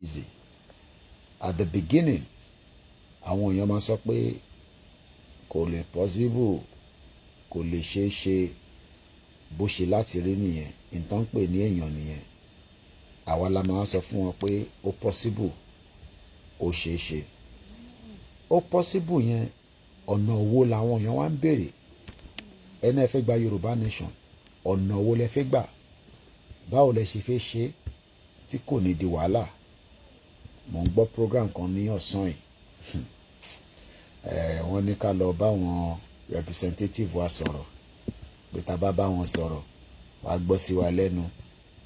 easy. At the beginning, àwọn èèyàn máa sọ pé kò lè possible, kò lè ṣeé ṣe, bó ṣe láti rí nìyẹn, nǹkan pè ní èèyàn nìyẹn. Àwa la máa sọ fún wọn pé ó possible, ó ṣeé ṣe. Ó possible yẹn, ọ̀nà wo làwọn èèyàn wá ń béèrè? Ẹni ẹ fẹ́ gba Yorùbá nation, ọ̀nà wo lẹ fẹ́ gbà? Báwo lẹ ṣe fẹ́ ṣe tí kò ní di wàhálà? Mo ń gbọ́ program kan ní ọ̀sán yìí. Wọ́n ní ká lọ bá wọn representative wa sọ̀rọ̀, pé tá bá bá wọn sọ̀rọ̀ wàá gbọ́ sí wa lẹ́nu,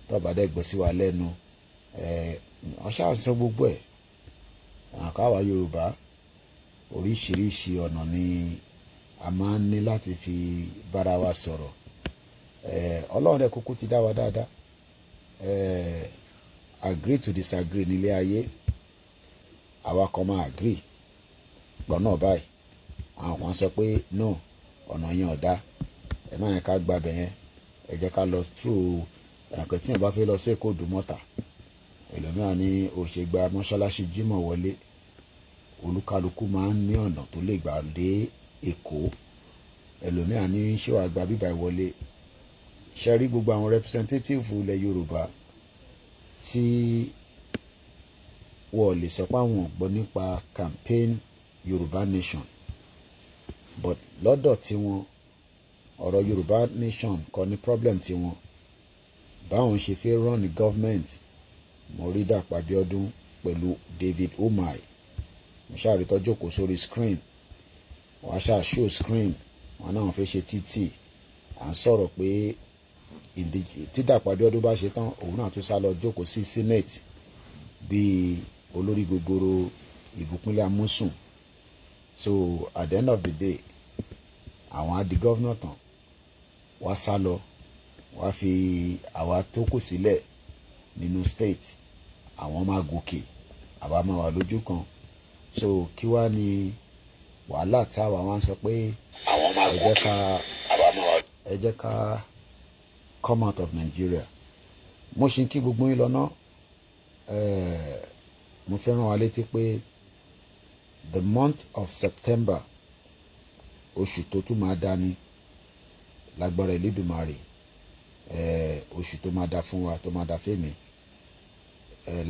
tó bá dẹ̀ gbọ́ sí wa lẹ́nu, wọ́n ṣáà sọ gbogbo ẹ̀. Àkáwà Yorùbá oríṣiríṣi ọ̀nà ni a máa ń ní láti fi bára wa sọ̀rọ̀. Ọlọ́run dẹ̀ kúkú ti dá wa dáadáa. Agree to disagree nílé ayé. Àwa kan máa agree gbọ́n náà báyìí. Àwọn kan sọ pé no, ọ̀nà yẹn ò dá, ẹ má yẹn ká gba bẹ̀ yẹn, ẹ jẹ́ ká lọ through ẹ̀kọ́ tí yẹn bá fẹ́ lọ sí Èkó Òdùmọ̀tà. Ẹlòmíràn ní òṣègbà mọ́ṣáláṣí Jímọ̀ wọlé. Olúkálukú máa ń ní ọ̀nà tó lè gbà dé Èkó. Ẹlòmíràn ní ṣé wàá gba bíbá ìwọlé. Ṣé rí gbogbo àwọn representative ilẹ̀ Yorùbá tí wọ́n lè sọ pé àwọn ò gbọ́ nípa campaign Yorùbá nation, but lọ́dọ̀ tí wọn ọ̀rọ̀ Yorùbá nation kọ́ ní problem tí wọn. Báwọn ṣe fẹ́ run ní government, mo rí Dàpọ̀ Abíọ́dún pẹ̀lú David Umahi. Mo ṣàrí tó jókòó sórí screen, wọ́n á ṣáà show screen, wọn náà fẹ́ ṣe títì. À ń sọ̀rọ̀ pé tí Dàpọ̀ Abíọ́dún bá ṣe tán, òun náà tún sá lọ jókòó sí senate bíi olórí gogoro Ìbùkúnlé Amúsùn. So at the end of the day, àwọn á di governor tán, wá sá lọ, wá fi àwa tó kù sílẹ̀ nínú state. Àwọn máa gòkè, àwa máa wà lójú kan. So kí wá ní wàhálà táwa wá ń sọ pé ẹ jẹ́ ká come out of Nigeria. Mo ṣì ń kí gbogbo yín lọ́nà. Mo fẹ́ rán wa létí pé the month of September, oṣù tó tún máa dá ní lágbára Elédùmarè. Oṣù tó máa dá fún wa, tó máa dá fèmí.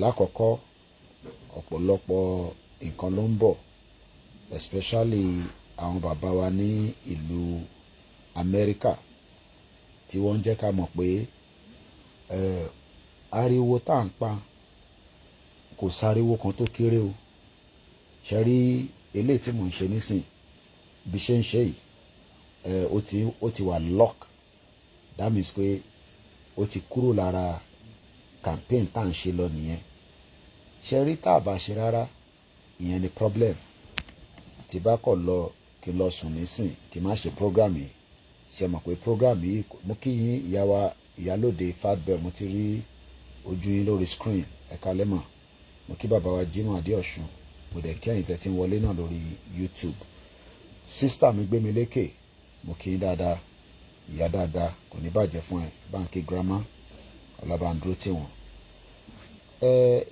Lákọ̀ọ́kọ́, ọ̀pọ̀lọpọ̀ nǹkan ló ń bọ̀, especially àwọn bàbá wa ní ìlú Amẹ́ríkà, tí wọ́n ń jẹ́ ká mọ̀ pé ariwo tá à ń pa kò sáriwo kan tó kéré o. Ṣe rí eléyìí tí mò ń ṣe nísìn, bí ṣe ń ṣe yìí, ó ti wà lock. That means pé ó ti kúrò lára campaign tá à ń ṣe lọ nìyẹn. Ṣe rí tá a bá ṣe rárá, ìyẹn ni problem. Tí bá kọ̀ lọ kí n lọ sùn nísìn, kí n má ṣe program yìí. Ṣe mọ̀ pé program yìí, mo kí yín ìyá wa Ìyálóde Fatbell, mo ti rí ojú yín lórí screen, ẹ kálẹ́ mà. Mo kí bàbá wa Jimoh Adéọ̀ṣun, mo dẹ̀ kí ẹ̀yin tẹ́tí ń wọlé náà lórí YouTube. Sister mi gbé mi lékè, mo kí yín dáadáa, ìyá dáadáa, kò ní bàjẹ́ fún ẹ. Báńkì grandma, ọlábàndúró tí wọn.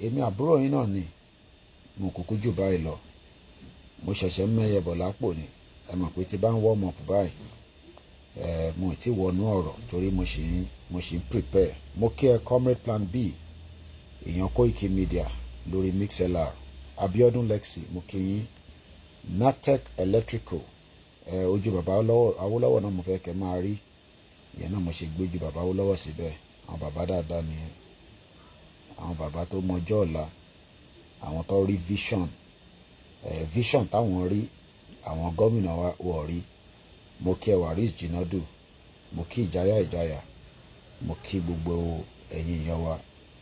Èmi àbúrò yín náà ni, mo kúkú jù báyìí lọ. Mo ṣẹ̀ṣẹ̀ mẹ́yẹ bọ̀ lápò ni. Ẹ mọ̀ pé tí bá ń warm up báyìí, mo ti wọnú ọ̀rọ̀ torí mo ṣì ń prepare. Mo kí ẹ Comrade Plan B, èèyàn KOIKI Media lórí MixLR. Abiodun Lexi, mo kí yín. Natec Electrical, ojú bàbá Awólọ́wọ̀ náà mo fẹ́ kẹ́ máa rí. Ìyẹn náà mo ṣe gbé ju bàbá Awólọ́wọ̀ síbẹ̀. Àwọn bàbá dáadáa nìyẹn. Àwọn bàbá tó mọjọ́ ọ̀la, àwọn tó rí vision. Vision táwọn rí, àwọn gómìnà wa wọ̀ rí. Mo kí ẹ Waris Jinadu, mo kí Ìjáyà, mo kí gbogbo ẹ̀yin èèyàn wa.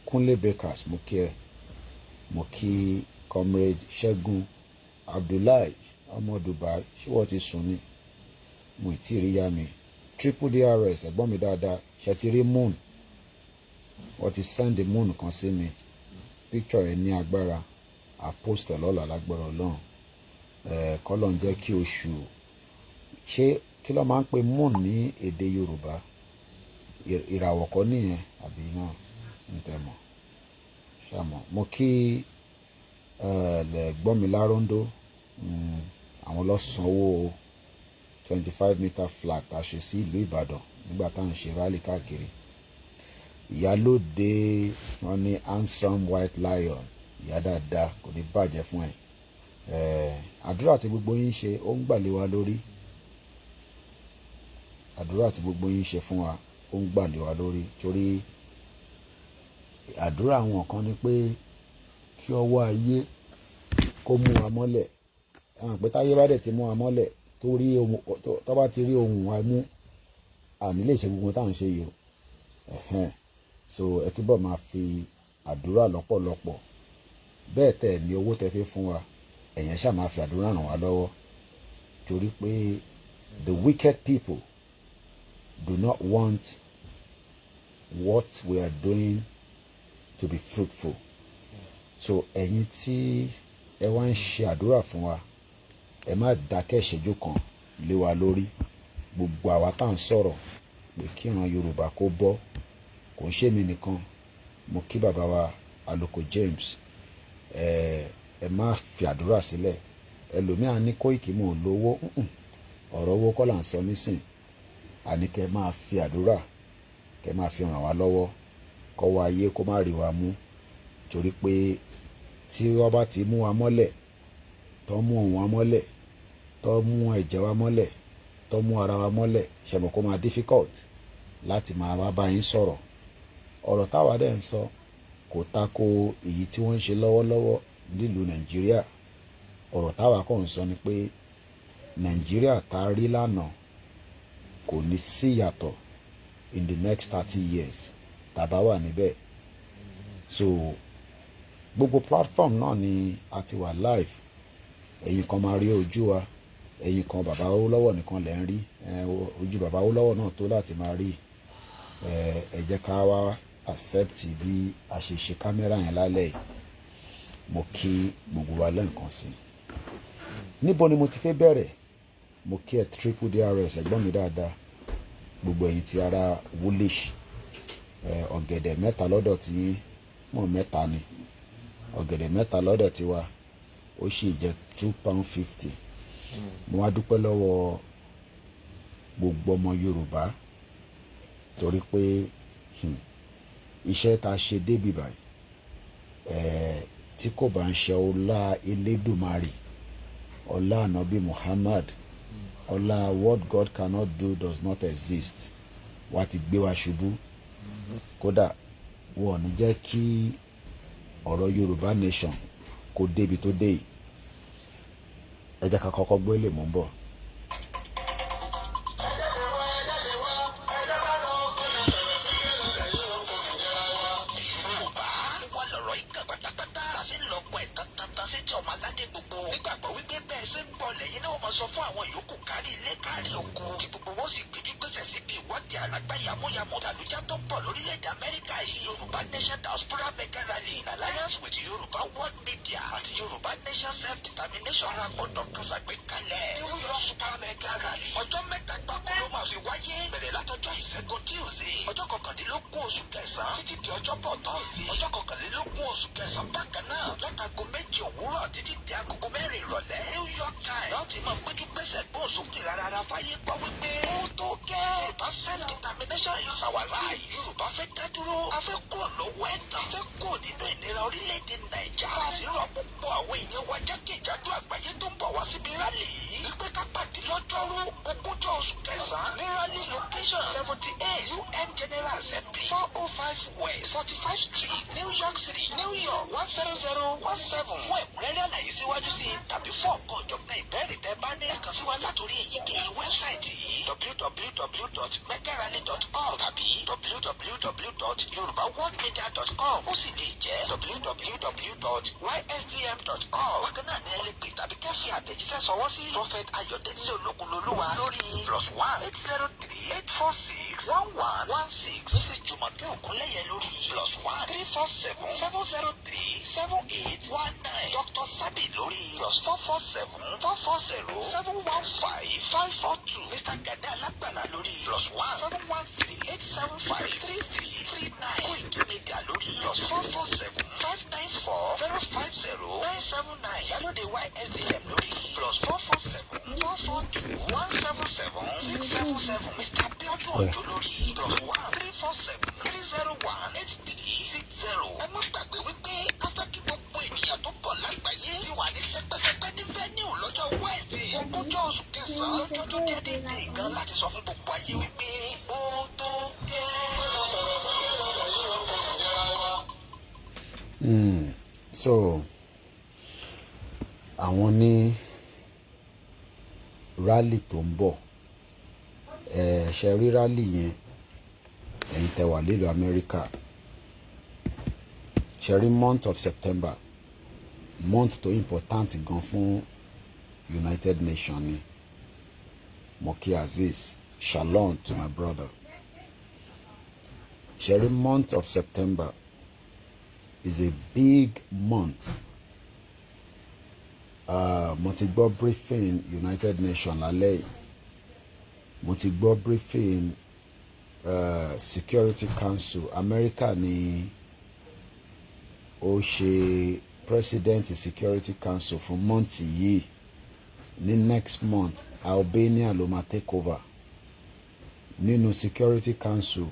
Kúnlé Bakers, mo kí ẹ. Mo kí Comrade Ṣẹ́gun Abdullahi ọmọ Dubai, ṣé wọ́n ti sùn ni? Mo ì tí ì rí yá mi. Triple DRS, ẹ̀gbọ́n mi dáadáa, ṣe ti rí moon? Wọ́n ti send the moon kan sí mi. Picture ẹ̀ ní agbára. A post ẹ̀ lọ́la lágbára Ọlọ́run. Kọ́lọ̀ ń jẹ́ kí oṣù, ṣé kí ló máa ń pe moon ní èdè Yorùbá? Ìràwọ̀ kọ́ nìyẹn àbí náà ń tẹ̀ mọ́. ṣàmọ̀ mo kí lẹ́gbọ́n mi láróńdó àwọn ló sanwó 25-meter flag tá a ṣe sí ìlú Ìbàdàn nígbà tá à ń ṣe rally káàkiri. Ìyálóde wọn ní handsome white lion, ìyá dáadáa kò ní bàjẹ́ fún ẹ. Àdúrà tí gbogbo yín ṣe ó ń gbàlé wa lórí. Àdúrà tí gbogbo yín ṣe fún wa ó ń gbàlé wa lórí, torí àdúrà àwọn kan ni pé kí ọwọ́ ayé kó mú wa mọ́lẹ̀. Àwọn pé táyé bá dẹ̀ ti mú wa mọ́lẹ̀ tó bá ti rí ohun wa mú, àní lè ṣe gbogbo táwọn ṣe yìí o. So ẹ túbọ̀ máa fi àdúrà lọ́pọ̀lọpọ̀. Bẹ́ẹ̀ tẹ̀ ní owó tẹ fi fún wa, ẹ̀yẹn ṣáà máa fi àdúrà ràn wá lọ́wọ́, torí pé the wicked people do not want what we are doing to be fruitful. So ẹ̀yin tí ẹ wá ń ṣe àdúrà fún wa, ẹ má dákẹ́ ìṣẹ́jú kan lé wa lórí. Gbogbo àwa tá à ń sọ̀rọ̀ pé kí ìran Yorùbá kó bọ́, kò ń ṣe mí nìkan. Mo kí bàbá wa Aloko James, ẹ má fi àdúrà sílẹ̀. Ẹlòmíà ní Kóìkì mò ń lówó, ọ̀rọ̀ owó kọ́ là ń sọ nísìn. Àní kẹ́ máa fi àdúrà, kẹ́ máa fi ràn wá lọ́wọ́, kọ́wọ́ ayé kó má rí wa mú, torí pé tí wọ́n bá ti mú wa mọ́lẹ̀, tó mú ohun wa mọ́lẹ̀, tó mú ẹ̀jẹ̀ wa mọ́lẹ̀, tó mú ara wa mọ́lẹ̀, ṣe mọ̀ kó máa difficult láti máa wá bá yín sọ̀rọ̀. Ọ̀rọ̀ táwa dẹ̀ ń sọ kò tako èyí tí wọ́n ń ṣe lọ́wọ́lọ́wọ́ nílùú Nàìjíríà. Ọ̀rọ̀ táwa kàn ń sọ ni pé Nàìjíríà tá a rí lánàá kò ní sí ìyàtọ̀ in the next 30 years tàbá wà níbẹ̀. So gbogbo platform náà ni a ti wà live. Ẹ̀yin kan máa rí ojú wa, ẹ̀yin kan bàbá Awólọ́wọ̀ nìkan lẹ́ ń rí. Ojú bàbá Awólọ́wọ̀ náà tó láti máa rí. Ẹ jẹ́ ká wá accept bí a ṣe ṣe kámẹ́rà yẹn lálẹ́ yìí. Mo kí gbogbo wa lẹ́ǹkan sí. Níbo ni mo ti fẹ́ bẹ̀rẹ̀? Mo kí ẹ triple DRS ẹ̀gbọ́n mi dáadáa. Gbogbo ẹ̀yin ti ara Woolwich, ọ̀gẹ̀dẹ̀ mẹ́ta lọ́dọ̀ tí yín, mọ̀ mẹ́ta ni. Ọ̀gẹ̀dẹ̀ mẹ́ta lọ́dọ̀ tí wa ó sì jẹ́ £2.50. Mo wá dúpẹ́ lọ́wọ́ gbogbo ọmọ Yorùbá, torí pé iṣẹ́ tá a ṣe débi báyìí, tí kò bá ń ṣe ọlá Elédùmarè, ọlá Ànábì Muhammad, ọlá what God cannot do does not exist, wá ti gbé wa ṣubú. Kódà wọn ò ní jẹ́ kí ọ̀rọ̀ Yorùbá nation kó débi tó dé yìí. Ẹ jẹ́ ká kọ́kọ́ gbé lè mú bọ̀. Sọ fún àwọn yòókù kárí ilé kárí oko kí gbogbo wọn sì gbéjú gbèsè síbi ìwọ́de àràgbá yamuyamu tàlùjá tó ń bọ̀ lórílẹ̀‐èdè Amẹ́ríkà yìí. Yorùbá Nation Diaspora Mega Rally in alliance with Yorùbá World Media àti Yorùbá Nation Self-Determination arákùnrin kan ṣàgbékalẹ̀ New York Super Mega Rally. Ọjọ́ mẹ́ta gbáko ló máa fi wáyé, bẹ̀rẹ̀ látọjọ́ Ìṣẹ́gun Tuesday ọjọ́ 21 oṣù kẹsàn-án títí di ọjọ́bọ̀ Thursday ọjọ́ 21 oṣù kẹsàn-án. Bákan náà látago 2 òwúrọ̀ títí di agogo 4 ìrọ̀lẹ́ New York time láti máa péjú pésẹ̀ gbọ́ sókè rárá fáyé gbọ́ wípé ó tó gẹ́. Yorùbá self-determination is our right. Yorùbá fẹ́ dá dúró, a fẹ́ kúrò lọ́wọ́ ẹ̀tàn, fẹ́ kúrò nínú ìnira orílẹ̀-èdè Nàìjíríà. A sì rọ gbogbo àwọn èèyàn wa jákèjádò àgbáyé tó ń bọ̀ wá síbi rálì yìí wípé ká pàdé lọ́jọ́rú 20 oṣù kẹsàn-án ní rally location 78 UN General Assembly 405 West 45th Street New York City New York 10017. Fún ẹ̀kúnrẹ́rẹ́ àlàyé síwájú sí tàbí fún ọ̀kan ọ̀jọ̀gbọ́n ìbéèrè tẹ́ bá ní kàn sí wa látòrí èyíkéyìí wẹ́bsáìtì yìí www.megarally.org tàbí www.yorubaworldmedia.com. Ó sì lè jẹ́ www.ysdm.org. Bákan náà ni ẹ lè pè tàbí kẹ́ fi àtẹ̀jíṣẹ́ sọwọ́ sí Prophet Ayọ̀délé Ológunlolúwa lórí +1 803 846 1116. Mrs. Jùmọ̀kẹ́ Ògúnlẹ́yẹ lórí +1 347 703 7819. Dr. Sabi lórí +447 440 715 542. Mr. Gani Alágbàlá lórí +1 713 875 33 939 Koiki Media lórí +447 594 050 979 Yálòdé YSDM lórí +447 442 177 677 Mr. Abiodun Ojo lórí +1 347 301 8360. Ẹ má gbàgbé wípé a fẹ́ kí gbogbo ènìyàn tó bọ̀ lágbàáyé ti wà ní sẹ́pẹ́sẹ́pẹ́ ní venue lọ́jọ́ Wednesday ogúnjọ́ oṣù kẹsàn-án lọ́jọ́ tó jẹ́ déédéé gan láti sọ fún gbogbo ayé wípé ó tó dé. So àwọn ní rally tó ń bọ̀ ṣe rí rally yẹn ẹ̀yin tẹ́ wà nílùú Amẹ́ríkà ṣe rí month of September month tó important gan fún United Nations ni Moki Aziz shalom to my brother ṣe rí month of September is a big month. Mo ti gbọ́ briefing United Nations lálẹ́ yìí mo ti gbọ́ briefing Security Council America ni ó ṣe President Security Council fún month yìí ní next month Albania ló máa take over nínú Security Council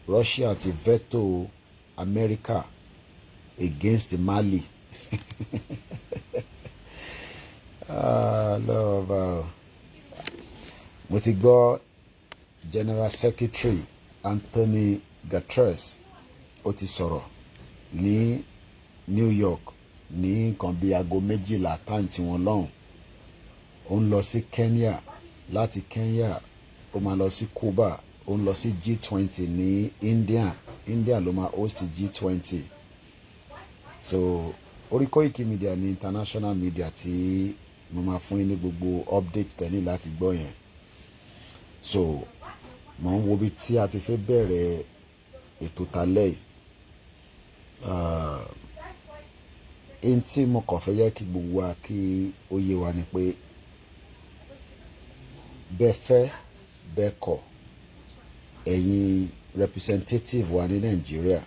Russia ti veto America against Mali. Love. Mo ti gbọ́ General Secretary Anthony Guterres ó ti sọ̀rọ̀ ní New York ní nǹkan bíi aago 12 time tí wọ́n lọ́hùn ó ń lọ sí Kenya láti Kenya ó máa lọ sí Cuba ó ń lọ sí G20 ní India ló máa host G20 so orí Koiki Media ní international media tí mo máa fún yín ní gbogbo update tẹ́lẹ̀ láti gbọ́ yẹn so mo ń wo bí tí a ti fẹ́ bẹ̀rẹ̀ ètò talẹ́ yìí tí mo kàn fẹ́ yẹ kí gbogbo wa kí ó yé wa ni pé bẹ́ẹ̀ fẹ́ bẹ́ẹ̀ kọ̀ ẹ̀yin representative wa ní Nàìjíríà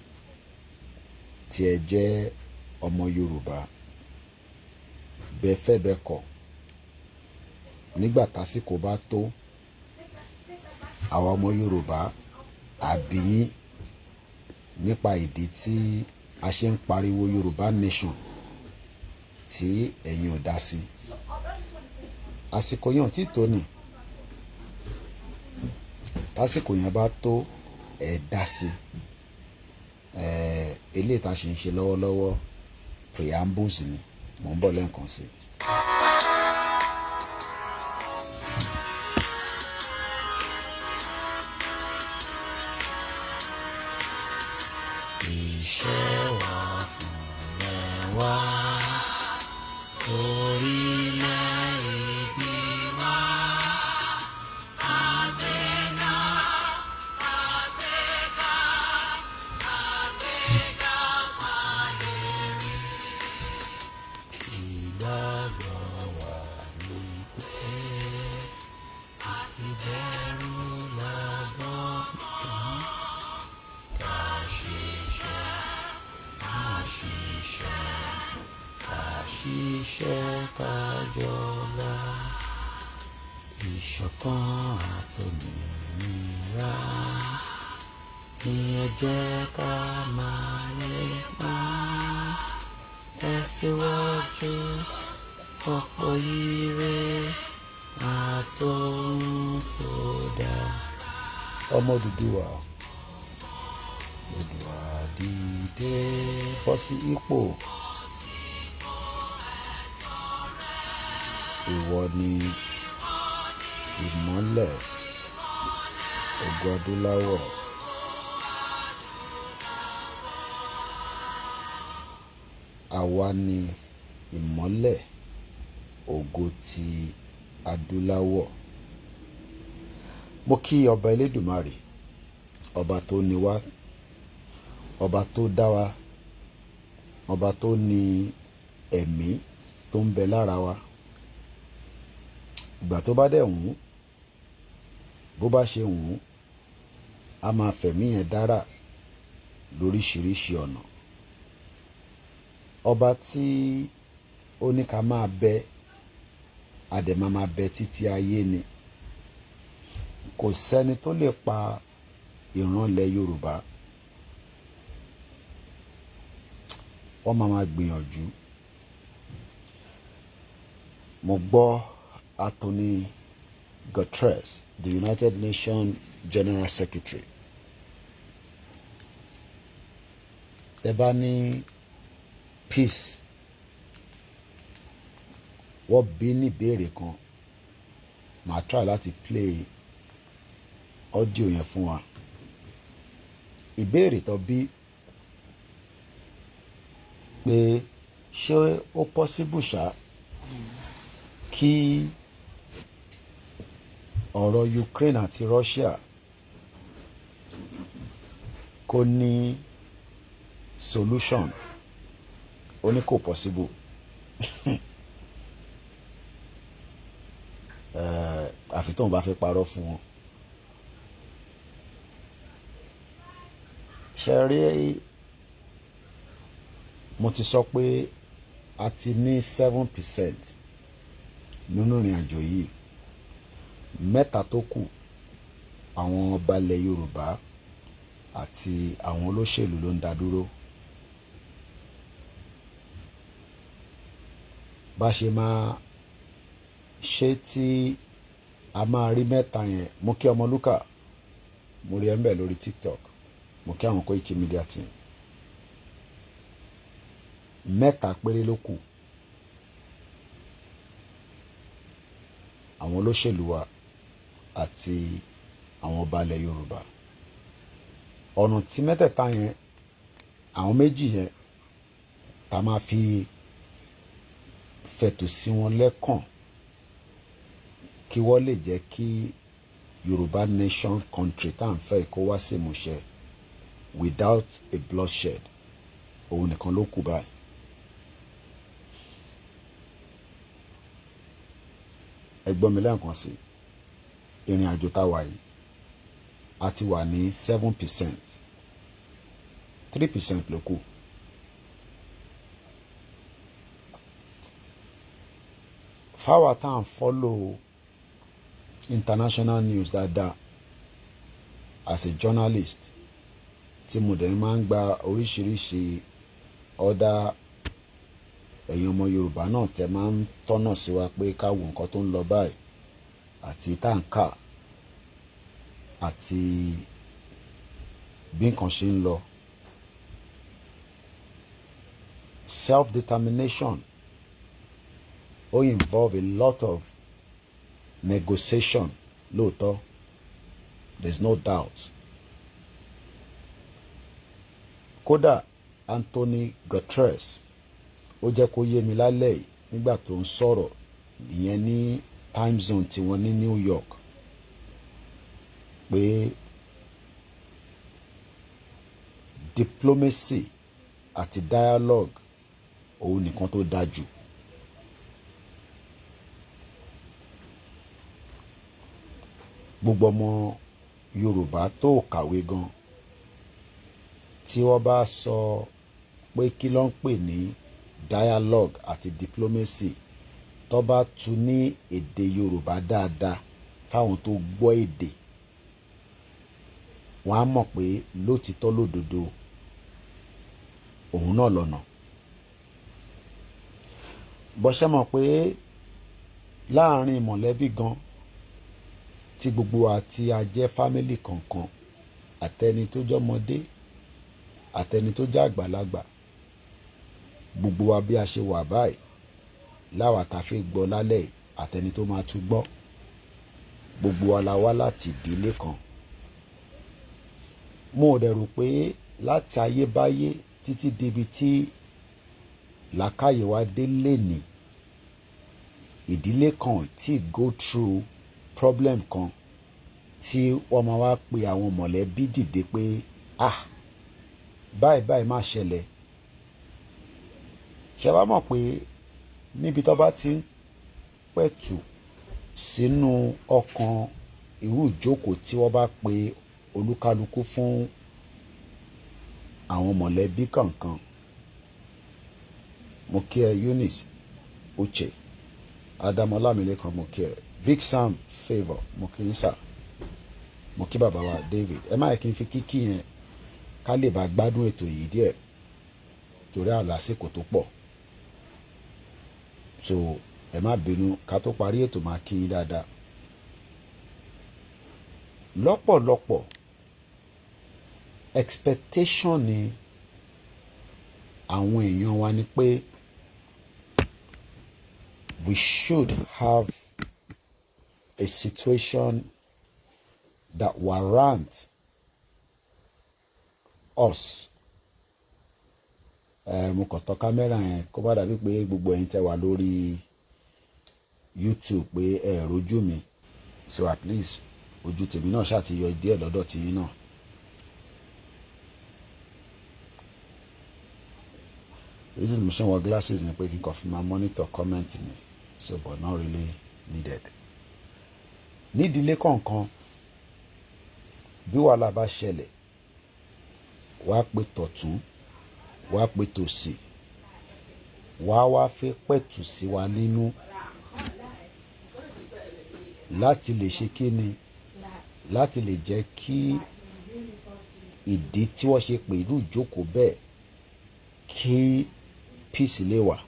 tí ẹ jẹ́ ọmọ Yorùbá bẹ́ẹ̀ fẹ́ bẹ́ẹ̀ kọ̀ nígbà tásìkò bá tó àwa ọmọ Yorùbá àbí yín nípa ìdí tí a ṣe ń pariwo Yorùbá nation tí ẹ̀yin ò dá sí àsìkò yẹn ò tí tó ni tásìkò yẹn bá tó ẹ dá sí eléyìí tá a ṣe ń ṣe lọ́wọ́lọ́wọ́ preambles ni mò ń bọ̀ lẹ́ẹ̀kan sí. Iṣẹ́ wa fúnlẹ̀ wá orílẹ̀-èdè wa àgbẹ̀dá fàyèrè ìgbàgbọ́ wa ní pé àti bẹ̀rù lọ́gbọ́n kan ká ṣiṣẹ́ ká jọlá ìṣọ̀kan àtòmìnira ni ẹ jẹ́ ká máa lépa tẹ̀síwájú ọ̀pọ̀ ire àtòhun tó dáa. ọmọ Odùduwà Odùduwà dìde bọ́ sí ipò. Ìwọ ni ìmọ́lẹ̀ ògo adúláwọ̀. Àwa ni ìmọ́lẹ̀ ògo ti adúláwọ̀. Mo kí ọba Elédùmarè, ọba tó ní wá, ọba tó dá wa, ọba tó ní ẹ̀mí tó ń bẹ lára wa. Ìgbà tó bá dẹ̀ wùn bó bá ṣe wùn a máa fẹ̀mí yẹn dára lóríṣiríṣi ọ̀nà. Ọba tí ó ní ká máa bẹ àdèmá máa bẹ títí ayé ni. Kò sẹ́ni tó lè pa ìrànlẹ̀ Yorùbá. Wọ́n máa gbìyànjú. Mo gbọ́ Anthony Guterres, the United Nations General Secretary. Ẹ bá ní peace, wọ́n bí ní ìbéèrè kan, màá try láti play audio yẹn fún wa. Ìbéèrè tó bí pé ṣé ó possible ṣá kí ọ̀rọ̀ Ukraine àti Russia kó ní solution. Ó ní kò possible. Àfi tóun bá fẹ́ parọ́ fún wọn. Ṣé rí, mo ti sọ pé a ti ní 7% nínú ìrìn àjò yìí. 3 tó kù, àwọn ọba ilẹ̀ Yorùbá àti àwọn olóṣèlú ló ń dá dúró. Bá ṣe máa ṣe tí a máa rí 3 yẹn. Mo kí Ọmọlúkà, mo rí ẹ ń bẹ̀ lórí TikTok. Mo kí àwọn KOIKI media team. 3 péré ló kù. Àwọn olóṣèlú wa àti àwọn ọba ilẹ̀ Yorùbá. Ọ̀nà tí 3 yẹn, àwọn méjì yẹn, ta máa fi fẹ̀tò sí wọn lẹ́kàn kí wọ́n lè jẹ́ kí Yorùbá nation country tá à ń fẹ́ kó wá sí ìmúṣẹ without a bloodshed. Òun nìkan ló kù báyìí. Ẹ gbọ́ mi lẹ́ẹ̀kan sí, ìrìn àjò tá wà yìí a ti wà ní 7%. 3% ló kù. Fáwa tá à ń follow international news dáadáa as a journalist, tí mo dẹ̀ máa ń gba oríṣiríṣi ọ̀dà ẹ̀yin ọmọ Yorùbá náà tẹ́ máa ń tọ́nà sí wa pé ká wo nǹkan tó ń lọ báyìí àti táǹkà àti bí nǹkan ṣe ń lọ. Self-determination ó involve a lot of negotiation lóòótọ́, there's no doubt. Kódà Anthony Guterres ó jẹ́ kó yé mi lálẹ́ yìí nígbà tó ń sọ̀rọ̀ ìyẹn ní time zone tí wọ́n ní New York pé diplomacy àti dialogue òun nìkan tó dájú. Gbogbo ọmọ Yorùbá tó kàwé gan tí wọ́n bá sọ pé kí ló ń pè ní dialogue àti diplomacy, tó bá tú ní èdè Yorùbá dáadáa fáwọn tó gbọ́ èdè, wọ́n á mọ̀ pé lótìtọ́ lódodo òun náà lọ́nà. Bọ́ṣẹ́ mọ̀ pé láàrin mọ̀lẹ́bí gan tí gbogbo àti ajẹ́ fámílì kankan, àtẹni tó jọmọdé àtẹni tó jẹ́ àgbàlagbà, gbogbo wa bí a ṣe wà báyìí láwa tá fẹ́ gbọ́ lálẹ́ àtẹni tó máa tún gbọ́, gbogbo wa la wá láti ìdílé kan. Mo dẹ̀ rò pé láti ayébáyé títí débi tí làákàyè wa dé lénìí, ìdílé kan tí go through problem kan tí wọ́n máa wá pe àwọn mọ̀lẹ́bí dìde pé báyìí báyìí má ṣẹlẹ̀. Ṣé wá mọ̀ pé níbi tó bá ti ń pẹ̀tù sínú ọkàn irú ìjókòó tí wọ́n bá pe olúkálukú fún àwọn mọ̀lẹ́bí kankan. Mo kí ẹ Eunice Uche, Adamola Milekan, mo kí ẹ Big Sam Favour, mo kí yín sà, mo kí bàbá wa David. Ẹ má yẹ kí n fi kíkí yẹn ká lè bá gbádùn ètò yìí díẹ̀ torí àlásìkò tó pọ̀, so ẹ má bínú, ká tó parí ètò máa kí yín dáadáa. Lọ́pọ̀lọpọ̀ expectation ni àwọn èèyàn wa ni pé we should have a situation that warrant us. Mo kàn tọ́ kámẹ́rà yẹn kó bá dàbí pé gbogbo ẹ̀yin tẹ́ wà lórí YouTube pé ẹ rojú mi, so at least ojú tèmi náà ṣáà ti yọ díẹ̀ lọ́dọ̀ tiyín náà. Reason mo ṣe ń wọ glasses ni pé kí n kàn fi máa monitor comment mi, so but not really needed. Nídìílé kọ̀ọ̀kan bí wàhálà bá ṣẹlẹ̀, wàá pe tọ̀tún, wàá pe tòsì, wàá wá fẹ́ pẹ̀tù sí wa nínú láti lè ṣe kíni, láti lè jẹ́ kí ìdí tí wọ́n ṣe pè irú ìjókòó bẹ́ẹ̀ kí peace lè wà.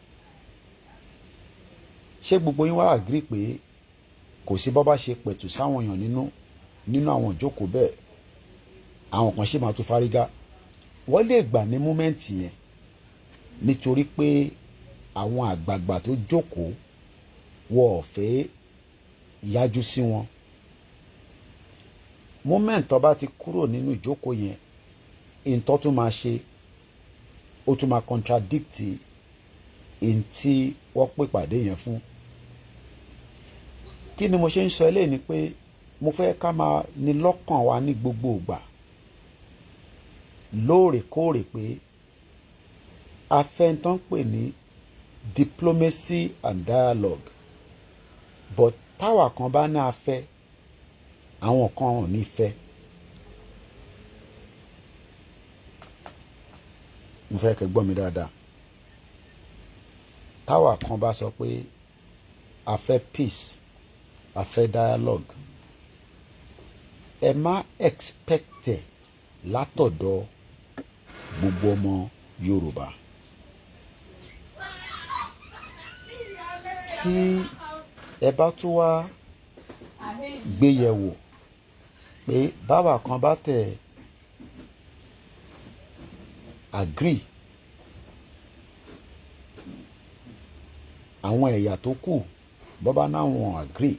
Ṣé gbogbo yín wá agree pé kò sí bọ́ bá ṣe pẹ̀tù sáwọn èèyàn nínú àwọn ìjókòó bẹ́ẹ̀, àwọn kan ṣì máa tún fárígá. Wọ́n lè gbà ní múmẹ́ǹtì yẹn nítorí pé àwọn àgbààgbà tó jókòó wọ́n ò fẹ́ yájú sí wọn. Múmẹ́ǹtì tó bá ti kúrò nínú ìjókòó yẹn, ìntọ́ tún máa ṣe, ó tún máa contradict in tí wọ́n pè pàdé yẹn fún. Kí ni mo ṣe ń sọ eléyìí ni pé mo fẹ́ ká máa ní lọ́kàn wa ní gbogbo ìgbà lóòrèkóòrè pé a fẹ́ ń tán pè ní diplomacy and dialogue, but táwa kan bá ní a fẹ́, àwọn kan ò ní fẹ́. Mo fẹ́ kẹ́ gbọ́ mi dáadáa. Táwa kan bá sọ pé a fẹ́ peace, a fẹ́ dialogue, ẹ má expect ẹ̀ látọ̀dọ̀ gbogbo ọmọ Yorùbá. Tí ẹ bá tún wá gbéyẹ̀wò pé báwa kan bá tẹ̀ agree, àwọn ẹ̀yà tó kù bọ́ bá náà wọn agree,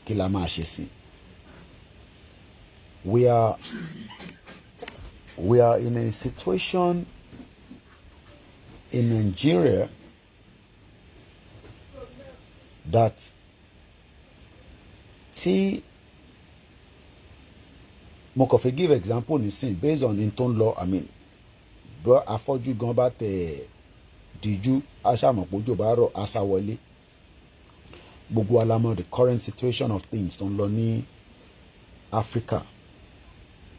kí la máa ṣe sí? We are in a situation in Nigeria that tí mo kàn fẹ́ give example nísìn based on in tó ń lọ, I mean bọ́ afọ́jú gan bá tẹ̀ díjú aṣàmọ̀pọ̀jọ́ bá rọ̀ aṣá wọlé. Gbogbo wa la mọ̀ the current situation of things tó ń lọ ní Africa,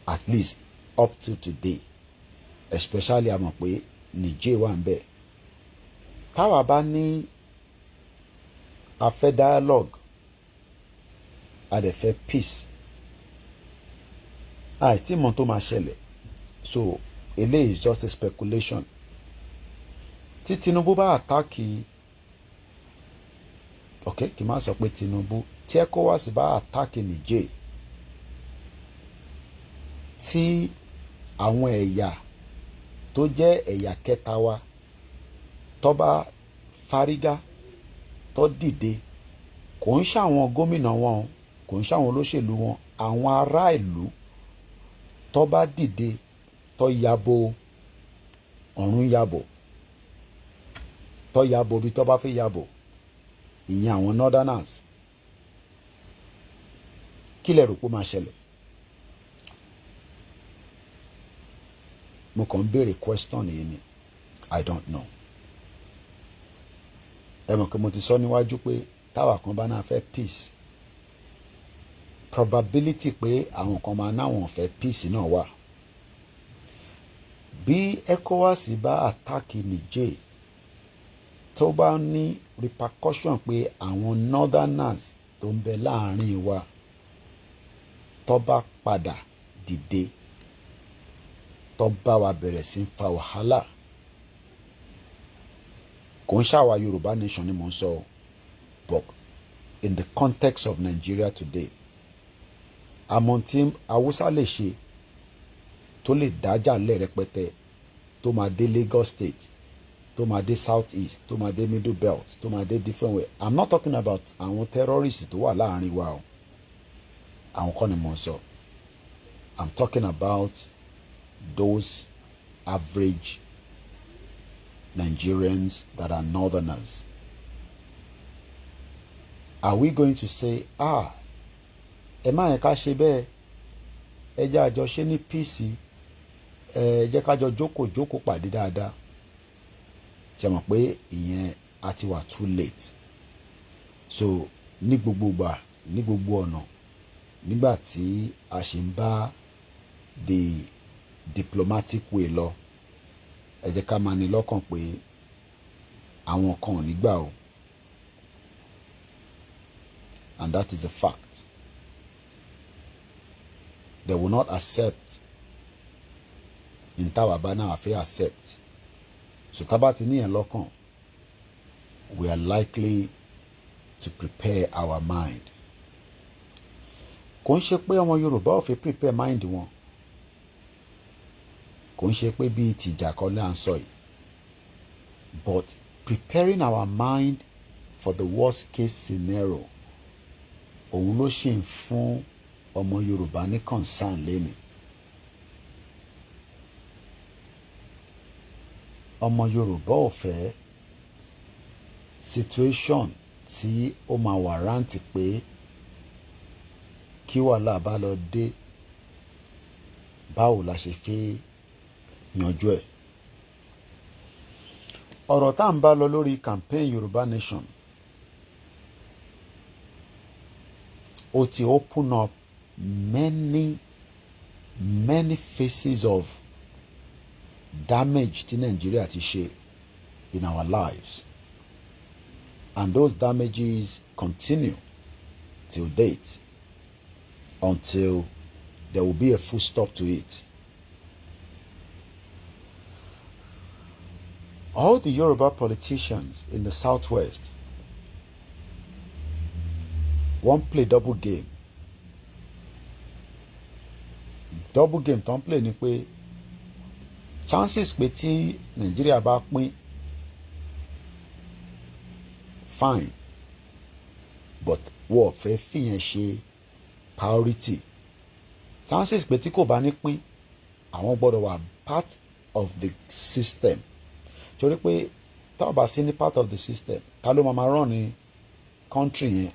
at least up to today, especially a mọ̀ pé Niger wà ń bẹ̀. Táwa bá ní a fẹ́ dialogue, a dẹ̀ fẹ́ peace, àìtí mọ̀ tó máa ṣẹlẹ̀, so eléyìí is just a speculation. Tí Tinubu bá àtàkì, okay, kì máa sọ pé Tinubu, tí ECOWAS bá àtàkì Niger, tí àwọn ẹ̀yà tó jẹ́ ẹ̀yà kẹta wa tó bá fárígá tó dìde, kò ń ṣàwọn gómìnà wọn, kò ń ṣàwọn olóṣèlú wọn, àwọn ará ìlú tó bá dìde tó yabo ọ̀run yabo, tó yabo bí tó bá fẹ́ yabo, ìyẹn àwọn northerners, kí lẹ rò pé máa ṣẹlẹ̀? Mo kàn ń béèrè question yìí ni, I don't know. Ẹ mọ̀ pé mo ti sọ níwájú pé táwa kan bá náà fẹ́ peace, probability pé àwọn kan máa náwọn fẹ́ peace náà wà. bí ECOWAS bá àtàkì Niger tó bá ní repercussion pé àwọn northerners tó ń bẹ láàrin wa tó bá padà dìde tó bá wa bẹ̀rẹ̀ sí fa wàhálà, kò ń ṣàwa Yorùbá nation ni mò ń sọ, but in the context of Nigeria today, àmọ́ tí Haúsá lè ṣe tó lè dájà lẹ̀ rẹpẹtẹ tó máa dé Lagos State, tó máa dé South East, tó máa dé Middle Belt, tó máa dé different way. I'm not talking about àwọn terrorists tó wà láàrin wa o, àwọn kọ́ ni mò ń sọ. I'm talking about those average Nigerians that are northerners. Are we going to say, ẹ má yẹn ká ṣe bẹ́ẹ̀, ẹ jẹ́ àjọ ṣe ní peace, ẹ jẹ́ ká jọ jókòó pàdé dáadáa? Ṣé mọ̀ pé ìyẹn á ti wà too late. So ní gbogbo ìgbà, ní gbogbo ọ̀nà, nígbà tí a ṣì ń bá the diplomatic way lọ, ẹ jẹ́ ká máa ní lọ́kàn pé àwọn kan ò ní gbà o, and that is a fact. They will not accept in táwa bá náà fẹ́ accept. So tá bá ti ní yẹn lọ́kàn, we are likely to prepare our mind. Kò ń ṣe pé ọmọ Yorùbá ò fi prepare mind wọn, kò ń ṣe pé bíi tìjà kan là ń sọ yìí, but preparing our mind for the worst case scenario, òun ló ṣì ń fún ọmọ Yorùbá ní concern lẹ́nu. Ọmọ Yorùbá ò fẹ́ situation tí ó máa warrant pé kí wàhálà bá lọ dé, báwo la ṣe fẹ́ yanjú ẹ̀. Ọ̀rọ̀ tá ń bá lọ lórí campaign Yorùbá Nation, ó ti open up many phases of damage tí Nigeria ti ṣe in our lives, and those damages continue till date until there will be a full stop to it. All the Yoruba politicians in the southwest won't play double game. Double game tó ń play ni pé chances pé tí Nigeria bá pín, fine, but wọ́n fẹ́ fìyẹn ṣe priority. Chances pé tí kò bá ní pín, àwọn gbọ́dọ̀ wà part of the system. Torí pé tá bá sí ní part of the system, ta ló máa run ní country yẹn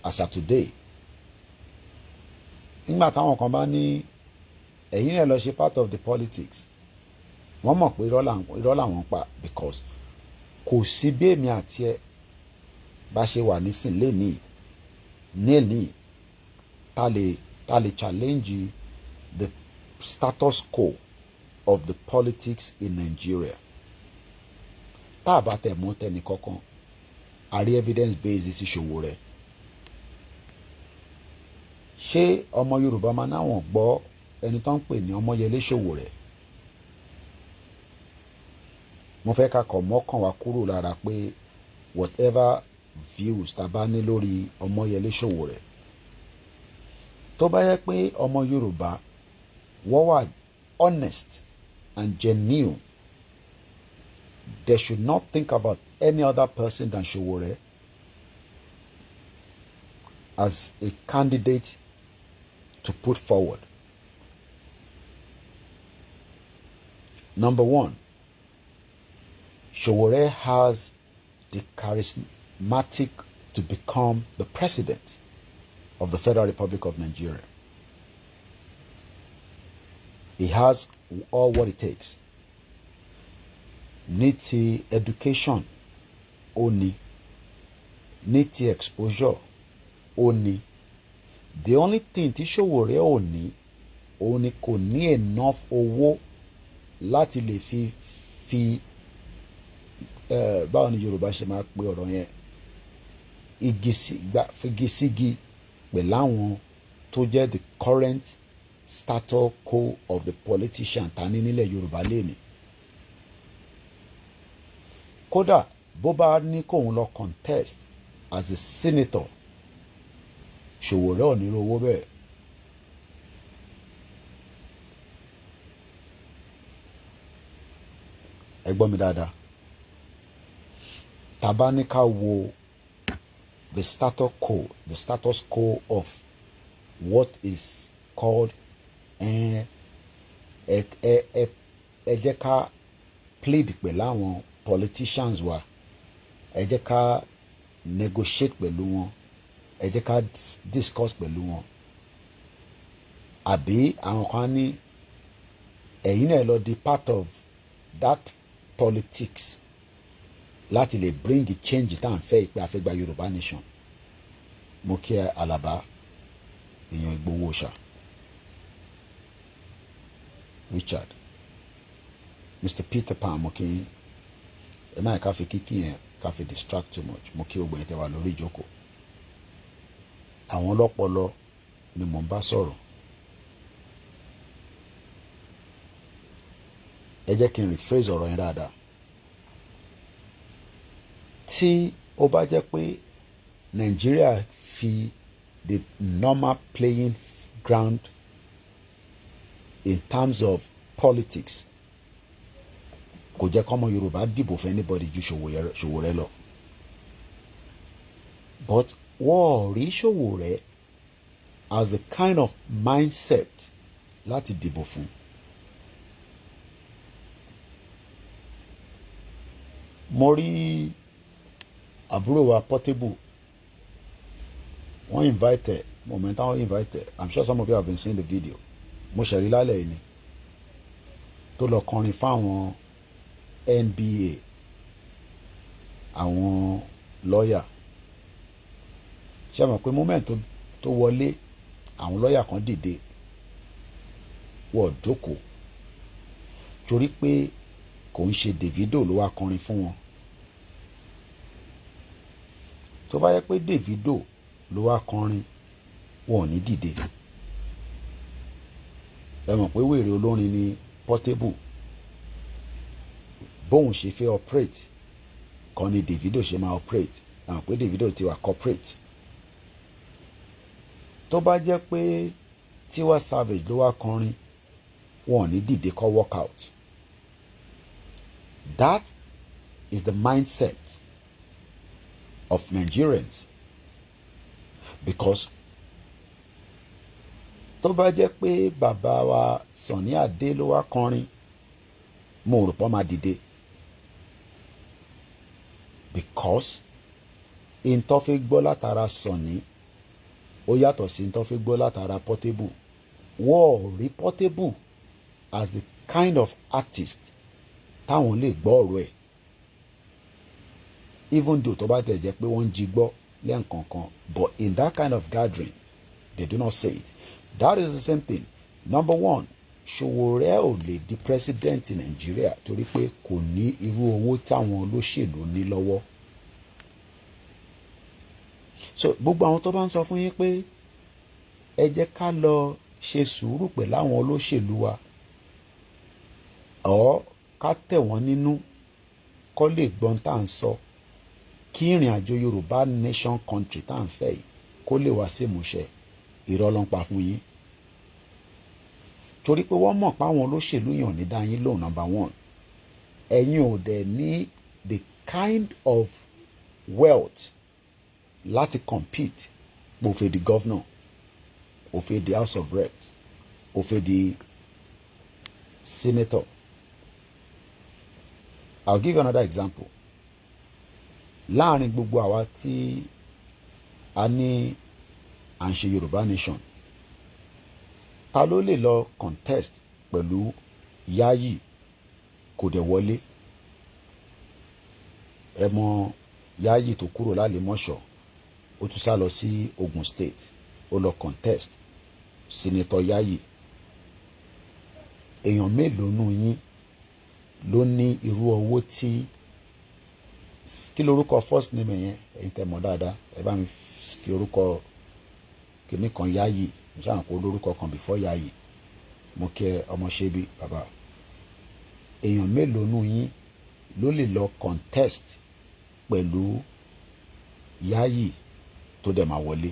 as of today? Nígbà táwọn kan bá ní ẹ̀yin rẹ̀ lọ ṣe part of the politics, wọ́n mọ̀ pé irọ́ làwọn pa, because kò sí bí èmi àti ẹ bá ṣe wà nísìn lẹ́nìí ta lè challenge the status quo of the politics in Nigeria. Tá a bá tẹ̀ mọ́ tẹ́ni kankan, a rí evidence based sí ṣòwò rẹ̀. Ṣé ọmọ Yorùbá máa náwọn gbọ́ ẹni tó ń pè ní Ọmọyẹlé Sowore? Mo fẹ́ ká kọ̀ mọ́kàn wá kúrò lára pé whatever views tá bá ní lórí Ọmọyẹlé Sowore, tó bá yẹ pé ọmọ Yorùbá wọ́n wà honest and genuine, they should not think about any other person than Sowore as a candidate to put forward. Number one, Sowore has the charismatic to become the president of the Federal Republic of Nigeria. He has all what it takes. Ní ti education, ó ní. Ní ti exposure, ó ní. The only thing tí Sowore ò ní, ó ní kò ní enough owó láti lè fi báwo ni Yorùbá ṣe máa pe ọ̀rọ̀ yẹn, figi sígi pẹ̀lú àwọn tó jẹ́ the current status quo of the politician ta ní nílẹ̀ Yorùbá lẹ́nu. Kódà bó bá ní kóun lọ contest as a senator, Ṣòwòrẹ́ ò ní rówó bẹ́ẹ̀. Ẹ gbọ́ mi dáadáa. Tá bá ní ká wo the status quo of what is called ẹ jẹ́ ká plead pẹ̀lú àwọn politicians wa, ẹ jẹ́ ká negotiate pẹ̀lú wọn, ẹ jẹ́ ká discuss pẹ̀lú wọn. Àbí àwọn kan ní ẹ̀yin náà lọ di part of that politics láti lè bring the change tá à ń fẹ́ ìpè àfẹ́gbà Yorùbá nation. Mo kí ẹ Àlàbá èèyàn Ìgbòho ṣá, Richard, Mr. Peter Pan, mo kí yín. Ẹ máa ká fi kíkí yẹn ká fi distract too much. Mo kí gbogbo yín tẹ́ wà lórí ìjókòó. Àwọn ọlọ́pọlọ ni mò ń bá sọ̀rọ̀. Ẹ jẹ́ kí n rephrase ọ̀rọ̀ yẹn dáadáa. Tí ó bá jẹ́ pé Nàìjíríà fi the normal playing ground in terms of politics, kò jẹ́ kọ́mọ Yorùbá dìbò fún anybody ju Ṣòwòrẹ́ lọ. But wọ́n rí Ṣòwòrẹ́ as the kind of mindset láti dìbò fún. Mo rí àbúrò wa Portable, wọ́n invite moment wọ́n invite, I'm sure some of you have been seeing the video. Mo ṣẹ̀rí lálẹ́ yìí ni tó lọ kọrin fáwọn NBA, àwọn lọ́yà. Ṣé mọ̀ pé moment tó wọlé àwọn lọ́yà kan dìde wọ́n jókòó torí pé kò ń ṣe Davido ló wá kọrin fún wọn. Tó bá yẹ pé Davido ló wá kọrin, wọn ò ní dìde. Ẹ mọ̀ pé wèrè olórin ni Portable, bóun ṣe fẹ́ operate kọ́ ni Davido ṣe máa operate. Ẹ mọ̀ pé Davido ti wà corporate. Tó bá jẹ́ pé Tiwa Savage ló wá kọrin, wọn ò ní dìde kọ́ workout. That is the mindset of Nigerians. Because tó bá jẹ́ pé bàbá wa Sunny Adé ló wá kọrin, mo rò pé máa dìde. Because in tó fi gbọ́ látara Sunny ó yàtọ̀ sí in tó fi gbọ́ látara Portable. Wọ́n rí Portable as the kind of artist táwọn lè gbọ́ ọ̀rọ̀ ẹ̀. Even though tó bá tẹ̀ jẹ́ pé wọ́n ń jí gbọ́ lẹ́ǹkankan, but in that kind of gathering they do not say it. That is the same thing. Number one, Ṣòwòrẹ́ ò lè di president in Nigeria torí pé kò ní irú owó táwọn olóṣèlú ní lọ́wọ́. So gbogbo àwọn tó bá ń sọ fún yín pé ẹ jẹ́ ká lọ ṣe sùúrù pẹ̀lú àwọn olóṣèlú wa, ọ̀ ká tẹ̀ wọ́n nínú kó lè gbọ́n tá à ń sọ, kí ìrìn àjò Yorùbá nation country tá à ń fẹ́ yìí kó lè wá sí ìmúṣẹ, irọ́ ló ń pa fún yín. Torí pé wọ́n mọ̀ pé àwọn olóṣèlú yàn ní dá yín lóhùn. Number one, ẹ̀yin ò dẹ̀ ní the kind of wealth láti compete. Ó fẹ́ di governor, ó fẹ́ di house of reps, ó fẹ́ di senator. I'll give you another example. Láàrin gbogbo àwa tí a ní à ń ṣe Yorùbá nation, ta ló lè lọ contest pẹ̀lú Yayi kò dẹ̀ wọlé? Ẹ mọ̀ Yayi tó kúrò l'Álèmọ́ṣọ́, ó tún sá lọ sí Ogun State, ó lọ contest senator Yayi. Èèyàn mélòó nù yín ló ní irú owó tí kí lorúkọ first name yẹn ẹ̀yin tẹ́ mọ̀ dáadáa ẹ bá mi fi orúkọ kìíní kan Yayi mo ṣáà kó lórúkọ kan before Yayi mo kẹ́ ọmọ ṣebí bàbá èèyàn mélòó nù yín ló lè lọ contest pẹ̀lú Yayi tó dẹ̀ máa wọlé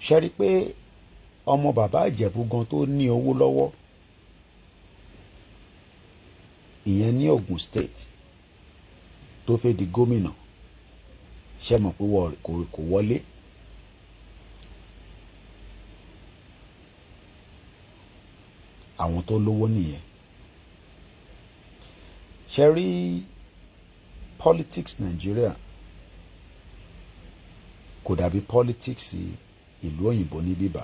ṣe rí pé ọmọ bàbá Ìjẹ̀bú gan tó ní owó lọ́wọ́ ìyẹn ní Ogun State tó fẹ́ di gómìnà ṣe mọ̀ pé kò wọlé àwọn tó lówó nìyẹn ṣe rí politics Nigeria kò dàbí politics ìlú òyìnbó ní bíbá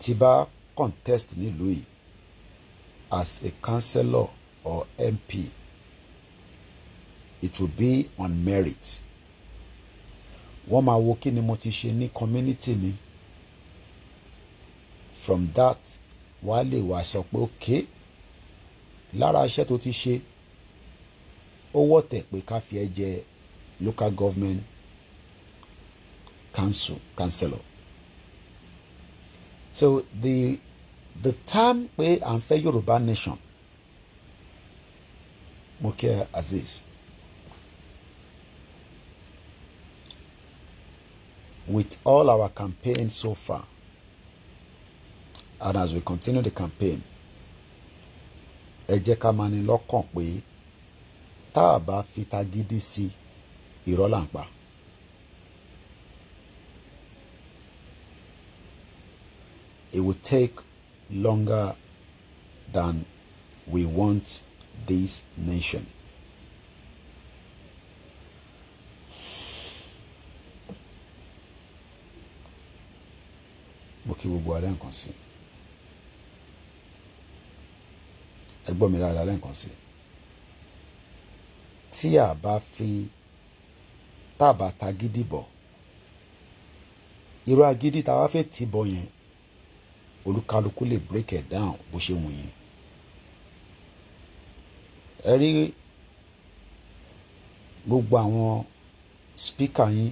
tí bá contest nílùú yìí as a councillor or MP it will be on merit wọ́n máa wo kí ni mo ti ṣe ní community mi from that wàá lè wá sọ pé okay lára iṣẹ́ tó ti ṣe ó wọ́tẹ̀ pé ká fi ẹ́ jẹ local government councillor so the term pé à ń fẹ́ Yorùbá nation mo kẹ́ Azeez with all our campaign so far and as we continue the campaign ẹ jẹ́ ká máa ní lọ́kàn pé tá a bá fi tagídí sí irọ́ là ń pa. It will take longer than we want this nation. Mo kí gbogbo alẹ́ nǹkan sí. Ẹ gbọ́ mi dáadáa lẹ́ǹkan sí. Tí a bá fi tá a bá tagídí bọ̀ irú agídí tá a bá fẹ́ tì bọ̀ yẹn olúkálukú lè break it down bó ṣe wù yín ẹ rí gbogbo àwọn speaker yín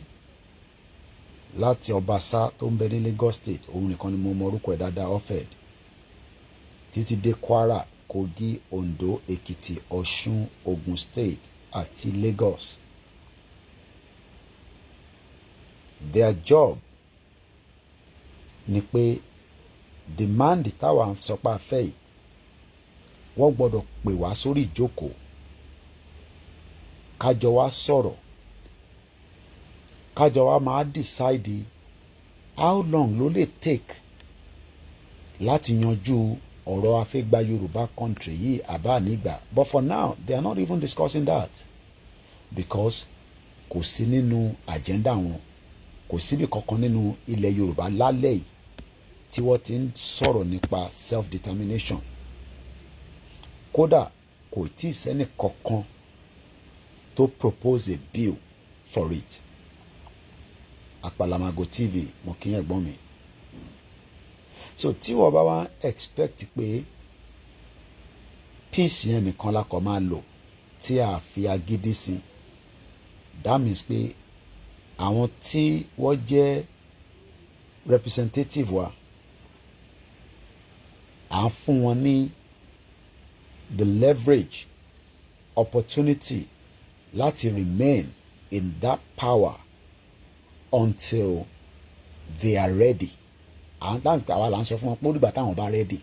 láti Ọbaṣá tó ń bẹ ní Lagos State òun nìkan ni mo mọ orúkọ ẹ̀ dáadáa Ofed títí dé Kwara Kogi Ondo Èkìtì Ọ̀ṣun Ogun State àti Lagos their job ni pé demand táwa sọ pé a fẹ́ yìí wọ́n gbọ́dọ̀ pè wá sórí ìjókòó kájọ wá sọ̀rọ̀ kájọ wá máa decide how long ló lè take láti yanjú ọ̀rọ̀ afẹ́gbà Yorùbá country yìí àbá nígbà but for now they are not even discussing that because kò sí nínú agenda wọn kò síbi kankan nínú ilẹ̀ Yorùbá lálẹ́ yìí tí wọ́n ti ń sọ̀rọ̀ nípa self-determination kódà kò tí ì sẹ́ni kankan tó propose a bill for it Àpàlàmàgò TV mo kí ẹ̀gbọ́n mi so tí wọ́n bá wá expect pé peace yẹn nìkan la kọ́ máa lò tí a fi agídí sí that means pé àwọn tí wọ́n jẹ́ representative wa à ń fún wọn ní the leverage opportunity láti remain in that power until they are ready àwọn àwa là ń sọ fún wọn pé ó dìgbà táwọn bá ready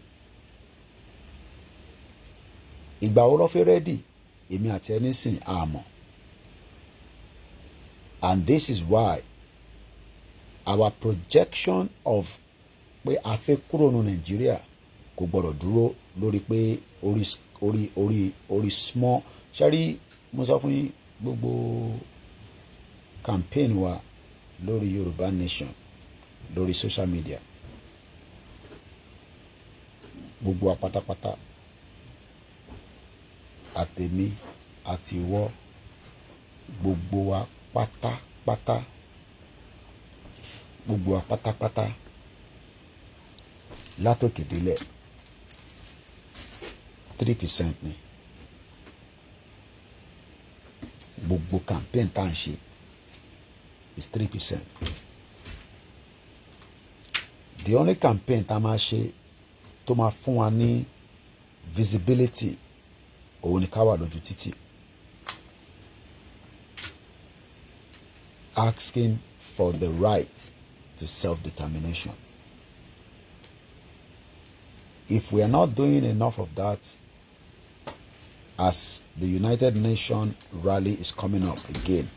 ìgbà wo ló fẹ́ ready èmi àti ẹni sìn àmọ́ and this is why our projection of pé a fẹ́ kúrò ní Nàìjíríà kò gbọ́dọ̀ dúró lórí pé orí small ṣẹ́rí mo sọ fún yín gbogbo campaign wa lórí Yorùbá Nation lórí social media gbogbo wa pátápátá àtèmi àti ìwọ gbogbo wa pátápátá gbogbo wa pátápátá látòkè délẹ̀ 3% ni gbogbo campaign tá à ń ṣe is 3%. The only campaign tá a máa ṣe tó máa fún wa ní visibility òun ni ká wà lójú títì asking for the right to self-determination. If we are not doing enough of that, as the United Nations rally is coming up again,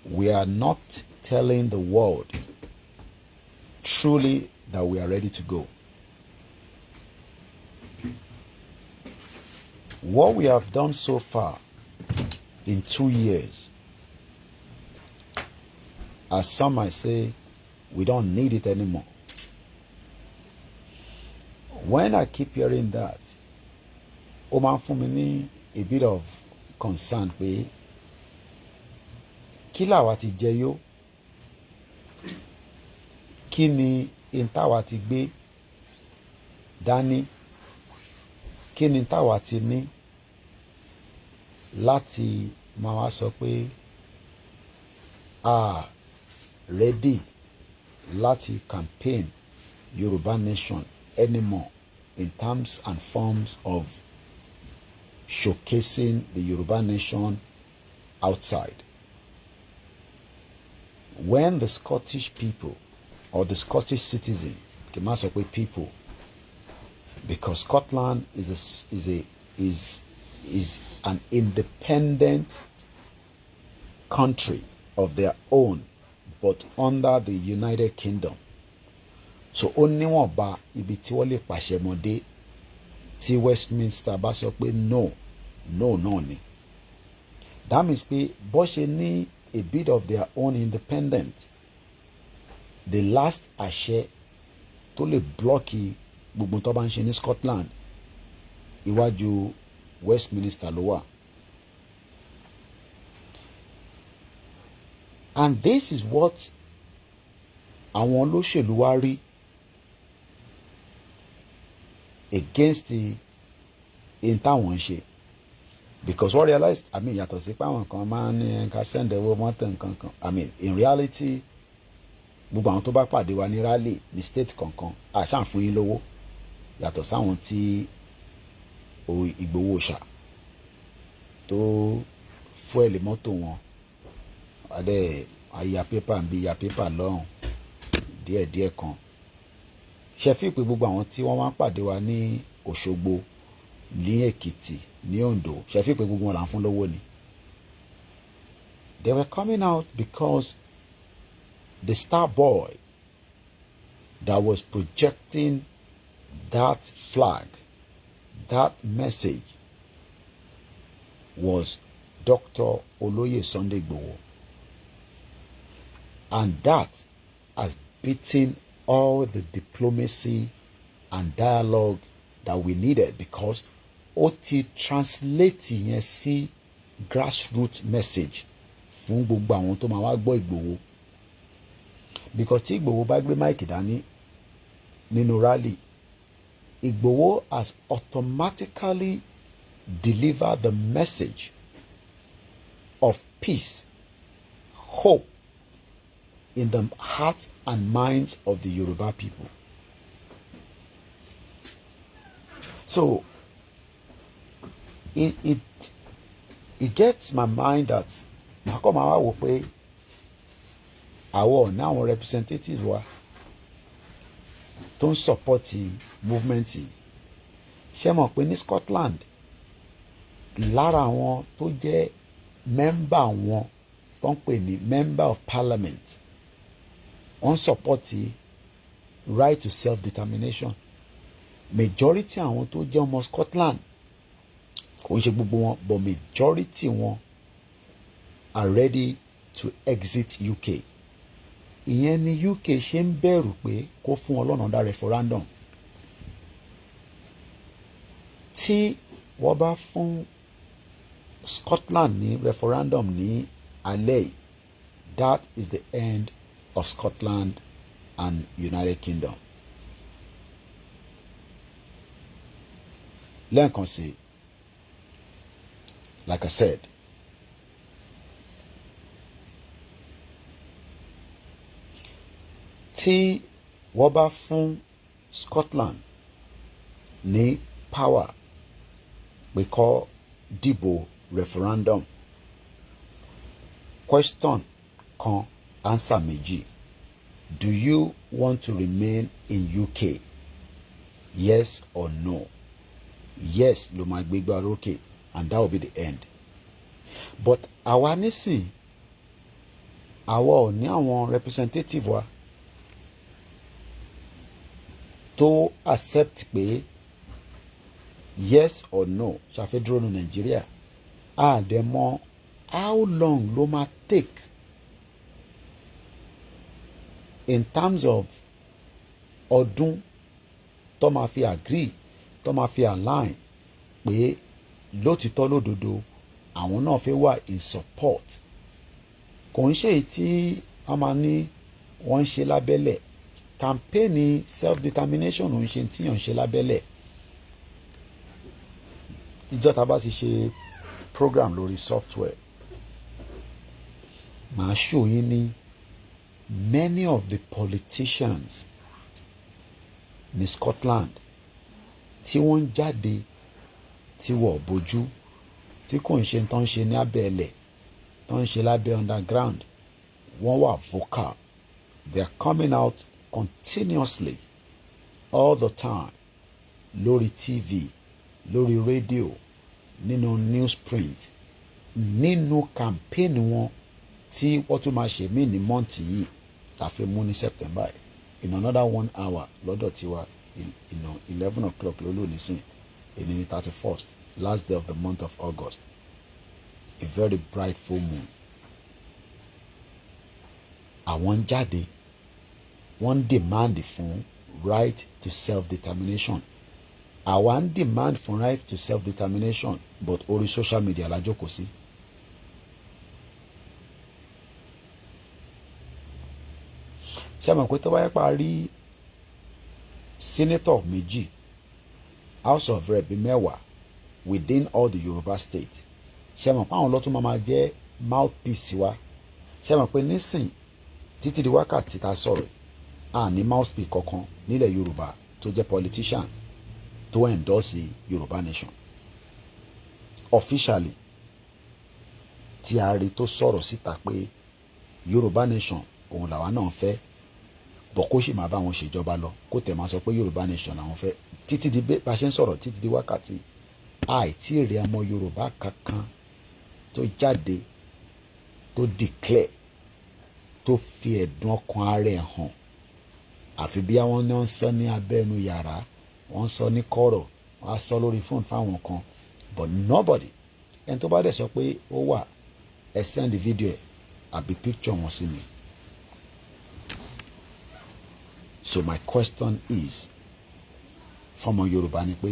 we are not telling the world truly that we are ready to go. What we have done so far in 2 years, as some might say, we don't need it anymore. When I keep hearing that, ó máa ń fún mi ní a bit of concern pé kí làwa ti jẹ yó, kí ni ìntàwa ti gbé dání, kí ni ìntàwa ti ní láti máa wá sọ pé a ready láti campaign Yorùbá nation anymore in terms and forms of showcasing the Yoruba nation outside. When the Scottish people or the Scottish citizen, people, because Scotland is an independent country of their own, but under the United Kingdom. So only one ba ibi tí wọ́n lè pàṣẹ mọ́dé tí Westminster bá sọ pé no ni. That means pé bó ṣe ní a bit of their own independent, the last àṣẹ tó lè blọ́ọ̀kì gbogbo tó bá ń ṣe ní Scotland iwájú Westminster ló wà. And this is what àwọn olóṣèlú wá rí against the in táwọn ń ṣe, because what realized, yàtọ̀ sí pé àwọn kan máa ń ní ká send owó mọ́tò nǹkan kan, in reality gbogbo àwọn tó bá pàdé wa ní rally ní state kankan àṣà fún yín lówó yàtọ̀ sáwọn tí Ìgbòho ṣà tó fuel mọ́tò wọn adé àyà pépà ń bí ya pépà lọ́hùn díẹ̀díẹ̀ kan. Ṣe fi pé gbogbo àwọn tí wọ́n máa ń pàdé wa ní Òṣogbo, ní Èkìtì, ní Oǹdó, ṣe fi pé gbogbo wọn là ń fún lówó ni. They were coming out because the star boy that was projecting that flag, that message, was Dr. Oloye Sunday Igboho. And that has beaten all the diplomacy and dialogue that we needed, because ó ti translate yẹn sí grassroots message fún gbogbo àwọn tó máa wá gbọ́ Ìgbòho. Because tí Ìgbòho bá gbé máìkì dání nínú rally, Ìgbòho has automatically delivered the message of peace, hope in the heart and minds of the Yoruba people. So it gets my mind that Makomawa wò pé àwọn now representatives wa tó ń support movement yìí. Ṣé mọ̀ pé ní Scotland lára àwọn tó jẹ́ member wọn tó ń pè ní member of parliament on support right to self-determination. Majority àwọn tó jẹ́ ọmọ Scotland, kò ń ṣe gbogbo wọn, but majority wọn are ready to exit UK. Ìyẹn ni UK ṣe ń bẹ̀rù pé kó fún wọn lọ́nà dá referendum. Tí wọ́n bá fún Scotland ní referendum ní alẹ́, that is the end of Scotland and United Kingdom. lẹ́ẹ̀kan sí, like I said, tí wọ́n bá fún Scotland ní power pé kó dìbò referendum, question kan answer méjì. Do you want to remain in UK? Yes or no? Yes ló máa gbégbá orókè, and that will be the end. But àwa nísìn, àwa ò ní àwọn representative wa tó accept pé yes or no ṣàfẹ́ dúró ní Nàìjíríà. Dẹ̀ mọ̀ how long ló máa take in terms of ọdún tó máa fi agree, tó máa fi align pé lótìtọ́ lódodo àwọn náà fẹ́ wà in support. Kò ń ṣe èyí tí a máa ní wọ́n ń ṣe lábẹ́lẹ̀. Campaign self determination ò ń ṣe tíyàn ń ṣe lábẹ́lẹ̀. Ìjọ́ tá bá ti ṣe program lórí software, màá show yín ní many of the politicians ní Scotland tí wọ́n ń jáde tí wọ́n bójú, tí kò ń ṣe tó ń ṣe ní abẹ́lẹ̀, tó ń ṣe lábẹ́ underground. Wọ́n wà vocal. They are coming out continuously all the time lórí TV, lórí radio, nínú newsprint, nínú campaign wọn tí wọ́n tún máa ṣe mí ní month yìí tàfi mú ní September in another 1 hour lọ́dọ̀ tiwa 11 o'clock lólò nísìn, èyí ní 31st, last day of the month of August, a very bright full moon. Àwọn jáde, wọ́n demand fún right to self-determination. Àwa ń demand fún right to self-determination, but orí social media la jókòó sí. Ṣé mọ̀ pé tó bá yẹ pa rí senator méjì, House of Rep mẹ́wàá within all the Yoruba state, ṣé mọ̀ pé àwọn lọ́tún máa jẹ́ mouthpiece wa? Ṣé mọ̀ pé nísìn títí di wákàtí tá sọ̀rọ̀ ní mouthpiece kankan nílẹ̀ Yorùbá tó jẹ́ politician tó endorse Yorùbá nation officially, tí a rí tó sọ̀rọ̀ síta pé Yorùbá nation òun làwa náà fẹ́, bọ̀ kó sì máa bá wọn ṣèjọba lọ, kó tẹ̀ máa sọ pé Yorùbá nation làwọn fẹ́. Títí di bá ṣe ń sọ̀rọ̀, títí di wákàtí àìtí rí ọmọ Yorùbá kankan tó jáde tó declare, tó fi ẹ̀dùn ọkàn ara ẹ̀ hàn. Àfi bí àwọn náà ń sọ ní abẹ́nu yàrá, wọ́n ń sọ ní kọ̀rọ̀, wọ́n á sọ lórí fóònù fáwọn kan, but nobody. Ẹni tó bá dẹ̀ sọ pé ó wà, ẹ send video ẹ̀ àbí picture wọn sí mi. So my question is, fọmọ Yorùbá ni pé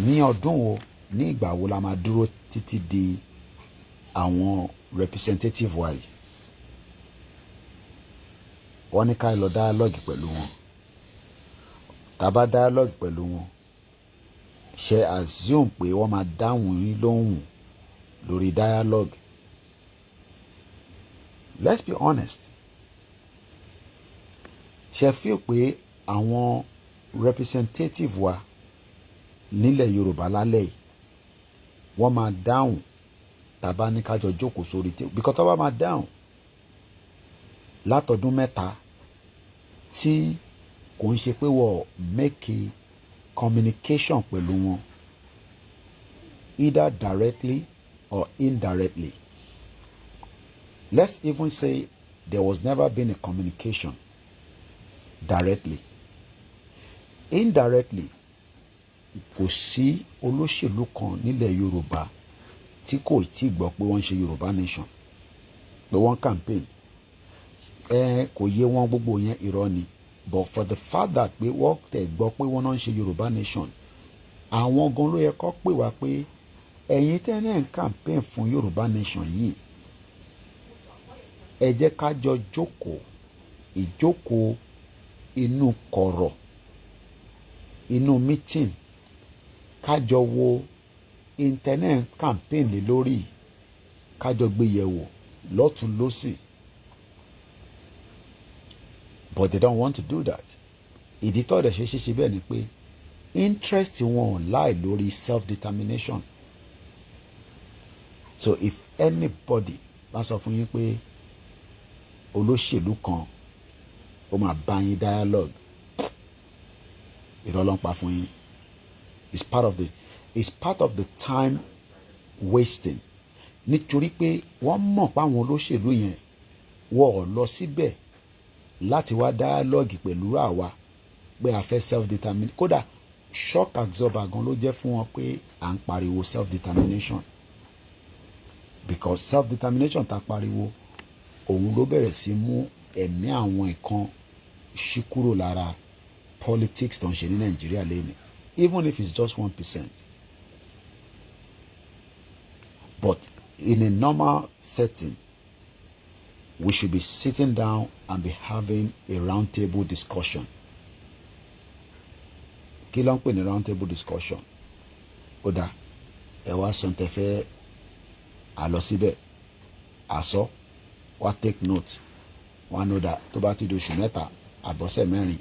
ní ọdún wo, ní ìgbà wo la máa dúró títí di àwọn representative wa yìí? Wọ́n ní ká lọ dialogue pẹ̀lú wọn. Tá bá dialogue pẹ̀lú wọn, ṣe assume pé wọ́n máa dáhùn yín lóhùn lórí dialogue? Let's be honest. Ṣe feel pé àwọn representative wa nílẹ̀ Yorùbá lálẹ́ yìí wọ́n máa dáhùn tá bá ní ká jọ jókòó sórí table? Because tó bá máa dáhùn látọdún mẹ́ta tí kò ń ṣe pé wọ́n make communication pẹ̀lú wọn, either directly or indirectly. Let's even say there was never been a communication directly. Indirectly, kò sí olóṣèlú kan nílẹ̀ Yorùbá tí kò tí gbọ́ pé wọ́n ń ṣe Yorùbá nation, pé wọ́n campaign. Kò yé wọn gbogbo yẹn irọ́ ni, but for the fact that pé wọ́n tẹ̀ gbọ́ pé wọ́n náà ń ṣe Yorùbá nation, àwọn gan ló yẹ kó pè wá pé ẹ̀yin tẹ́ ní ń campaign fún Yorùbá nation yìí, ẹ jẹ́ ká jọ jókòó, ìjókòó inú kọ̀rọ̀, inú meeting, kájọ wo internet campaign lé lórí, kájọ gbé yẹ̀wò lọ́tún lọ́sì. But they don't want to do that. Ìdí tó dẹ̀ ṣe bẹ́ẹ̀ ni pé interest wọn ò láì lórí self-determination. So if anybody bá sọ fún yín pé olóṣèlú kan ó máa bá yín dialogue, irọ́ ló ń pa fún yín. It's part of the time wasting. Nítorí pé wọ́n mọ̀ pé àwọn olóṣèlú yẹn wọ́n ò lọ síbẹ̀ láti wá dialogue pẹ̀lú àwa pé a fẹ́ self-determination. Kódà shock absorber gan ló jẹ́ fún wọn pé à ń pariwo self-determination, because self-determination ta pariwo òun ló bẹ̀rẹ̀ sí mú ẹ̀mí àwọn nǹkan ṣí kúrò lára politics tó ń ṣe ní Nàìjíríà lẹ́nu, even if it's just 1%. But in a normal setting, we should be sitting down and be having a round table discussion. Kí ló ń pè ní round table discussion? Ó dá ẹ wá sọ tẹ́ fẹ́ àlọ síbẹ̀, àsọ wá take note, wá know that tó bá ti di oṣù mẹ́ta àbọ̀sẹ̀ mẹ́rin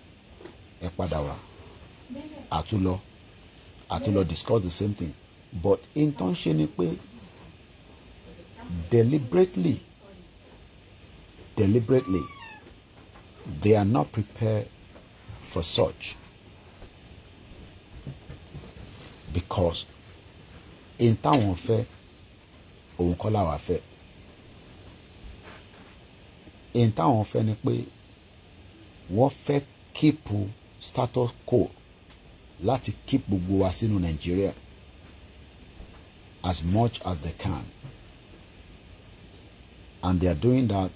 ẹ padà wá àtúlọ discuss the same thing. But in tó ń ṣe ni pé deliberately they are not prepared for such, because in táwọn fẹ́ òun kọ́ làwa fẹ́. In táwọn fẹ́ ni pé wọ́n fẹ́ keep status quo, láti keep gbogbo wa sínú Nigeria as much as they can, and they are doing that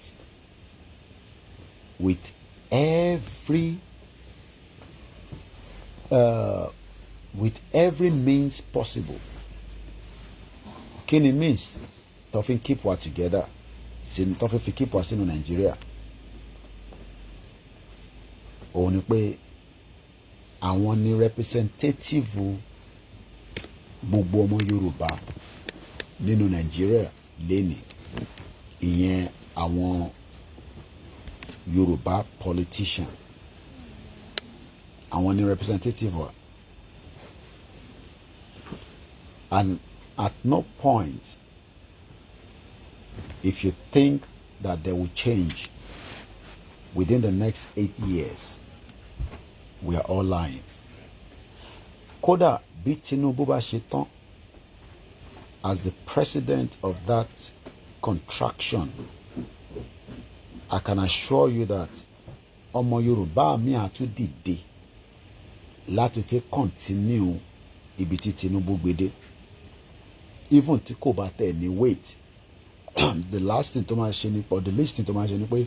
with every means possible. Kí ni means tó fi keep wa together, tó fi keep wa sínú Nigeria? Òun ni pé àwọn ni representative gbogbo ọmọ Yorùbá nínú Nigeria lẹ́ni, ìyẹn àwọn Yorùbá politician, àwọn ni representative wa. And at no point, if you think that they will change within the next 8 years, we are all lying. Kódà bí Tinubu bá ṣe tán as the president of that contraction, I can assure you that ọmọ Yorùbá mi á tún dìde láti fi continue ibi tí Tinubu gbede, even tí kò bá tẹ̀ ní wait. The last thing tó máa ṣe ni, or the least thing tó máa ṣe ni pé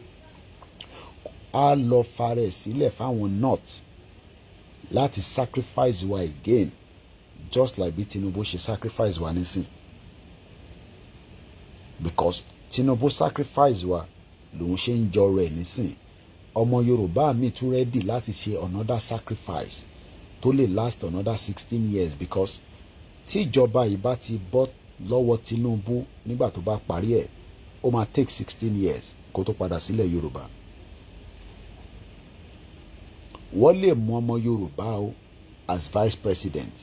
a lọ farẹ̀ sílẹ̀ fáwọn north láti sacrifice wa again, just like bí Tinubu ṣe sacrifice wa nísìn. Because Tinubu sacrifice wa lòun ṣe ń jọ rẹ̀ nísìn. Ọmọ Yorùbá mi tún ready láti ṣe another sacrifice tó lè last another 16 years, because tí ìjọba yìí bá ti bọ́ lọ́wọ́ Tinubu nígbà tó bá parí ẹ̀, ó máa take 16 years kó tó padà sílẹ̀ Yorùbá. Wọ́n lè mú ọmọ Yorùbá o as vice president,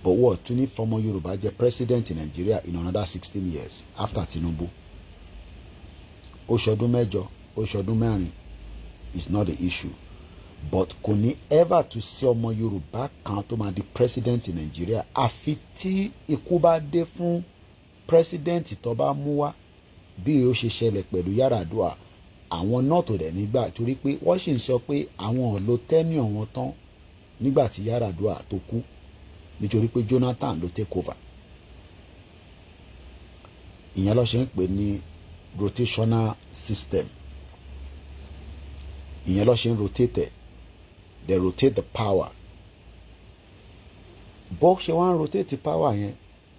but wọ́n tún ní fọmọ Yorùbá jẹ́ president in Nigeria in another 16 years after Tinubu. Ó ṣọdún mẹ́jọ, ó ṣọdún mẹ́rin is not the issue, but kò ní ever to sí ọmọ Yorùbá kan tó máa di president in Nigeria àfi tí ikú bá dé fún president tó bá mú wá, bí ó ṣe ṣẹlẹ̀ pẹ̀lú Yar'Adua. Àwọn náà tó dẹ̀ nígbà, torí pé wọ́n sì ń sọ pé àwọn ò lo tenure wọn tán nígbà tí Yar'Adua tó kú, nítorí pé Jonathan ló take over. Ìyẹn ló ṣe ń pè ní rotational system. Ìyẹn ló ṣe ń rotate, they rotate the power. Bó ṣe wá ń rotate power yẹn,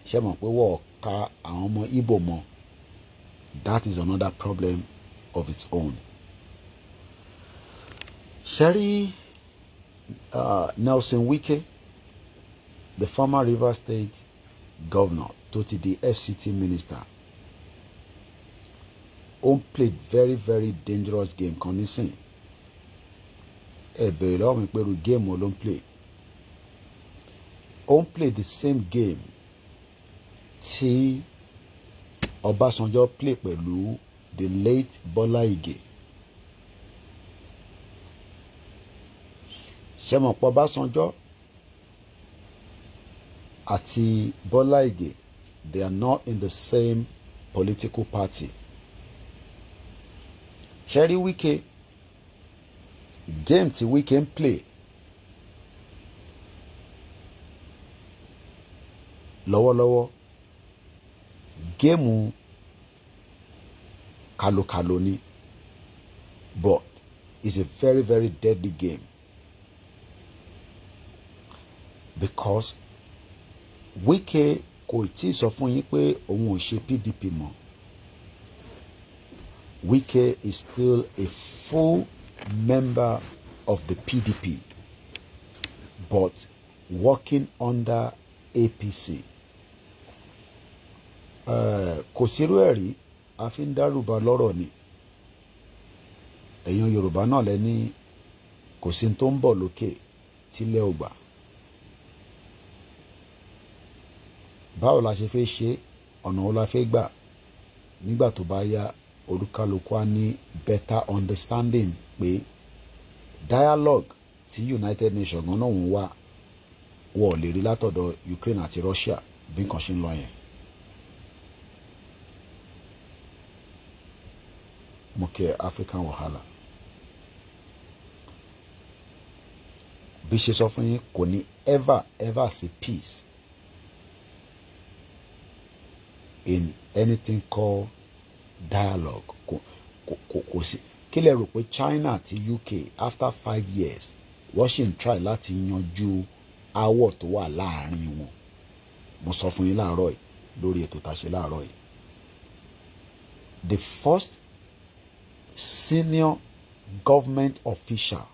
ṣe mọ̀ pé wọ́n ka àwọn ọmọ Igbo mọ́. That is another problem of its own. Sherry Nelson Wike, the former Rivers State governor tó ti di FCT minister ó ń play very very dangerous game kan nísìn. Ẹ bèrè lọ́wọ́ mi pé irú game wo ló ń play. Ó ń play the same game tí Ọbásanjọ́ play pẹ̀lú the late Bọ́lá Ìgè. Ṣé mọ̀ pé Ọbásanjọ́ àti Bọ́lá Ìgè, they are not in the same political party. Ṣé rí Wike, game tí Wike ń play lọ́wọ́lọ́wọ́, géèmù kàlòkàlò ni, but it's a very very deadly game because Wike kò tí ì sọ fún yín pé òun ò ṣe PDP mọ́. Wike is still a full member of the PDP but working under APC. Kò sírú ẹ̀rí a fi ń dárúbà lọ́rọ̀ ni. Ẹ̀yin Yorùbá náà lẹ́ni kò sí tó ń bọ̀ lókè tílẹ̀ ò gbà. Báwo la ṣe fẹ́ ṣe, ọ̀nà wo la fẹ́ gbà nígbà tó bá yá olúkálùkù á ní better understanding pé dialogue tí United Nations gan náà ń wá wọ́n lè rí látọ̀dọ̀ Ukraine àti Russia bí nǹkan ṣe ń lọ yẹn. Mo kẹ́ African wahala. Bí ṣe sọ fún yín kò ní ever sí peace in anything called dialogue. Kò sí. Kí lẹ rò pé China àti UK after 5 years wọ́n ṣì ń try láti yanjú aáwọ̀ tó wà láàrin wọn. Mo sọ fún yín láàárọ̀ yìí lórí ètò tá a ṣe láàárọ̀ yìí. The first senior government official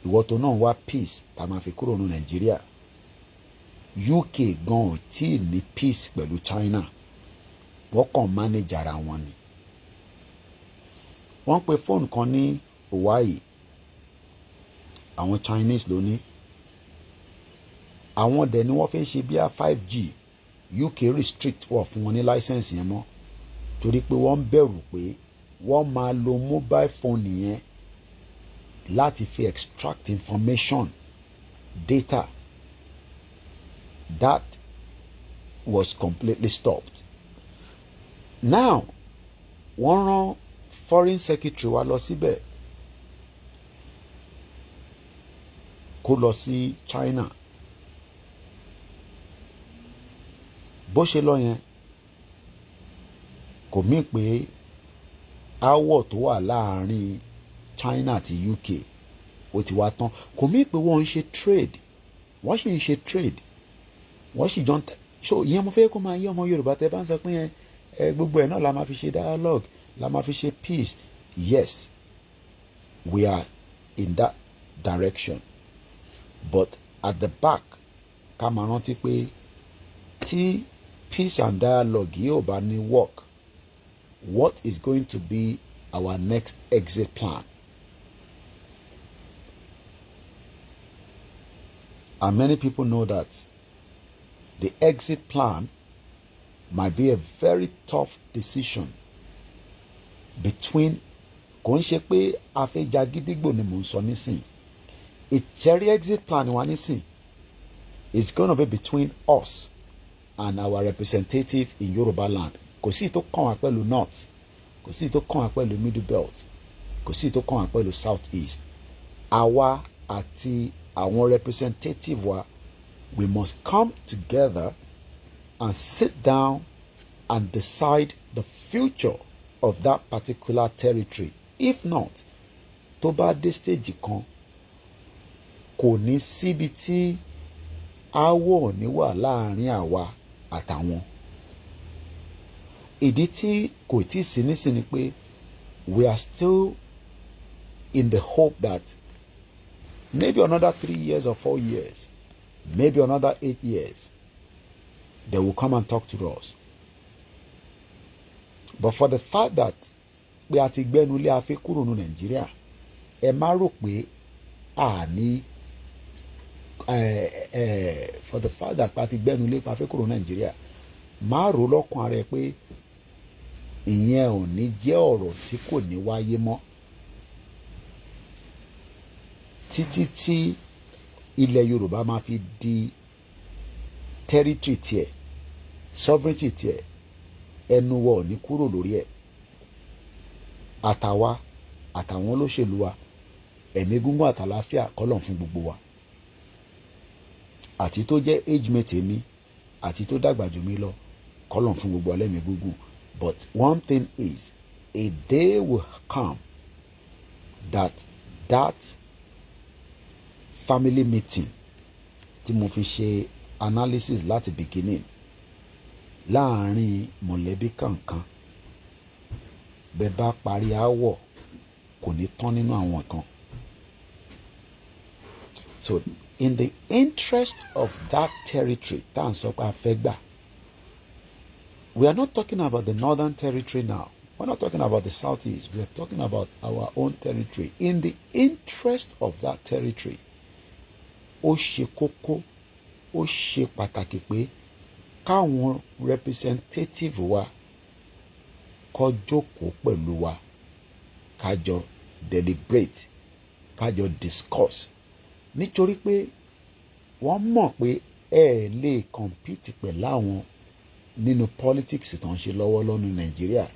ìwọ tó náà wá peace tá a máa fi kúrò ní Nàìjíríà. UK gan ò tí ì ní peace pẹ̀lú China, wọ́n kàn manage ara wọn ni. Wọ́n pe fóònù kan ní Hawaii, àwọn Chinese ló ní. Àwọn dẹ̀ ni wọ́n fẹ́ ṣe bí i 5G. UK restrict wọ̀ fún wọn ní license yẹn mọ́ torí pé wọ́n ń bẹ̀rù pé wọ́n máa lo mobile phone yẹn láti fi extract information, data. That was completely stopped. Now, wọ́n rán foreign secretary wa lọ síbẹ̀ kó lọ sí China. Bó ṣe lọ yẹn kò mí pé aáwọ̀ tó wà láàárín China àti UK ó ti wá tán. Kò mí pé wọ́n ń ṣe trade, wọ́n sì ń ṣe trade, wọ́n sì jọ ń tẹ̀. So ìyẹn mo fẹ́ kó máa yé ọmọ Yorùbá tẹ́ bá ń sọ pé gbogbo ẹ̀ náà la máa fi ṣe dialogue, la máa fi ṣe peace. Yes, we are in that direction, but at the back ká máa rántí pé tí peace and dialogue yóò bá ní work, what is going to be our next exit plan? And many people know that the exit plan might be a very tough decision between kò ń ṣe pé afẹ́jà gídígbò ni mò ń sọ nísìn. Ìṣẹ́rí exit plan wa nísìn is gonna be between us and our representative in Yoruba land. Kò sí tó kàn wá pẹ̀lú north, kò sí tó kàn wá pẹ̀lú middle belt, kò sí tó kàn wá pẹ̀lú south east. Àwa àti àwọn representative wa, we must come together and sit down and decide the future of that particular territory. If not, tó bá dé stage kan, kò ní síbi tí aáwọ̀ ní wà láàrin àwa àtàwọn. Ìdí tí kò tí sí nísìn ni pé we are still in the hope that maybe another 3 years or 4 years maybe another 8 years, they will come and talk to us. But for the fact that pé a ti gbẹ́nu lé afẹ́ kúrò ní Nàìjíríà, ẹ má rò pé a ní for the fact that a ti gbẹ́nu lé afẹ́ kúrò ní Nàìjíríà, má rò lọ́kàn ara ẹ pé ìyẹn ò ní jẹ́ ọ̀rọ̀ tí kò ní wáyé mọ́ títí tí ilẹ̀ Yorùbá máa fi di territory tiẹ̀, sovereignty tiẹ̀, ẹnu wa ò ní kúrò lórí ẹ̀. Àtàwa àtàwọn olóṣèlú wa, ẹ̀mí gúngún àtàláfíà kọ́lọ̀ fún gbogbo wa. Àti tó jẹ́ age mate mi, àti tó dàgbà jù mí lọ, kọ́lọ̀ fún gbogbo ẹlẹ́mí gúngún. But one thing is, a day will come that family meeting tí mo fi ṣe analysis láti beginning láàárín mọ̀lẹ́bí kankan, bẹ́ẹ̀ bá parí aáwọ̀ kò ní tán nínú àwọn kan. So in the interest of that territory tá à ń sọ pé a fẹ́ gbà, we are not talking about the northern territory now. We're not talking about the southeast. We are talking about our own territory. In the interest of that territory, ó ṣe kókó, ó ṣe pàtàkì pé káwọn representative wa kó jókòó pẹ̀lú wa, ká jọ deliberate, ká jọ discuss. Nítorí pé wọ́n mọ̀ pé ẹ lè compete pẹ̀lú àwọn nínú politics tó ń ṣe lọ́wọ́lọ́wọ́ ní Nàìjíríà.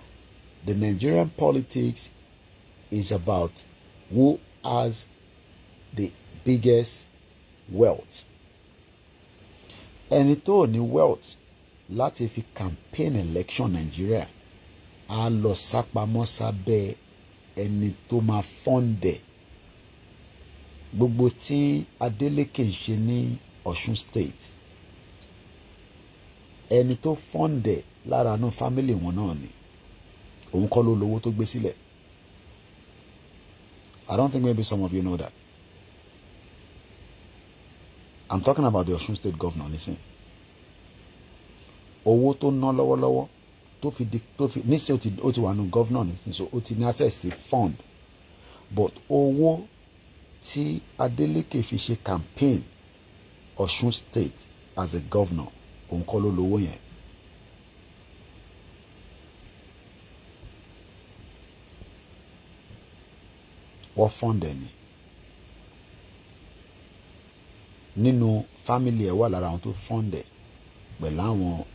The Nigerian politics is about who has the biggest wealth. Ẹni tó ní wealth láti fi campaign election Nigeria á lọ sápamọ́ sábẹ́ ẹni tó máa fọ́ǹdẹ̀. Gbogbo tí Adeleke ń ṣe ní Ọ̀ṣun State, ẹni tó fọ́ǹdẹ̀ lára náà family wọn náà ni. Òun kọ́ ló lówó tó gbé sílẹ̀. I don't think maybe some of you know that. I'm talking about the Ọ̀ṣun State governor, listen. Owó tó ná lọ́wọ́lọ́wọ́ tó fi níṣẹ́ ó ti wà nù governor nísìn, so ó ti ní access sí fund. But owó tí Adeleke fi ṣe campaign Ọ̀ṣun State as a governor, òun kọ́ ló lówó yẹn. Wọ́n fund ẹ̀ ni. Nínú family ẹ̀ wà lára àwọn tó fund ẹ̀ pẹ̀lú àwọn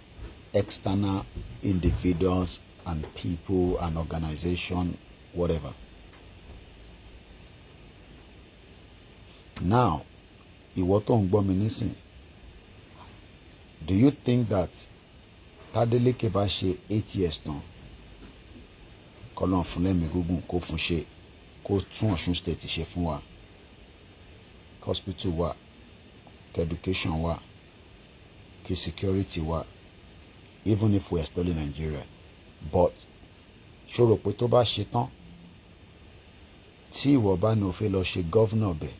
external individuals and people and organization, whatever. Now, ìwọ tó ń gbọ́ mi nísìn, do you think that Adeleke bá ṣe 8 years tán, kọ́lọ́n fún lẹ́mìí gígùn kó fún ṣe, kó tún Ọ̀ṣun State ṣe fún wa, hospital wa, education wa, security wa, even if we are still in Nigeria. But ṣòro pé tó bá ṣe tán, tí ìwọ bá ní o fẹ́ lọ ṣe governor bẹ̀,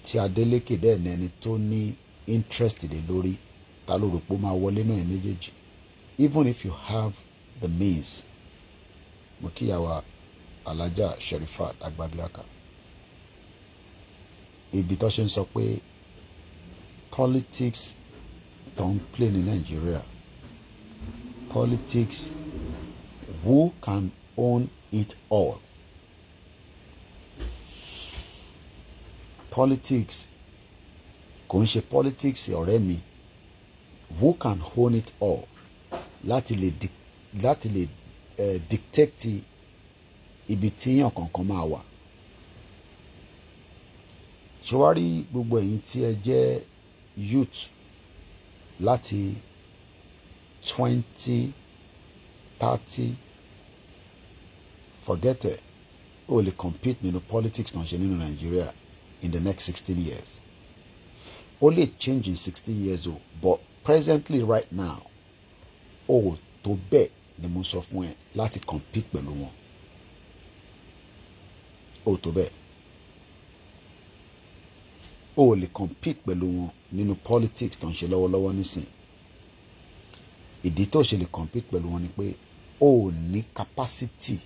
tí Adeleke dẹ̀ ní ẹni tó ní interest lé lórí, ta ló rò pé ó máa wọlé náà méjèèjì? Even if you have the means. Mo kíyàwó Alájà Sherifat Agbabiaka, ibi tó ṣe ń sọ pé politics don't play in Nigeria. Politics, who can own it all? Politics, kò ń ṣe politics ọ̀rẹ́ mi. Who can own it all? Láti lè dictate ibi tí yàn kankan máa wà. Ṣọwárí gbogbo ẹ̀yin tí ẹ jẹ́ youth láti 20, 30, forget it. O lè compete nínú politics náà ṣe nínú Nigeria in the next 16 years. O lè change in 16 years o, but presently right now, o tó bẹ́ẹ̀ ni mo sọ fún ẹ láti compete pẹ̀lú wọn. O tó bẹ́ẹ̀. o lè compete pẹ̀lú wọn nínú politics tó ń ṣe lọ́wọ́lọ́wọ́ nísìn. Ìdí tó ṣe lè compete pẹ̀lú wọn ni pé o ní capacity.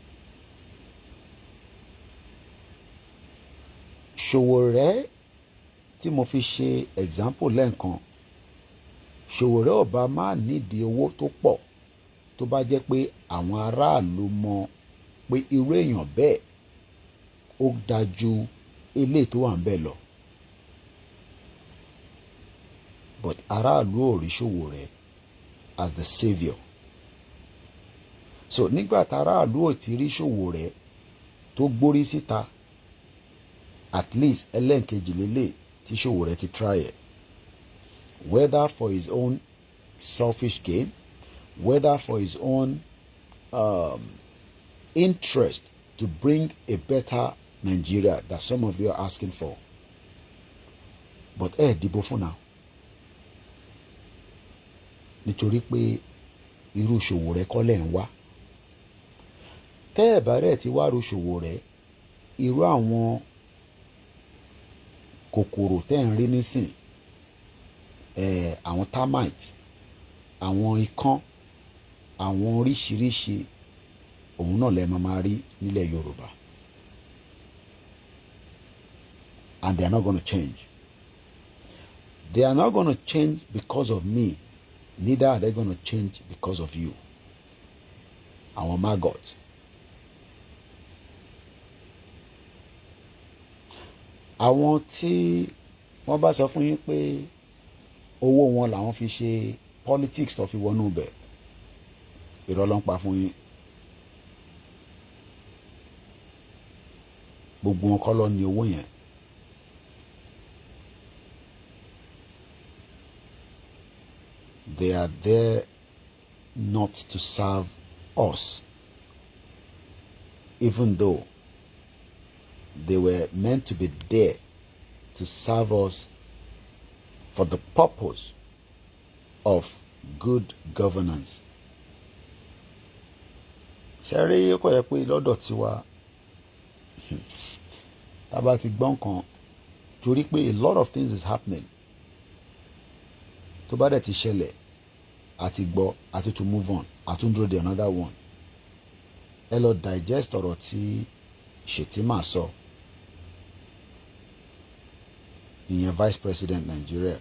Ṣòwòrẹ́ tí mo fi ṣe example lẹ́ǹkan, Ṣòwòrẹ́ ọba máa nídìí owó tó pọ̀ tó bá jẹ́ pé àwọn aráàlú mọ̀ pé irú èèyàn bẹ́ẹ̀ ó dájú eléyìí tó wà ń bẹ̀ lọ. But aráàlú ò rí Ṣòwòrẹ́ as the saviour. So nígbà tí aráàlú ò ti rí Ṣòwòrẹ́ tó gbórí síta, at least ẹlẹ́ǹkejì lélẹ̀ tí Ṣòwòrẹ́ ti try ẹ̀, whether for his own selfish gain, whether for his own interest to bring a better Nigeria that some of you are asking for. But dìbò fún now. Nítorí pé irú Ṣòwòrẹ́ kọ́ lẹ̀ ń wá. Tẹ́ ẹ̀ bá rẹ̀ ti wá ru Ṣòwòrẹ́, irú àwọn kòkòrò tẹ́ ń rí nísìn, àwọn termite, àwọn ikán, àwọn oríṣiríṣi, òun náà lẹ máa rí nílẹ̀ Yorùbá. And they are not going to change. They are not going to change because of me. Neither are they going to change because of you. Àwọn maggot. Àwọn tí wọ́n bá sọ fún yín pé owó wọn làwọn fi ṣe politics tó fi wọnú bẹ̀, irọ́ ló ń pa fún yín. Gbogbo wọn kọ́ ló ní owó yẹn. They are there not to serve us, even though they were meant to be there to serve us for the purpose of good governance. Ṣẹ́rí kò yẹ pé lọ́dọ̀ tiwa tá bá ti gbọ́n kan, torí pé a lot of things is happening. Tó bá dẹ̀ ti ṣẹlẹ̀, àti gbọ́, àti to move on, àtúndúró de another one. Ẹ lọ digest ọ̀rọ̀ tí Shettima sọ, ìyẹn Vice President Nigeria.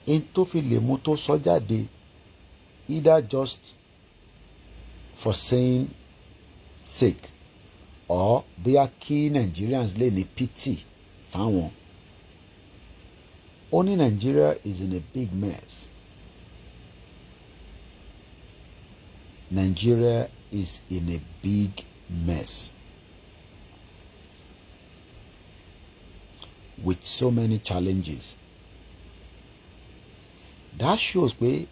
In tó fi lè mú tó sọ jáde, either just for saying sake, or bóyá kí Nigerians lè ní pity fáwọn. Only Nigeria is in a big mess. Nigeria is in a big mess. With so many challenges. That shows pé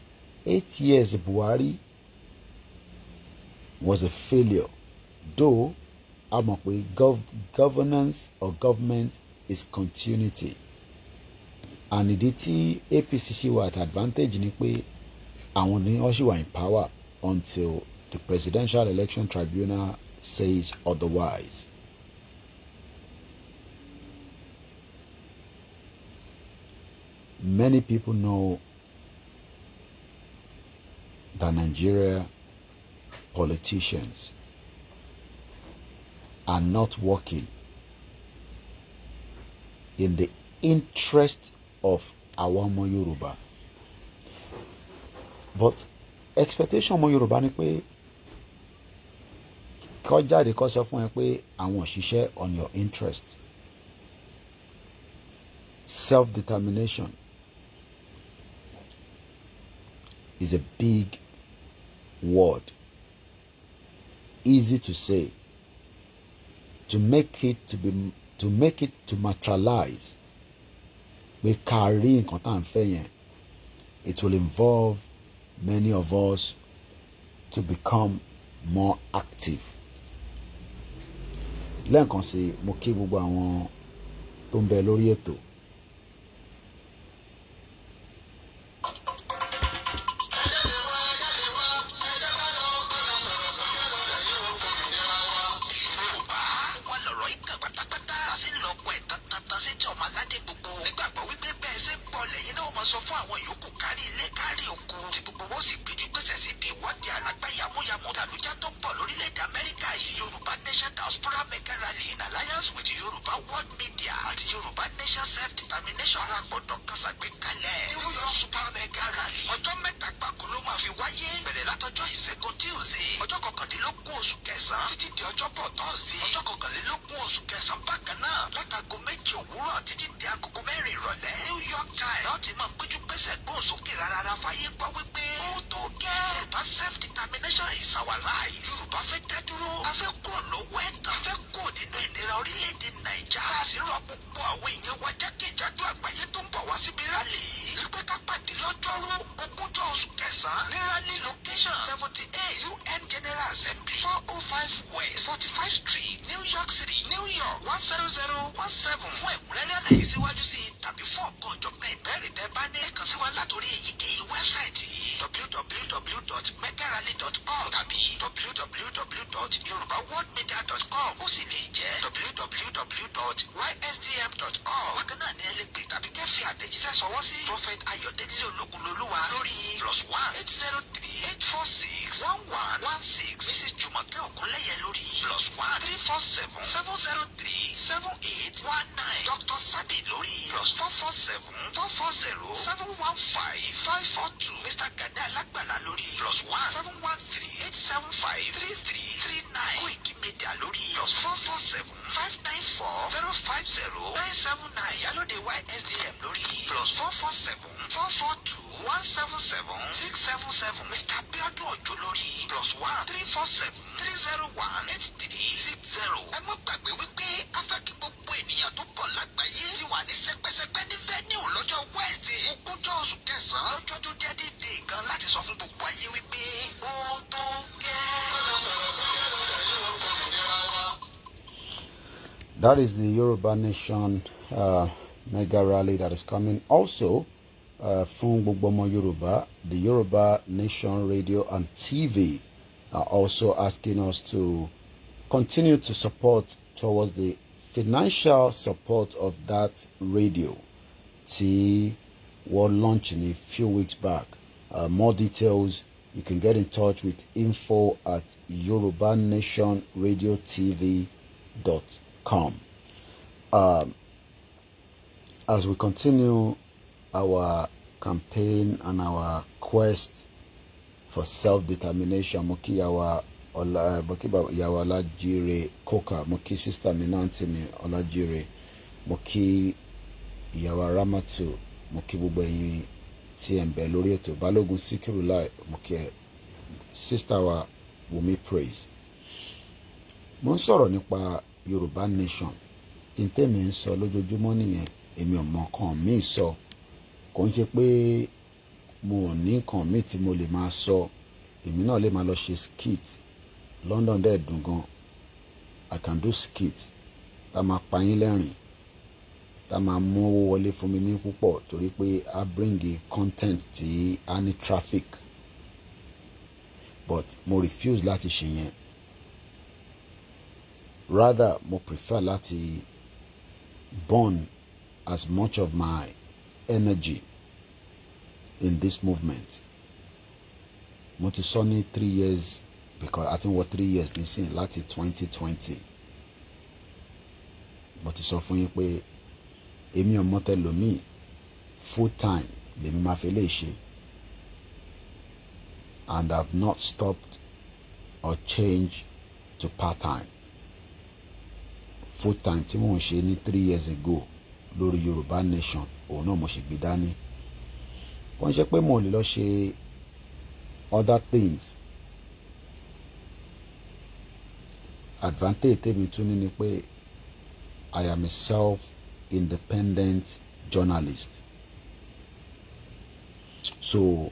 8 years Buhari was a failure. Though, a mọ̀ pé governance or government is continuity. And ìdí tí APC ṣì wà at advantage ni pé àwọn ni wọ́n ṣì wà in power until the Presidential Election Tribunal says otherwise. Many people know that Nigeria politicians are not working in the interest of our ọmọ Yorùbá. But expectation ọmọ Yorùbá ni pé kó jáde kó sọ fún ẹ pé àwọn òṣìṣẹ́ on your interest. Self-determination is a big word. Easy to say. To make it to materialize, we carry nǹkan tá à ń fẹ́ yẹn. It will involve many of us to become more active. Lẹ́ẹ̀kan sí, mo kí gbogbo àwọn tó ń bẹ lórí ètò. kárí ilé kárí oko tí gbogbo wọn sì péjú pésẹ̀ síbi ìwọ́de àràgbá yamuyamu tàlújá tó ń bọ̀ lórílẹ̀‐èdè Amẹ́ríkà yìí. Yorùbá Nation Diaspora Mega Rally in alliance with Yorùbá World Media àti Yorùbá Nation Self-Determination arápọ̀dọ̀ kan ṣàgbékalẹ̀ New York Super Mega Rally. Ọjọ́ mẹ́ta gbáko ló máa fi wáyé bẹ̀rẹ̀ látọjọ́ ìṣẹ́gun Tuesday ọjọ́ kọkàndínlógún oṣù kẹsàn-án títí di ọjọ́bọ̀ Thursday ọjọ́ kọkànlélógún oṣù kẹsàn-án bákan náà látago méjì òwúrọ̀ títí di agogo 4 ìrọ̀lẹ́. New York Times láti máa péjú pésẹ̀ gbóhùn sókè rárá fáyé gbọ́ wípé ó tó gẹ́. Yorùbá self-determination is our life. Yorùbá fẹ́ dá dúró. A fẹ́ kúrò lọ́wọ́ ẹ̀tàn. A fẹ́ kúrò nínú ìnira orílẹ̀-èdè Nàìjà. A sì rọ gbogbo àwọn èèyàn wa jákèjádò àgbáyé tó ń bọ̀ wá síbi rálì yìí. Wípé ká pàdé lọ́jọ́rú ogúnjọ́ oṣù kẹsàn-án ní rally location 78 UN General Assembly 405 West 45 Street New York City New York 10017. Fún ẹ̀kúnrẹ́rẹ́ àlàyé síwájú sí i tàbí fún ọ̀gá ọ̀jọ̀gbọ́n ìbéèrè tẹ́ bá ní kàn sí wa látòrí èyíkéyìí wẹ́bsáìtì yìí www.megarally.org tàbí www.yorubaworldmedia.com ó sì lè jẹ́ www.ysdm.org. Bákan náà ni ẹ lè pè tàbí kẹ́ fi àtẹ̀jíṣẹ́ ṣọwọ́ sí Prophet Ayọ̀délé Ológunlolúwa lórí +1 803 846 1116. Mrs. Jùmọ̀kẹ́ Ògúnlẹ́yẹ lórí +1 347 703 7819. Dr. Sabi lórí +447 440 715 542. Mr. Gani Alágbàlá lórí +1 713 875 3339. Koiki Media lórí +447 594 050 979. Yálòdé YSDM lórí +447 442 177 677. Mr. Abiodun Ojo lórí +1 347 301 8360. Ẹ má gbàgbé wípé a fẹ́ kí gbogbo ènìyàn tó bọ̀ lágbàáyé ti wà ní sẹpẹsẹpẹ ní venue lọ́jọ́ Wednesday ogúnjọ́ oṣù kẹsàn-án lọ́jọ́ tó jẹ́ dédé gan láti sọ fún gbogbo ayé wípé ó tó gẹ́. That is the Yoruba Nation Mega Rally that is coming. Also, fún gbogbo ọmọ Yoruba, the Yoruba Nation Radio and TV are also asking us to continue to support towards the financial support of that radio. Tí wọ́n launch in a few weeks back. More details, you can get in touch with info@yorubanationradiotv.com. As we continue our campaign and our quest for self-determination, Moki Yawa Olajire Koka, Moki Sister Minanti mi Olajire, Moki Yawa Ramatu, Moki Bubeyin TMB lórí ètò Balógun Síkírù Láì, Moki Sister wa Wumi Praise. Mo ń sọ̀rọ̀ nípa Yorùbá Nation. Ìtẹ́mi ń sọ lójoojúmọ́ nìyẹn. Èmi ò mọ nǹkan míì sọ. Kò ń ṣe pé mo ò ní nǹkan míì tí mo lè máa sọ. Èmi náà lè máa lọ ṣe skit. London dẹ̀ dùn gan. I can do skit. Tá máa pa yín lẹ́rìn. Tá máa mú owó wọlé fún mi ní púpọ̀ torí pé I bring a content tí a ní traffic. But mo refuse láti ṣe yẹn. Rather, mo prefer láti burn as much of my energy in this movement. Mo ti sọ ní 3 years, because I think what 3 years nísìnyí láti 2020. Mo ti sọ fún yín pé èmi ò mọ tẹlòmíì full time lèmi máa fi lè ṣe. And I've not stopped or changed to part time. Full time tí mò ń ṣe ní 3 years ago lórí Yorùbá Nation, òun náà mo ṣe gbé dání. Kò ń ṣe pé mo lè lọ ṣe other things. Advantage tèmi tún ní ni pé I am a self-independent journalist. So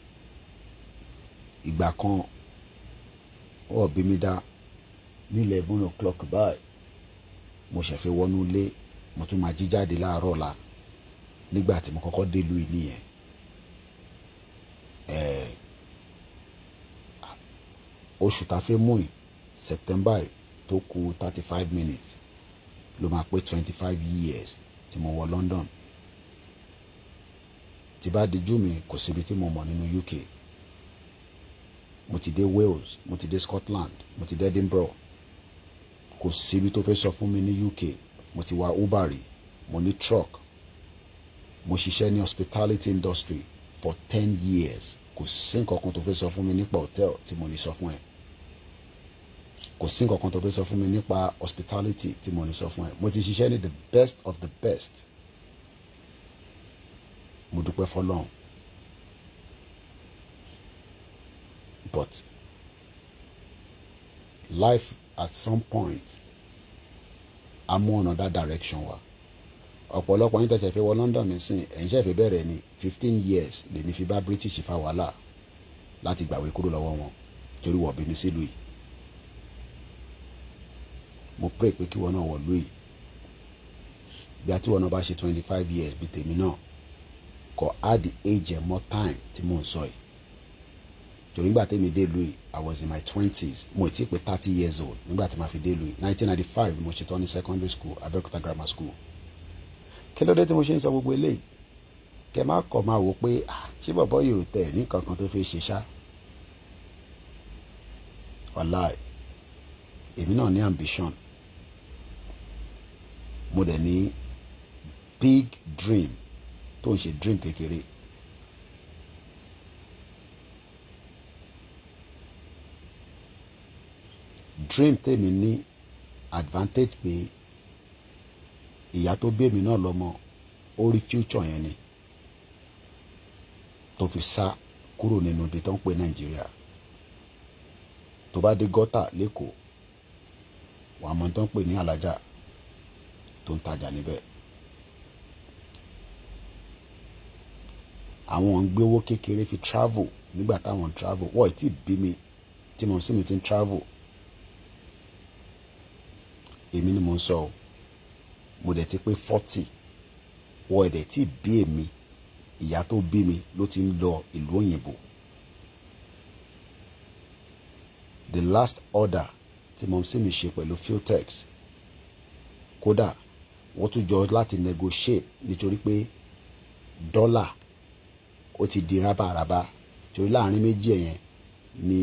ìgbà kan ó bí mi dá ní 11 o'clock báyìí. Mo ṣẹ̀fẹ̀ wọnú ilé, mo tún máa jí jáde láàárọ̀ ọ̀la nígbà tí mo kọ́kọ́ dé ìlú yìí nìyẹn. Oṣù tá fẹ́ mú yìí, September tó kù 35 minutes ló máa pé 25 years tí mo wọ London. tí bá dijú mi kò síbi tí mo mọ̀ nínú UK. Mo ti dé Wales, mo ti dé Scotland, mo ti dé Edinburgh. Kò síbi tó fẹ́ sọ fún mi ní UK. Mo ti wá Uber rí, mo ní truck. Mo ṣiṣẹ́ ní hospitality industry for 10 years. Kò sí nǹkan kan tó fẹ́ sọ fún mi nípa hotel tí mo ní sọ fún ẹ. Kò sí nǹkan kan tó fẹ́ sọ fún mi nípa hospitality tí mo ní sọ fún ẹ. Mo ti ṣiṣẹ́ ní the best of the best. Mo dúpẹ́ f'Ọlọ́run. But life at some point a mú ọ̀nà that direction wa. Ọ̀pọ̀lọpọ̀ yín tẹ̀sẹ̀ fẹ́ wọ London nísìn ẹ̀yin ṣẹ̀fẹ̀ bẹ̀rẹ̀ ní 15 years lèmi fi bá British fa wàhálà láti gbàwé kúrò lọ́wọ́ wọn torí wọ́n bí mi sílùú yìí. Mo pray pé kí wọn náà wọ̀ lóyè bí a tí wọn náà bá ṣe 25 years bí tèmi náà kọ add the age more time tí mò ń sọ yìí. Torí nígbà tèmi dé lùí I was in my 20s. Mo ti pé 30 years old nígbà tí màá fi dé lùí 1995 mo ṣetán ní secondary school Abẹ́òkúta grammar school. Kí ló dé tí mo ṣe ń sọ gbogbo eléyìí? Kẹ má kọ̀ máa wò pé ṣé bọ̀bọ́ yìí ò tẹ̀ ní kankan tó fi ṣe ṣá. Wàláì èmi náà ní ambition. Mo dẹ̀ ní big dream tó ń ṣe dream kékeré. Dream tèmi ní advantage pé ìyá tó bí èmi náà lọ́mọ ó rí future yẹn ni tó fi sá kúrò nínú ibi tó ń pè Nàìjíríà. Tó bá dé gọ́tà lẹ́kọ̀ọ́ wàá mọ̀ tó ń pè ní alájà tó ń tajà níbẹ̀. Àwọn ń gbé owó kékeré fi travel nígbà táwọn ń travel wọ́n ti bí mi tí mo sì mi ti ń travel. Èmi ni mo ń sọ mo dẹ̀ ti pé 40 wọ́n ẹ̀dẹ̀ tí bí èmi ìyá tó bí mi ló ti ń lọ ìlú òyìnbó. The last order tí mo sì mi ṣe pẹ̀lú Filtex kódà wọ́n tún jọ láti negotiate nítorí pé dọ́là ó ti di rábàrábà torí láàrin méjì ẹ̀yẹn ni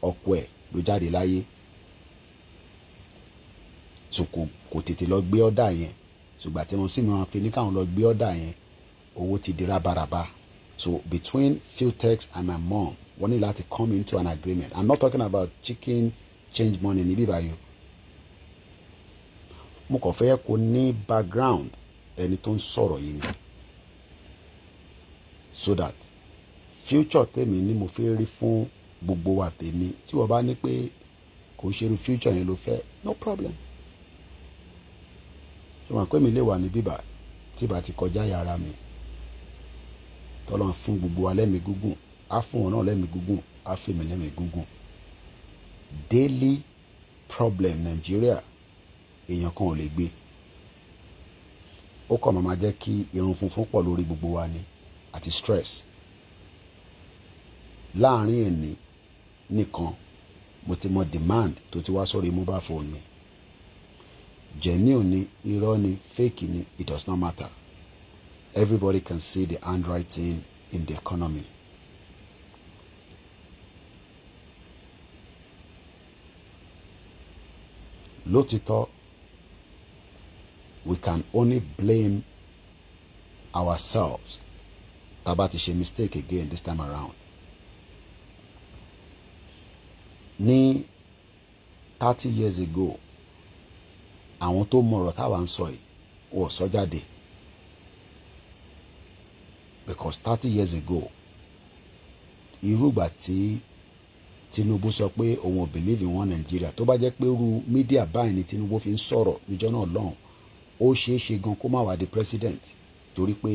ọkọ ẹ̀ ló jáde láyé. So kò tètè lọ gbé ọ̀dà yẹn ṣùgbọ́n tí mo sì máa fi ní káwọn lọ gbé ọ̀dà yẹn owó ti di rábàrábà. So between Filtex and my mom wọ́n ní láti come into an agreement. I'm not talking about chicken change money níbí báyìí. Mo kàn fẹ́ kó ní background ẹni tó ń sọ̀rọ̀ yìí ni so that future tèmi ni mo fẹ́ rí fún gbogbo wa tèmi tí wọ́n bá ní pé kò ń ṣerú future yẹn ló fẹ́ no problem. Ṣé wọn pé mi lè wà ní bíbà tí bá ti kọjá yàrá mi tọ́lọ́ fún gbogbo wa lẹ́mìí gúngùn á fún wọn náà lẹ́mìí gúngùn á fi mi lẹ́mìí gúngùn. Daily problem Nàìjíríà èèyàn kan ò lè gbé. Ó kàn máa jẹ́ kí irun funfun pọ̀ lórí gbogbo wa ni àti stress. Láàárín ẹni nìkan mo ti mọ demand tó ti wá sórí mobile phone mi. Genuine ni irọ́ ni fake ni it does not matter. Everybody can see the handwriting in the economy. Lótìtọ́ we can only blame ourselves tá a bá ti ṣe mistake again this time around. Ní 30 years ago àwọn tó mọ̀rọ̀ táwa ń sọ yìí wọ́n sọ jáde because 30 years ago irúgbà tí Tinubu sọ pé òun ò believe in wọn Nàìjíríà tó bá jẹ́ pé irú mídíà báyìí ni Tinubu fi ń sọ̀rọ̀ níjọ́ náà lọ́hùn ó ṣeé ṣe gan kó má wá di president torí pé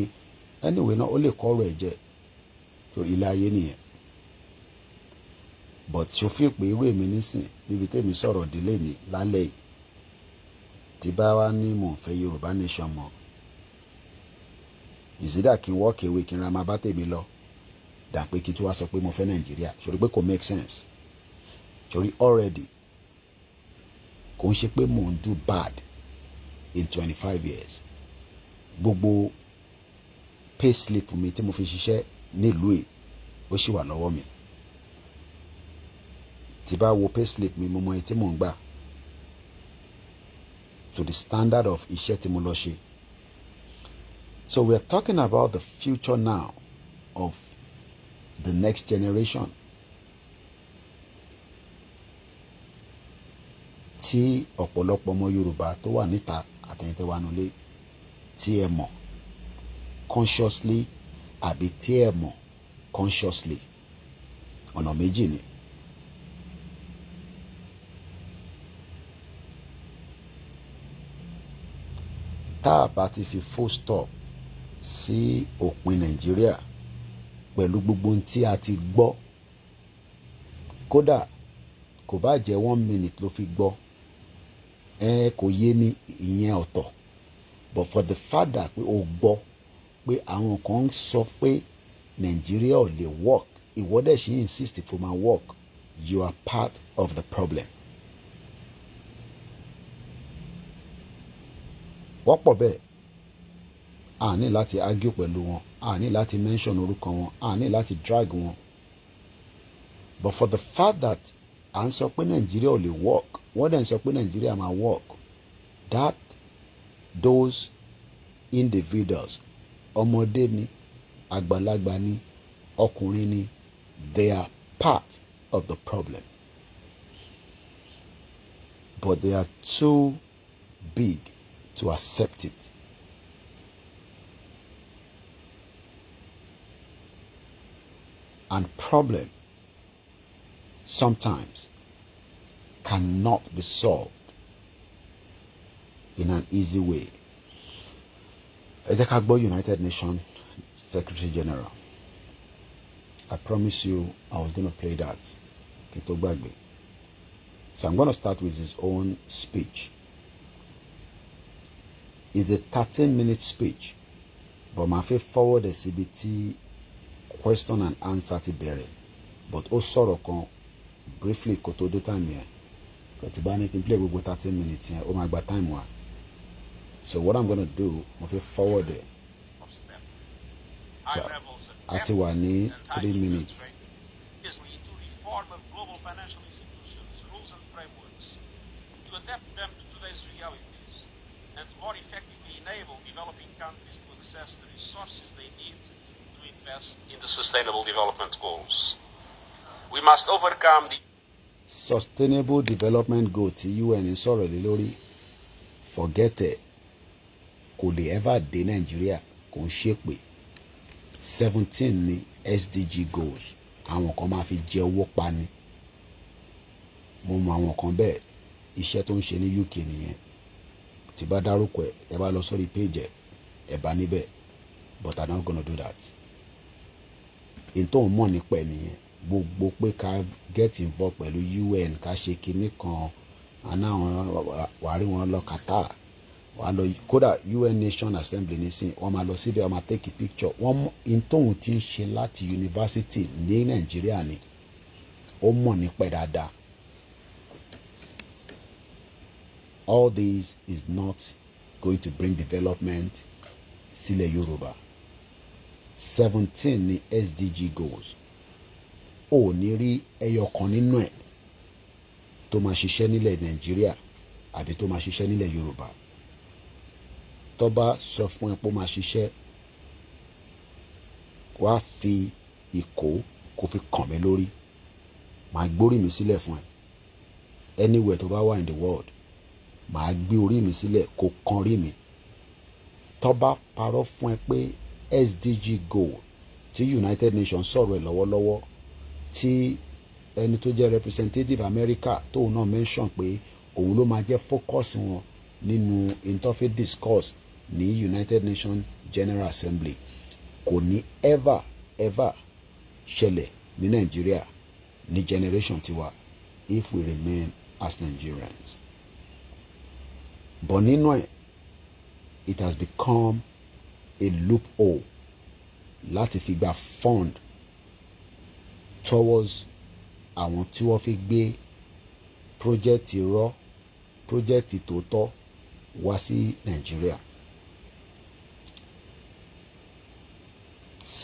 anyway náà ó lè kọ́rọ̀ ẹ̀ jẹ́ torí ilé ayé nìyẹn. But ṣó fi pé irú èmi nísìn níbi tèmi sọ̀rọ̀ délé ní lálẹ́ yìí tí bá wá ní mò ń fẹ́ Yorùbá nation mọ́ ìsídà kí n walk away kí n ra máa bá tèmi lọ dà pé kí n tún wá sọ pé mo fẹ́ Nàìjíríà ṣòrí pé kò make sense ṣòrí already kò ń ṣe pé mò ń do bad in 25 years gbogbo pay slip mi tí mo fi ṣiṣẹ́ nílùú yìí ó sì wà lọ́wọ́ mi. Tí bá wo pay slip mi mo mọ iye tí mò ń gbà to the standard of iṣẹ́ tí mo lọ ṣe. So we are talking about the future now of the next generation. Tí ọ̀pọ̀lọpọ̀ ọmọ Yorùbá tó wà níta àtẹ̀yìntẹ́ wa nulẹ̀ tí ẹ mọ̀ consciously àbí tí ẹ mọ̀ consciously, ọ̀nà méjì ni. Tá a bá ti fi full stop sí òpin Nàìjíríà pẹ̀lú gbogbo ohun tí a ti gbọ́, kódà kò bá jẹ́ 1 minute ló fi gbọ́, kò yé ní ìyẹn ọ̀tọ̀, but for the fact that pé o gbọ́ pé àwọn kan ń sọ pé Nàìjíríà ò lè work, ìwọ dẹ̀ ṣì insist tó máa work, you are part of the problem. Wọ́pọ̀ bẹ́ẹ̀, a ní láti argue pẹ̀lú wọn, a ní láti mention orúkọ wọn, a ní láti drag wọn, but for the fact that à ń sọ pé Nàìjíríà ò lè work, wọ́n dẹ̀ ń sọ pé Nàìjíríà máa work, that those individuals, ọmọdé ni, àgbàlagbà ni, ọkùnrin ni, they are part of the problem, but they are too big to accept it. And problem sometimes cannot be solved in an easy way. Ẹ jẹ́ ká gbọ́ United Nations Secretary General. I promise you I was going to play that. Kí n tó gbàgbé. So I'm going to start with his own speech. It's a 13-minute speech, but màá fẹ́ forward ẹ̀ síbi tí question and answer ti bẹ̀rẹ̀, but ó sọ̀rọ̀ kan briefly kó tó dé time yẹn. Kẹ̀tì bá ní kí n play gbogbo 13 minutes yẹn, ó máa gba time wa. So what I'm going to do, mo fẹ́ forward ẹ̀. So a ti wà ní 3 minutes. To reform of global financial institutions, rules and frameworks, to adapt them to today's realities, and more effectively enable developing countries to access the resources they need to invest in the Sustainable Development Goals. We must overcome the Sustainable Development Goal tí UN ń sọ̀rọ̀ lé lórí, forget it, kò lè ever dé Nàìjíríà, kò ń ṣépè. 17 ni SDG goals, àwọn kan máa fi jẹ owó pa ni. Mo mọ àwọn kan bẹ́ẹ̀, iṣẹ́ tó ń ṣe ní UK nìyẹn. Tí bá dárúkọ ẹ̀, ẹ bá lọ sórí page ẹ bá níbẹ̀, but I'm not gonna do that. In tó ń mọ̀ nípa ẹ̀ nìyẹn, gbogbo pé ká get involved pẹ̀lú UN, ká ṣe kinní kan, àná wàá rí wọn lọ Qatar, wàá lọ kódà UN Nation Assembly nísìn, wọ́n máa lọ síbẹ̀, wọ́n máa take a picture. Wọ́n in tóun ti ń ṣe láti university ní Nàìjíríà ni, ó mọ̀ nípa ẹ̀ dáadáa. All this is not going to bring development sílẹ̀ Yorùbá. 17 ni SDG goals. Ó ní rí ẹyọ kan nínú ẹ̀ tó máa ṣiṣẹ́ nílẹ̀ Nàìjíríà àbí tó máa ṣiṣẹ́ nílẹ̀ Yorùbá. Tó bá sọ fún ẹ pé ó máa ṣiṣẹ́, wá fi ìkó kó fi kàn mí lórí, màá gbórí mi sílẹ̀ fún ẹ. Anywhere tó bá wà in the world, màá gbé orí mi sílẹ̀ kó kan rí mi. Tó bá parọ́ fún ẹ pé SDG goal tí United Nations sọ̀rọ̀ ẹ̀ lọ́wọ́lọ́wọ́, tí ẹni tó jẹ́ representative America tóun náà mention pé òun ló máa jẹ́ focus wọn nínú interfaith discourse ní United Nations General Assembly, kò ní ever ṣẹlẹ̀ ní Nàìjíríà ní generation tiwa if we remain as Nigerians. But nínú ẹ̀, it has become a loophole láti fi gba fund towards àwọn tí wọ́n fi gbé project irọ́, project tòótọ́ wá sí Nàìjíríà.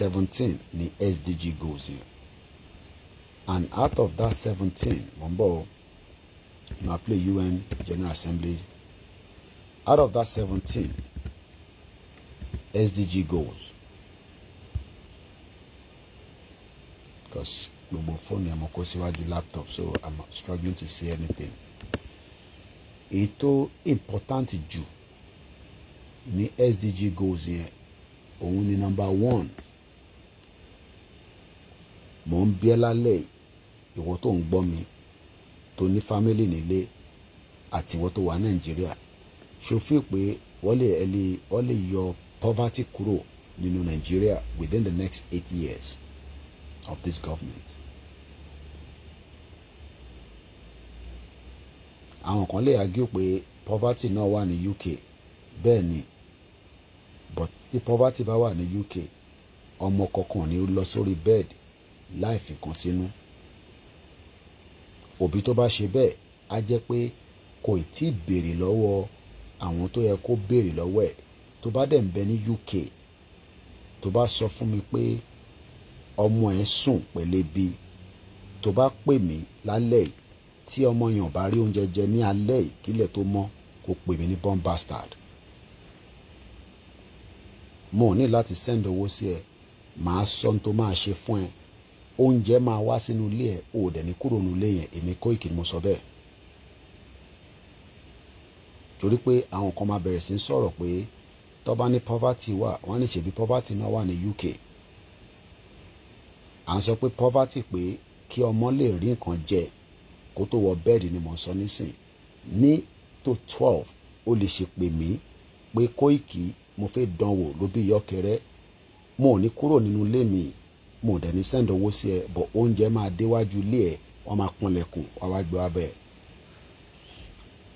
17 ni SDG goals yẹn, and out of that 17 mo play UN General Assembly. Out of that 17 SDG goals, because gbogbo phone yẹn mo kó síwájú laptop, so I'm struggling to see anything. Ètò important jù ní SDG goals yẹn, òun ni number 1. Mo ń bí ẹ lálẹ́ ìwọ tó ń gbọ́ mi tó ní family nílé àti ìwọ tó wà Nàìjíríà, ṣó fi pé wọ́n lè yọ poverty kúrò nínú Nàìjíríà within the next 8 years of this government. Àwọn kan lè argue pé poverty náà wà ní UK, bẹ́ẹ̀ ni, but tí poverty bá wà ní UK, ọmọ kankan ni ó lọ sórí bed láì fi kan sínú. Òbí tó bá ṣe bẹ́ẹ̀ á jẹ́ pé kò tí ì béèrè lọ́wọ́ àwọn tó yẹ kó béèrè lọ́wọ́ ẹ̀. Tó bá dẹ̀ ń bẹ ní UK, tó bá sọ fún mi pé ọmọ ẹ̀ sùn pẹ̀lú ebi, tó bá pè mí lálẹ́ yìí tí ọmọ yẹn ò bá rí oúnjẹ jẹ ní alẹ́ yìí kílẹ̀ tó mọ́, kó pè mí ní bomb bastard. Mo ní láti send owó sí ẹ, màá sọ ohun tó máa ṣe fún ẹ. Oúnjẹ máa wá sínú ilé ẹ, o dẹ̀ ní kúrò nínú ilé yẹn. Èmi Koiki ni mo sọ bẹ́ẹ̀. Torí pé àwọn kan máa bẹ̀rẹ̀ sí ń sọ̀rọ̀ pé tó bá ní poverty wà, wọ́n ní ṣebí poverty náà wà ní UK. À ń sọ pé poverty pé kí ọmọ lè rí nǹkan jẹ kó tó wọ bẹ́ẹ̀dì ni mo ń sọ nísìn. Ní tó 12 ó lè ṣe pè mí pé Koiki mo fẹ́ dánwò ló bí yọkẹrẹ, mo ò ní kúrò nínú ilé mi, mo dẹ̀ ní send owó sí ẹ, but oúnjẹ máa déwájú ilé ẹ, wọ́n máa pọ́nlẹ̀kùn, wọ́n wá gbé wá bẹ́ẹ̀.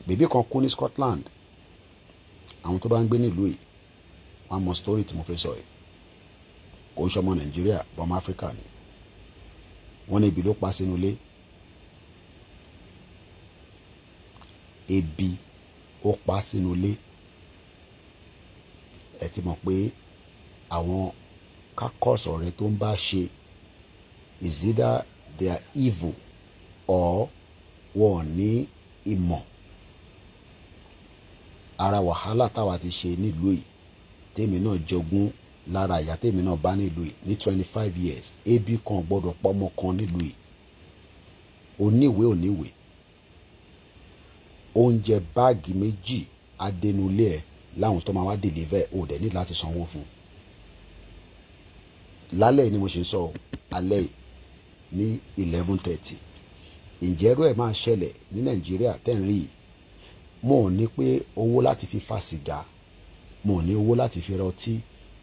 Bèbí kan kú ní Scotland. Àwọn tó bá ń gbé nílùú yìí wọ́n mọ story tí mo fẹ́ sọ yìí. Kò ń ṣọmọ Nàìjíríà, bọ́mọ Áfíríkà ni. Wọ́n ní ibi ló pa sínú ilé. Ebi ó pa sínú ilé. Ẹ ti mọ̀ pé àwọn kákọ́sọ̀ rẹ tó ń bá ṣe is either they are evil or wọ́n ní ìmọ̀. Ara wàhálà táwa ti ṣe nílùú yìí tèmi náà jogún lára ìyá tèmi náà bá nílùú yìí ní 25 years. Ebi kan gbọ́dọ̀ pọ́mọ kan nílùú yìí. Oníwèé oúnjẹ báàgì méjì adẹnulé ẹ láwọn tó máa wá deliver, ò dẹ̀ ní láti sanwó fún. Lálẹ́ yìí ni mo ṣe ń sọ, alẹ́ yìí ní 11:30. Ǹjẹ́ irú ẹ̀ máa ṣẹlẹ̀ ní Nàìjíríà tẹ́ ń rí yìí? Mo ò ní pé owó láti fi fa sìgá, mo ò ní owó láti fi ra ọtí,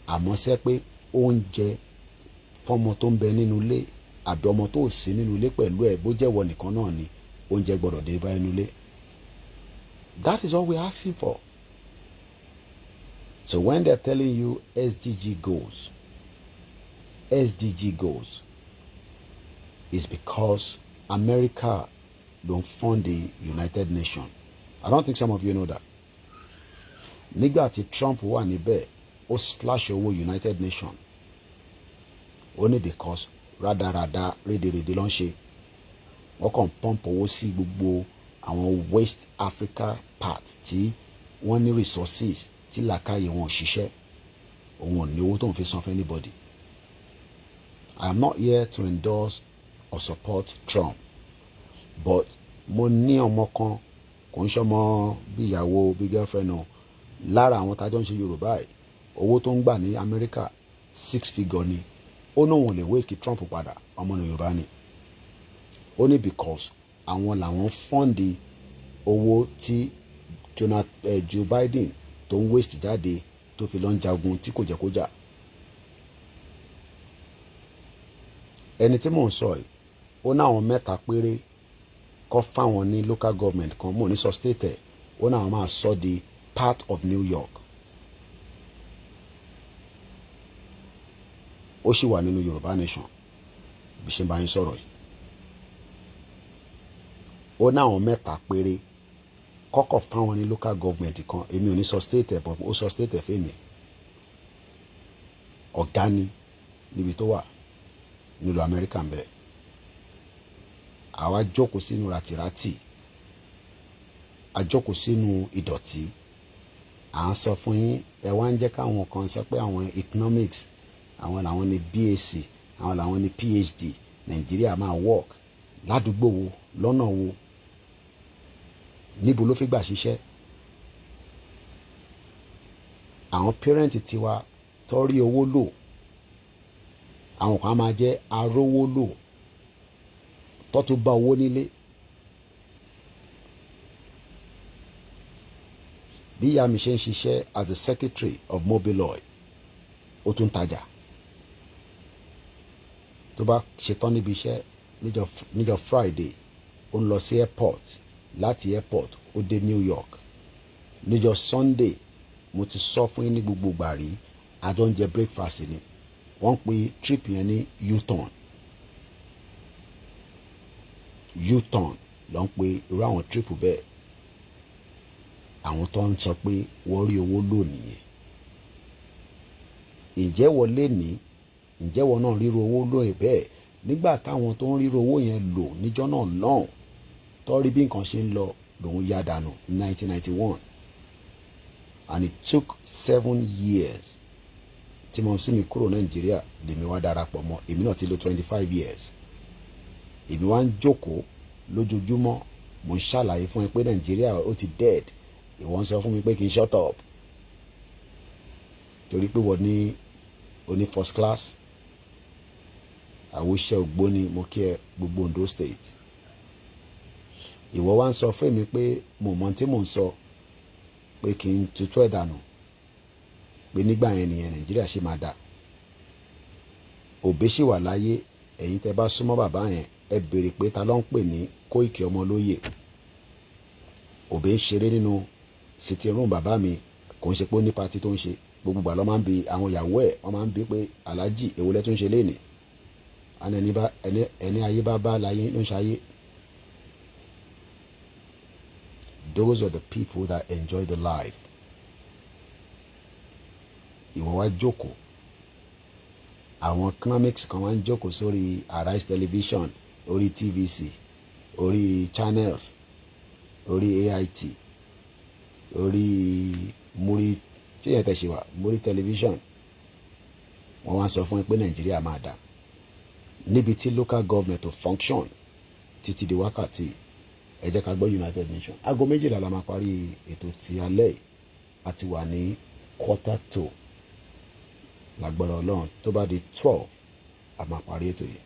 àmọ́ ṣé pé oúnjẹ fọ́mọ tó ń bẹ nínú ilé àbí ọmọ tó sí nínú ilé pẹ̀lú ẹ̀, bó jẹ́ wọ nìkan náà ni, oúnjẹ gbọ́dọ̀ dé bá inú ilé. That is all we're asking for. So when they're telling you SDG goals is because America don't fund the United Nations. I don't think some of you know that. Nígbà tí Trump wà níbẹ̀, ó slash owó United Nations. Only because rádaràda rédèrèdè ló ń ṣe. Wọ́n kàn pump owó sí gbogbo àwọn West Africa part tí wọ́n ní resources tí làkàyè wọn ò ṣiṣẹ́. Òun ò ní owó tó ń fi san fún anybody. I am not here to endorse or support Trump, but mo ní ọmọ kan, kò ń ṣọmọ bí ìyàwó bí girlfriend o, lára àwọn tájọ́ ń ṣe Yorùbá yìí, owó tó ń gbà ní Amẹ́ríkà 6 figure ni. Ó náà wọn lè wé kí Trump padà, ọmọ Yorùbá ni. Ó ní because àwọn làwọn fọ́ǹdì owó tí Joe Biden tó ń waste jáde tó fi lọ ń jagun tí kò jẹ́ kó jà. Ẹni tí mò ń sọ yìí, ó náwọn 3 péré kọ́ fáwọn ní local government kan, mò ní sọ state ẹ̀, ó náwọn máa sọ di part of New York. Ó sì wà nínú Yorùbá Nation bí ṣe bá yín sọ̀rọ̀ yìí. Ó náwọn 3 péré kọ́kọ́ fáwọn ní local government kan, èmi ò ní sọ state ẹ̀, but ó sọ state ẹ̀ fẹ́mi. Ọ̀gá ni níbi tó wà nílùú Amẹ́ríkà ń bẹ. Àwa jókòó sínú ràtìràtì, a jókòó sínú ìdọ̀tí. À ń sọ fún yín, ẹ wá ń jẹ́ káwọn kan sọ pé àwọn economics, àwọn làwọn ní BAc, àwọn làwọn ní PhD, Nàìjíríà máa work. Ládùúgbò wo, lọ́nà wo, níbo ló fi gbà ṣiṣẹ́? Àwọn pẹ́rẹ́ǹtì tiwa tó rí owó lò, àwọn kan á máa jẹ́ arówó lò tó tún bá owó nílé. Bí ìyá mi ṣe ń ṣiṣẹ́ as the secretary of Mobile Oil, ó tún tajà. Tó bá ṣetán níbi iṣẹ́ níjọ́ Friday, ó ń lọ sí airport, láti airport ó dé New York. Níjọ́ Sunday, mo ti sọ fún yín ní gbogbo ìgbà rí, àjọ ń jẹ breakfast ni. Wọ́n pe trip yẹn ní U-turn. U-turn ló ń pe irú àwọn trip bẹ́ẹ̀. Àwọn tó ń sọ pé wọ́n rí owó lò nìyẹn. Ǹjẹ́ wọ́n lè ní, ǹjẹ́ wọ́n náà ríro owó lò bẹ́ẹ̀ nígbà táwọn tó ń ríro owó yẹn lò níjọ́ náà lọ́hùn tó rí bí nǹkan ṣe ń lọ lòun yá dànù ní 1991, and it took 7 years tí mo sì mi kúrò Nàìjíríà lèmi wá darapọ̀ mọ́. Èmi náà ti lò 25 years. Èmi wá ń jókòó lójoojúmọ́, mo ń ṣàlàyé fún ẹ pé Nàìjíríà ó ti dead. Ìwọ ń sọ fún mi pé kí n shut up torí pé wọ́n ní oní first class. Àwòṣe ògbóni mo kí ẹ gbogbo Ondo State. Ìwọ wá ń sọ fún mi pé mo mọ tí mò ń sọ, pé kí n tutù ẹ̀ dànù, pé nígbà yẹn nìyẹn Nàìjíríà ṣe máa dà. Òbí ṣì wà láyé. Ẹ̀yin tẹ́ bá súnmọ́ bàbá yẹn, ẹ béèrè pé ta ló ń pè ní Kóìkì Ọmọlóyè. Òbí ń ṣeré nínú sitting room bàbá mi, kò ń ṣe pé ó ní party tó ń ṣe. Gbogbo ìgbà ló máa ń bi àwọn ìyàwó ẹ̀, wọ́n máa ń bi pé Aláàjì èwo lẹ tún ṣe lénìí. Ẹni ayé bá bá láyé ló ń ṣayé. Those are the people that enjoy the life. Ìwọ wá jókòó. Àwọn economics kan wá ń jókòó sórí Arise television, orí TVC, orí channels, orí AIT, orí Muri, tí yẹn tẹ̀sí wa, Muri television. Wọ́n wá sọ fún ẹ pé Nàìjíríà máa dà. Níbi tí local government to function títí di wákàtí, ẹ jẹ́ ká gbọ́ United Nations. Aago 12 la máa parí ètò ti alẹ́. A ti wà ní 1:45. Lágbára Ọlọ́run tó bá di 12 a máa parí ètò yìí.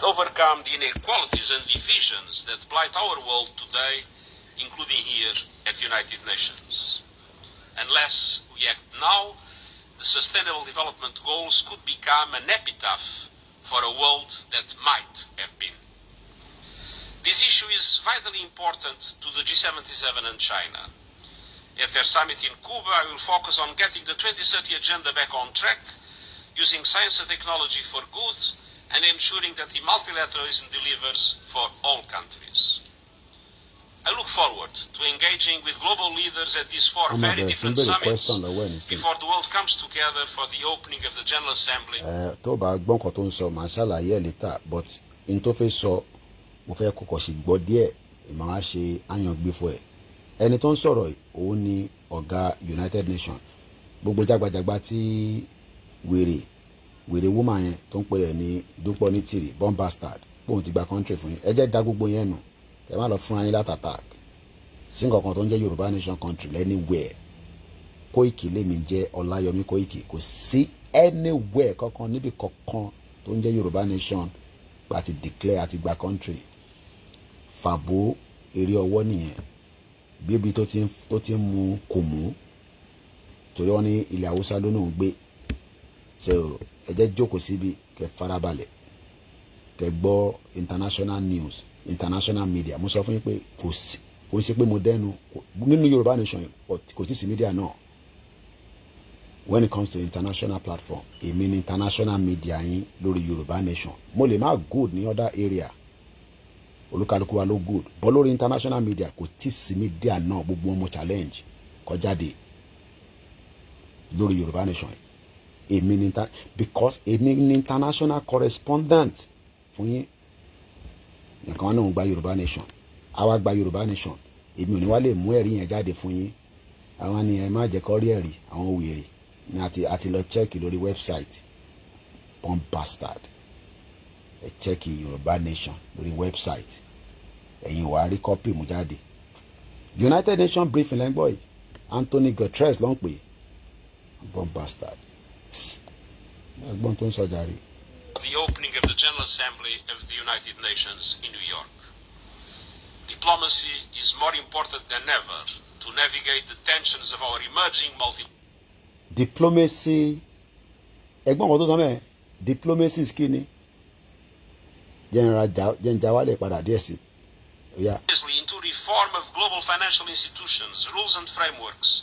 Overcome the inequalities and divisions that blight our world today, including here at United Nations. Unless we act now, the Sustainable Development Goals could become an epitaph for a world that might have been. This issue is vitally important to the G77 and China. At their summit in Cuba, I will focus on getting the 2030 agenda back on track, using science and technology for good, and ensuring that the multilateralism delivers for all countries. I look forward to engaging with global leaders at these 4 very different summits before the world comes together for the opening of the General Assembly. Tó bá gbọ́n kan tó ń sọ, màá ṣàlàyé ẹ̀ later, but in tó fẹ́ sọ, mo fẹ́ kọ́kọ́ sì gbọ́ díẹ̀, màá ṣe àyàngbé fún ẹ. Ẹni tó ń sọ̀rọ̀ òun ni ọ̀gá United Nations. Gbogbo jágbajàgba tí wèrè woman yẹn tó ń pè rẹ̀ ní Dúpọ̀ ní tìrì, born bastard, pòun ti gba country fún yín. Ẹ jẹ́ dá gbogbo yẹn nù. Ẹ má lọ fún ayé láti attack. Sí nǹkan kan tó ń jẹ́ Yorùbá Nation country anywhere. Kóìkì lèmi jẹ́ Ọláyọmí Kóìkì. Kò sí anywhere kankan níbi kankan tó ń jẹ́ Yorùbá Nation àti declare àti gba country. Fàbó eré ọwọ́ nìyẹn. Bíbi tó ti ń mu kò mú. Torí wọ́n ní ilẹ̀ Haúsá ló náà ń gbé. So ẹ jẹ́ jókòó síbi kẹ́ farabalẹ̀. Kẹ́ gbọ́ international news, international media. Mo sọ fún yín pé kò ń ṣe pé mo dẹnu nínú Yorùbá Nation kò tí sí media náà. When it comes to international platform, èmi ni international media yín lórí Yorùbá Nation. Mo lè má good ní other area. Olúkálùkù wa ló good. But lórí international media kò tí sí media náà, gbogbo wọn mo challenge kọjáde lórí Yorùbá Nation. because èmi ni international correspondent fún yín nǹkan náà ń gba Yorùbá nation àwa gba Yorùbá nation èmi ò ní wá lè mú ẹ̀rí yẹn jáde fún yín àwọn ni ẹ má jẹ́ kó rí ẹ̀rí àwọn wèrè ní àti lọ chẹ́ẹ̀kì lórí website pump bastard ẹ chẹ́ẹ̀kì Yorùbá nation lórí website ẹ̀yin wàá rí kọ́pì mú jáde United Nations briefing lẹ́ngbọ́ yìí Anthony Guterres ló ń pè pump bastard ẹgbọ́n tó ń sọ jàre. The opening of the General Assembly of the United Nations in New York. Diplomacy is more important than ever to navigate the tensions of our emerging Diplomacy ẹ̀gbọ́n kan tó sọ mẹ́ẹ̀ diplomacy is kí ni jẹ́njà wálé padà díẹ̀ sí yeah. Into reform of global financial institutions, rules and frameworks,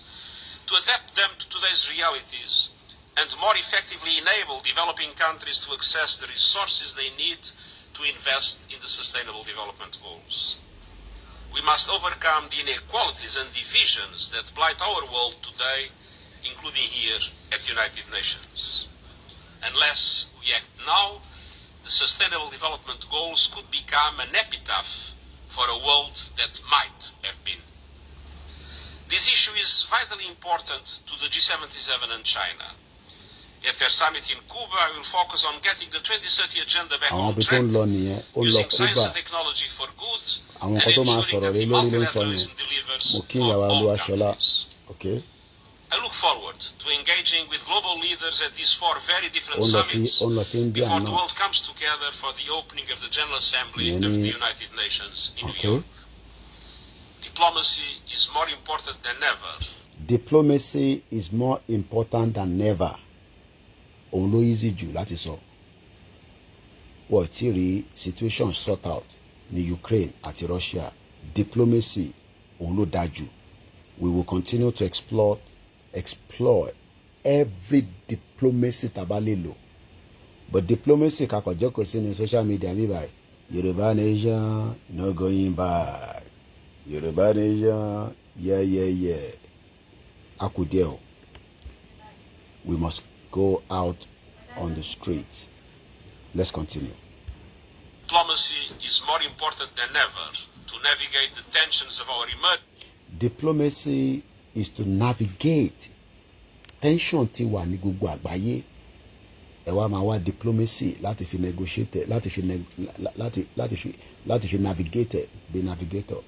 to adapt them to today's realities and more effectively enable developing countries to access the resources they need to invest in the Sustainable Development Goals. We must overcome the inequalities and divisions that blight our world today, including here at the United Nations. Unless we act now, the Sustainable Development Goals could become an epitaph for a world that might have been. This issue is vitally important to the G77 and China. At their summit in Cuba, I will focus on getting the 2030 agenda back on track, using science and technology for good, and ensuring that the multilateralism delivers for all countries. Okay. I look forward to engaging with global leaders at these four very different summits before the world comes together for the opening of the General Assembly of the United Nations in New York. Diplomacy is more important than ever. Diplomacy is more important than ever. Òun ló easy jù láti sọ. Wọ́n ti rí situation sort out ní Ukraine àti Russia. Diplomacy òun ló dájú. We will continue to explore every diplomacy tàbá lè lò. But diplomacy kakọ̀ jókòó sínú social media bí báyìí. Yorùbá nation no going back. Yorùbá nation yeah. A kù díẹ̀ o. We must go out on the street. Let's continue. Diplomacy is more important than ever to navigate the tensions of our emerging. Diplomacy is to navigate tension tí wà ní gbogbo àgbáyé. Ẹ wá máa wá diplomacy láti fi negotiate, láti fi navigate, be navigator.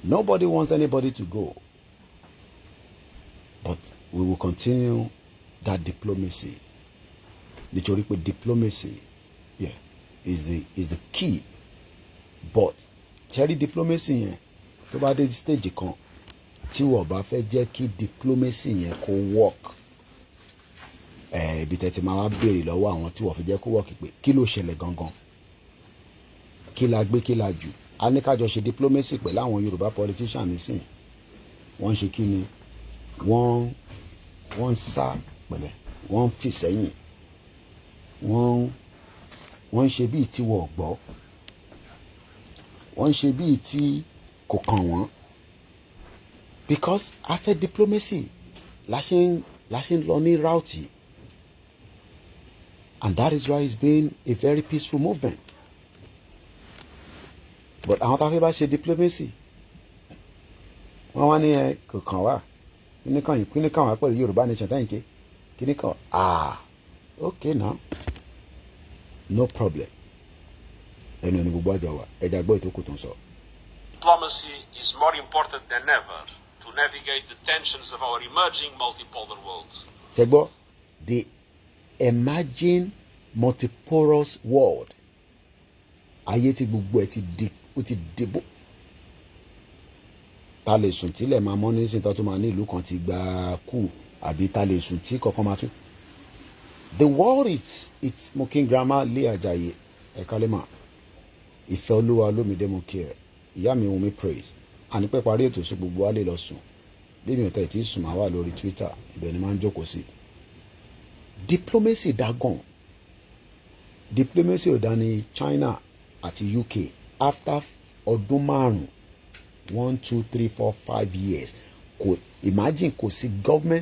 Nobody wants anybody to go. But we will continue that diplomacy. Nítorí pé diplomacy, is the key. But cherry diplomacy yẹn tó bá dé stage kan tí wọ́n bá fẹ́ jẹ́ kí diplomacy yẹn kó work. Ibi tẹ́tí máa wá béèrè lọ́wọ́ àwọn tí wọ́n fi jẹ́ kó work pé kí ló ṣẹlẹ̀ gangan? Kí la gbé kí la jù? A ní ká jọ ṣe diplomacy pẹ̀lú àwọn Yorùbá politician nísìn. Wọ́n ṣe kí ni? Wọ́n sá pẹ̀lẹ́, wọ́n fi sẹ́yìn, wọ́n ṣe bíi tí wọ́n gbọ́, wọ́n ṣe bíi tí kò kàn wọ́n, because after diplomacy la ṣe ń lọ ní route, and that is why it's been a very peaceful movement. But àwọn tá a fẹ́ bá ṣe diplomacy wọ́n wá ní kò kàn wá. Kíní kan wá pẹ̀lú Yorùbá nation tẹ́yìn ké kíní kan okay now no problem ẹnu ní gbogbo àjọ wa ẹja gbọ́ ètò kù tó ń sọ. Diplomacy is more important than ever to navigate the tensions of our emerging multipolar world. Ṣé gbọ́ the emerging multipolar world ayé tí gbogbo ẹ ti dìbò. Ta lè sùn tílẹ̀ máa mọ́ nísìn tó tún máa ní ìlú kan ti gba kú àbí ta lè sùn tí kankan máa tún. The world it's mo kí n grandma lé Àjàyí ẹ̀kálẹ́mà ìfẹ́ olúwa olómìdé mo kí ẹ ìyá mi Wunmi praise àní pẹ́ parí ètò sí gbogbo wa lè lọ sùn bí mi ò tẹ̀ tí sùn máa wà lórí Twitter ibẹ̀ ni máa ń jókòó sí. Diplomacy dágàn diplomacy ò dá ní China àti UK after ọdún 5 1 2 3 4 5 years imagine kò sí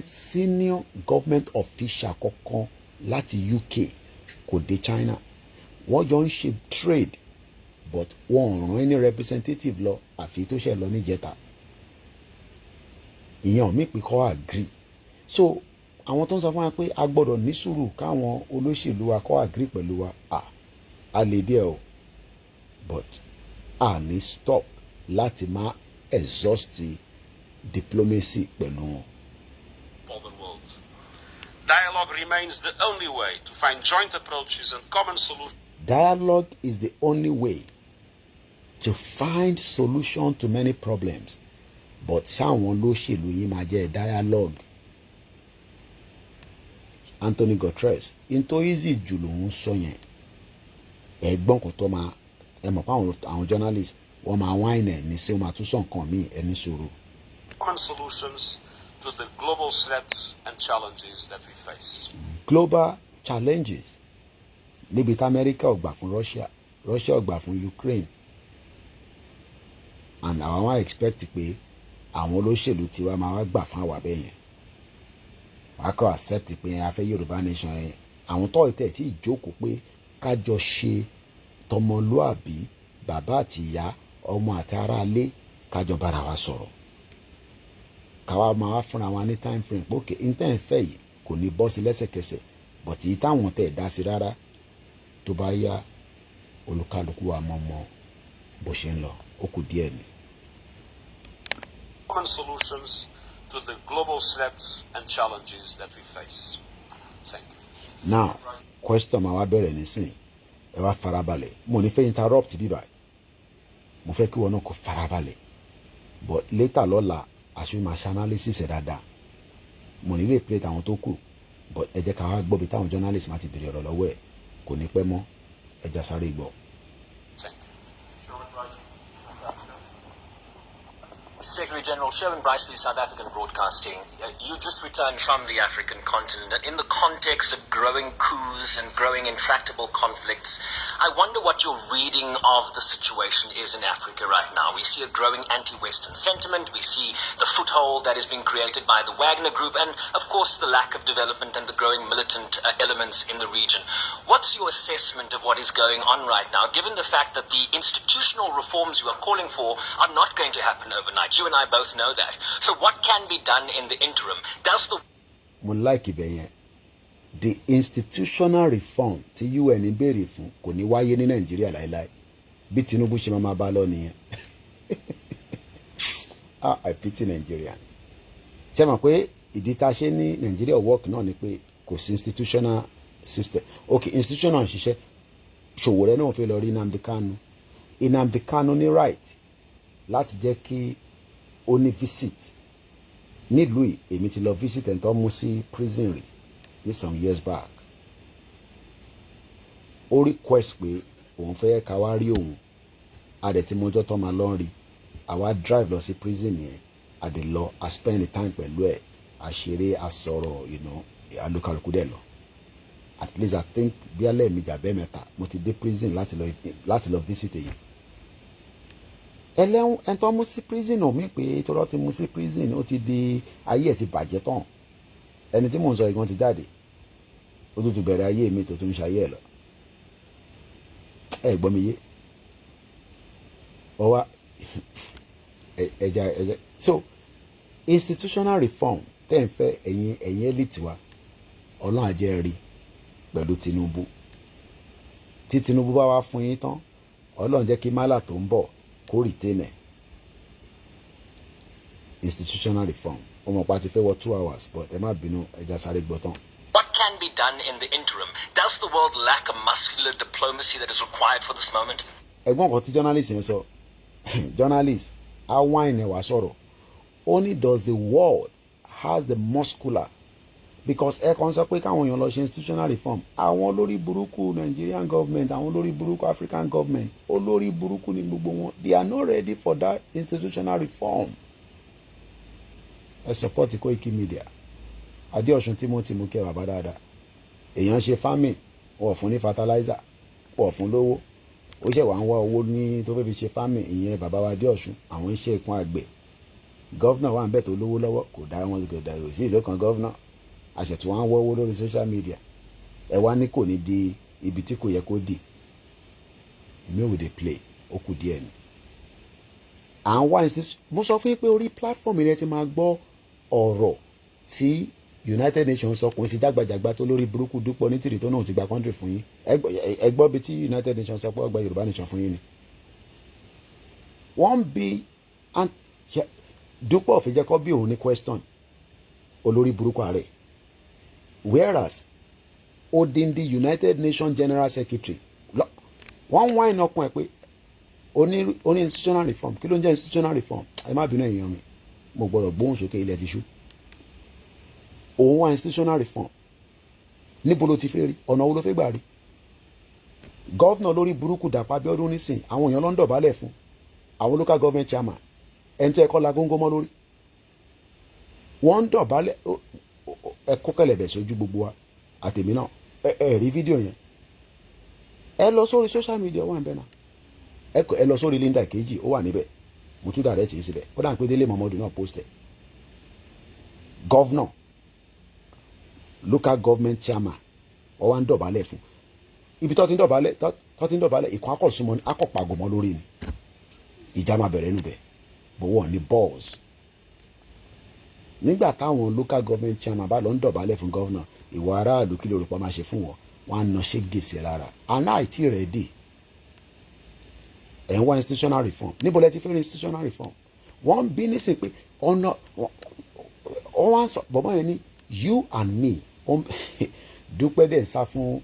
senior government official kankan láti UK kò dé China wọ́n jọ ń ṣe trade but wọ́n rán any representative lọ àfi tó ṣe lọ níjẹta ìyẹn mi pé kọ́ agree so àwọn tó ń sọ fún wa pé a gbọ́dọ̀ ní sùúrù káwọn olóṣèlú wa kọ́ agree pẹ̀lú wa a lè díẹ̀ o but a ní stop láti má exhaust diplomacy pẹ̀lú wọn. Modern world. Dialogue remains the only way to find joint approaches and common solutions. Dialogue is the only way to find solution to many problems but ṣáwọn olóṣèlú yìí máa jẹ́ dialogue. Anthony Guterres into easy jù lòun sọ yẹn ẹ̀gbọ́n kò tó máa ẹ mọ̀ pé àwọn journalists wọ́n máa wáìnì ní sí wọ́n máa tún sọ nǹkan míì ẹni sọ̀rọ̀. Common solutions to the global threats and challenges that we face. Global challenges níbi tí America ò gbà fún Russia ò gbà fún Ukraine and àwọn wá expect pé àwọn olóṣèlú tiwa máa wá gbà fún àwa bẹ́ẹ̀ yẹn wàá kọ́ accept pé a fẹ́ Yorùbá nation yẹn àwọn tó ìtẹ̀ tí ìjókòó pé kájọ ṣe tọmọlúàbí bàbá àti ìyá ọmọ àti aráalé kájọ bára wa sọ̀rọ̀ káwa máa wá fúnra wa ní time frame pé òkè intanet fẹ́ yìí kò ní bọ́ sí lẹ́sẹ̀kẹsẹ̀ but èyí táwọn tẹ̀ dá sí rárá tó bá yá olúkálùkù wa mọ̀ bó ṣe ń lọ ó kù díẹ̀ ni. Common solutions to the global threats and challenges that we face. Thank you. Now, question máa wá bẹ̀rẹ̀ nísìn ẹ wá farabalẹ̀ mo ní fẹ́ interrupt bíbá mo fẹ́ kí wọn náà kó farabalẹ̀ but later lọ́la àṣù máa ṣe analysis ẹ̀ dáadáa mo ní lè plate àwọn tó kù but ẹ jẹ́ ká wá gbọ́ bí táwọn journalist máa ti bèrè ọ̀rọ̀ lọ́wọ́ ẹ̀ kò ní pẹ́ mọ́ ẹ já sáré gbọ́. Secretary General Sherwin Bryce, South African Broadcasting. You just returned from the African continent, and in the context of growing coups and growing intractable conflicts, I wonder what your reading of the situation is in Africa right now. We see a growing anti-Western sentiment. We see the foothold that is being created by the Wagner Group, and of course the lack of development and the growing militant elements in the region. What's your assessment of what is going on right now, given the fact that the institutional reforms you are calling for are not going to happen overnight? You and I both know that. So what can be done in the interim? Does the the institutional reform tí UN ń béèrè fún kò ní wáyé ní Nàìjíríà láéláé bí Tinubu ṣe máa bá lọ nìyẹn. I pity Nigerians. Ṣé mọ̀ pé ìdí tá a ṣe ní Nigeria work náà ni pé kò sí institutional system. Okay, institutional ṣiṣẹ́ Ṣòwòrẹ́ náà fẹ́ lọ rí Nnamdi Kanu ní right láti jẹ́ kí ó ní visit nílùú yìí èmi ti lọ visit ẹ̀ tó mú sí prison rí ní some years back ó request pé òun fẹ́ ká wá rí òun adẹ̀tí mọ́jọ́ tó máa lọ rí àwa drive lọ sí prison yẹn àdè lọ I spend the time pẹ̀lú ẹ̀ àṣeré àsọ̀rọ̀ alúkàlùkù dẹ̀ lọ at least I think bí alẹ́ mi jà bẹ́ẹ̀ mẹ́ta mo ti dé prison láti lọ visit èyàn ẹlẹ́hún ẹni tó mú sí prison ò mí pé tọ́lọ́ ti mú sí prison ó ti di ayé ẹ̀ ti bàjẹ́ tán ẹni tí mò ń sọ ìgbọ́n ti jáde ó tún ti bẹ̀rẹ̀ ayé mi tó tún ń ṣayé ẹ̀ lọ ẹ gbọ́ mi yé ọwá ẹja so institutional reform tẹ́ ń fẹ́ ẹ̀yin elite wa ọlọ́run àjẹ́ rí pẹ̀lú Tinubu tí Tinubu bá wá fún yín tán ọlọ́run jẹ́ kí málà tó ń bọ̀ kó retain ẹ̀ institutional reform ọmọ pa ti fẹ́ wọ 2 hours but ẹ má bínú ẹja sáré gbọ́ tán. What can be done in the interim? Does the world lack a muscular diplomacy that is required for this moment? ẹ̀gbọ́n kan tí journalist yẹn sọ journalist á wáìn ẹ̀ wá sọ̀rọ̀ only does the world has the muscular because ẹ kàn sọ pé káwọn èèyàn lọ ṣe institutional reform àwọn olórí burúkú Nigerian government àwọn olórí burúkú African government olórí burúkú ni gbogbo wọn they are not ready for that institutional reform. ẹ support KOIKI media Adéọ̀sùn Timothy mú kẹ́ bàbá dáadáa èèyàn ṣe farming wọ́n fún ní fertilizer wọ́n fún lówó ó ṣe wà ń wá owó ní tó fẹ́ fi ṣe farming ìyẹn bàbá wa Adéọ̀sùn àwọn ń ṣe ìkún àgbẹ̀ gọ́vnà wà ń bẹ̀ tó lówó lọ́wọ́ kò dá wọn kò dá sí ìlú kan gọ́vnà àṣẹ̀tún wọn wọ́wọ́ lórí social media ẹ wá ní kò ní di ibi tí kò yẹ kó di mi ò dey play ó kù díẹ̀ ni. à ń wá institution mo sọ fún yín pé orí platform yẹn ti máa gbọ́ ọ̀rọ̀ tí United Nations sọ kò sí jágbajàgba tó lórí burúkú Dúpọ̀ Onítìrì tó náà ti gba country fún yín ẹ gbọ́ bí tí United Nations sọ pé ó gba Yorùbá nation fún yín ni. wọ́n bí Dúpọ̀ fi jẹ́ kọ́ bí òun ní question olórí burúkú ààrẹ whereas odindi United Nations General Secretary wọ́n wá iná kan ẹ̀ pé oní institutional reform kí ló ń jẹ́ institutional reform ẹ má bínú èèyàn mi mo gbọ́dọ̀ gbóhùn sókè ilẹ̀ ti ṣú òun wá institutional reform níbo ló ti fẹ́ rí ọ̀nà wo ló fẹ́ gbà rí gọ́vnà lórí burúkú Dàpọ̀ Abíọ́dún nísìn àwọn èèyàn ló ń dọ̀bálẹ̀ fún àwọn local government chairman ẹni tó ẹ̀kọ́ la góńgó mọ́ lórí wọ́n ń dọ̀bálẹ̀ ẹ̀kọ́ kẹlẹ̀bẹ̀ sójú gbogbo wa àtèmi náà ẹ rí fídíò yẹn ẹ lọ sórí social media wà ń bẹ náà ẹ lọ sórí Linda Ìkejì ó wà níbẹ̀ mo tún dàrẹ́ tì í síbẹ̀ ó dà pé Délé Mọ̀mọ́dù náà post ẹ̀ gọ́vnà local government chairman wọ́n wá ń dọ̀bálẹ̀ fún ibi tó ti ń dọ̀bálẹ̀ ìkọ́ akọ̀sùnmọ́ akọ̀pàgọ́mọ́ lórí ni ìjà máa bẹ̀rẹ̀ níbẹ̀ bó wọ́n ní balls nígbà táwọn local government chairman bá lọ ń dọ̀bálẹ̀ fún gọ́vnà ìwọ aráàlú kí lóòrùn pa máa ṣe fún wọn wọn á nà ṣe gèsè lára àná àìtí rẹ̀ dì ẹ̀ ń wá institutional reform níbo lẹ ti fẹ́ institutional reform wọ́n ń bí nísìn pé ọ̀nà wọ́n wá sọ bọ̀bọ̀ yẹn ní you and me Dúpẹ́ dẹ̀ ń sá fún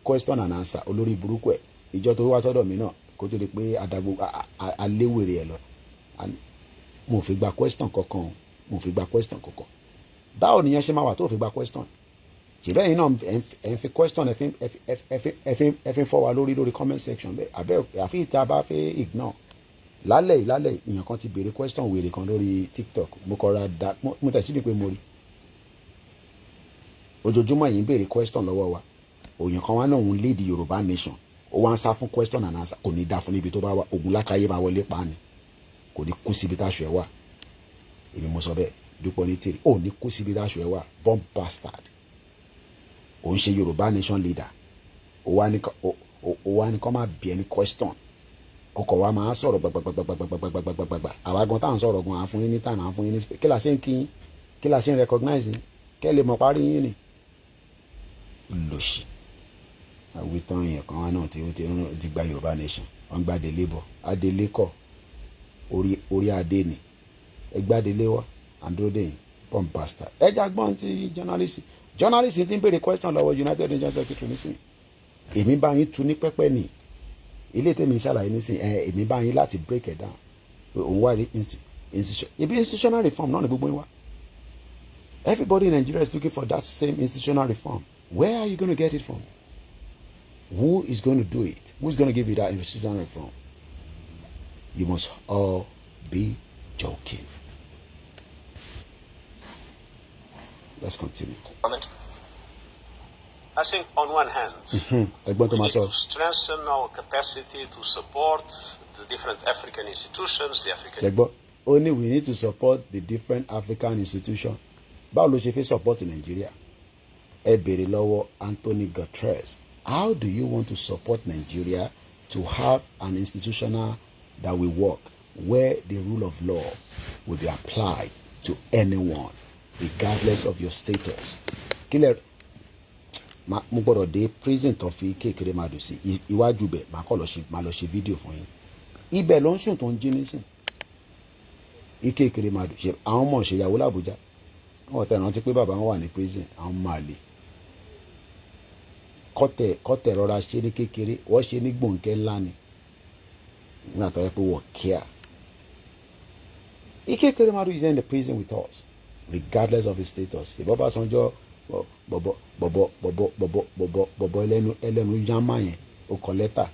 question and answer olórí burúkú ẹ̀ ìjọ tó wá sọ́dọ̀ mi náà kó tó di pé adagbo aléwèrè ẹ̀ lọ mo fi gba question kankan báwo nìyẹn ṣe máa wà tó fi gba question ṣùgbọ́n ẹ̀yin náà ẹ̀ ń fi question ẹ̀ fi fọ́ wa lórí comment section bẹ́ẹ̀ abẹ́ àfi ìta bá fẹ́ ignore lálẹ́ ìyẹn kan ti béèrè question wèrè kan lórí TikTok mo kọ́ra da mo tẹ̀ sí ni pé mo rí ojoojúmọ́ yìí ń béèrè question lọ́wọ́ wa òyìn kan wá náà ń lead Yorùbá nation ó wá ń sá fún question and answer kò ní dá fún níbi tó bá wà ogun lákàáyé máa wọlé pa ni kò ní kú síbi táṣọ ẹ̀ wà èmi mo sọ bẹ́ẹ̀ Dúpọ̀ Onítìrì ò ní kú síbi táṣọ ẹ̀ wà bomb bastard ò ń ṣe Yorùbá nation leader ó wá ní kọ́ máa bí ẹni question kókò wa máa sọ̀rọ̀ gbàgbàgbàgbàgbàgbàgbàgbàgbà àwa gan táwọn sọ̀rọ̀ gan àfún yín ní time àfún yín ní space kí la ṣe ń kí yín kí la ṣe ń recognize yín kẹ́ lè mọ̀ parí yín ni lòṣì àwítán yẹn kan wá náà tí ó ti gba Yorùbá nation wọ́n gba Adélé bọ̀ Adélé kọ̀ orí adé ni ẹgbẹ́ Adélé wá androde yìí bomb bastard ẹja gbọ́n ti journalist ti ń béèrè question lọ́wọ́ United Nations Secretary nísìnyí èmi bá yín tu ní pẹ́pẹ́ nì ilé tèmi ṣàlàyé nísìnyí èmi bá yín láti break it down òun wá rí institutional reform náà ni gbogbo yín wá everybody in Nigeria is looking for that same institutional reform where are you going to get it from? Who is going to do it? Who's going to give you that institutional reform? You must all be joking. Let's continue. I think on one hand, we need to strengthen our capacity to support the different African institutions, the African... Only we need to support the different African institutions. Báwo ló ṣe fẹ́ support Nigeria? Ẹ béèrè lọ́wọ́ Anthony Guterres. How do you want to support Nigeria to have an institutional that will work where the rule of law will be applied to anyone regardless of your status? Kílẹ̀ mo gbọ́dọ̀ dé prison tó fi kékeré máa dùn sí iwájú bẹ̀ máa lọ ṣe fídíò fún yín. Ibẹ̀ ló ń sùn tó ń jí nísìn. Kékeré máa dùn ṣe àwọn ọmọ ṣèyàwó l'Àbújá. Wọ́n tẹ̀ rántí pé bàbá wọn wà ní prison àwọn máa lè. Kọ́tẹ̀ rọra ṣe ní kékeré wọ́n ṣe ní gbòǹkẹ́ ńlá ni nígbà tó yẹ pé wọ́n kíá. Kékeré máa dùn is in the prison with us regardless of his status. Ìbọ̀bá sanjọ́ bọ̀bọ̀ ẹlẹ́nu yánmá yẹn ó kọ lẹ́tà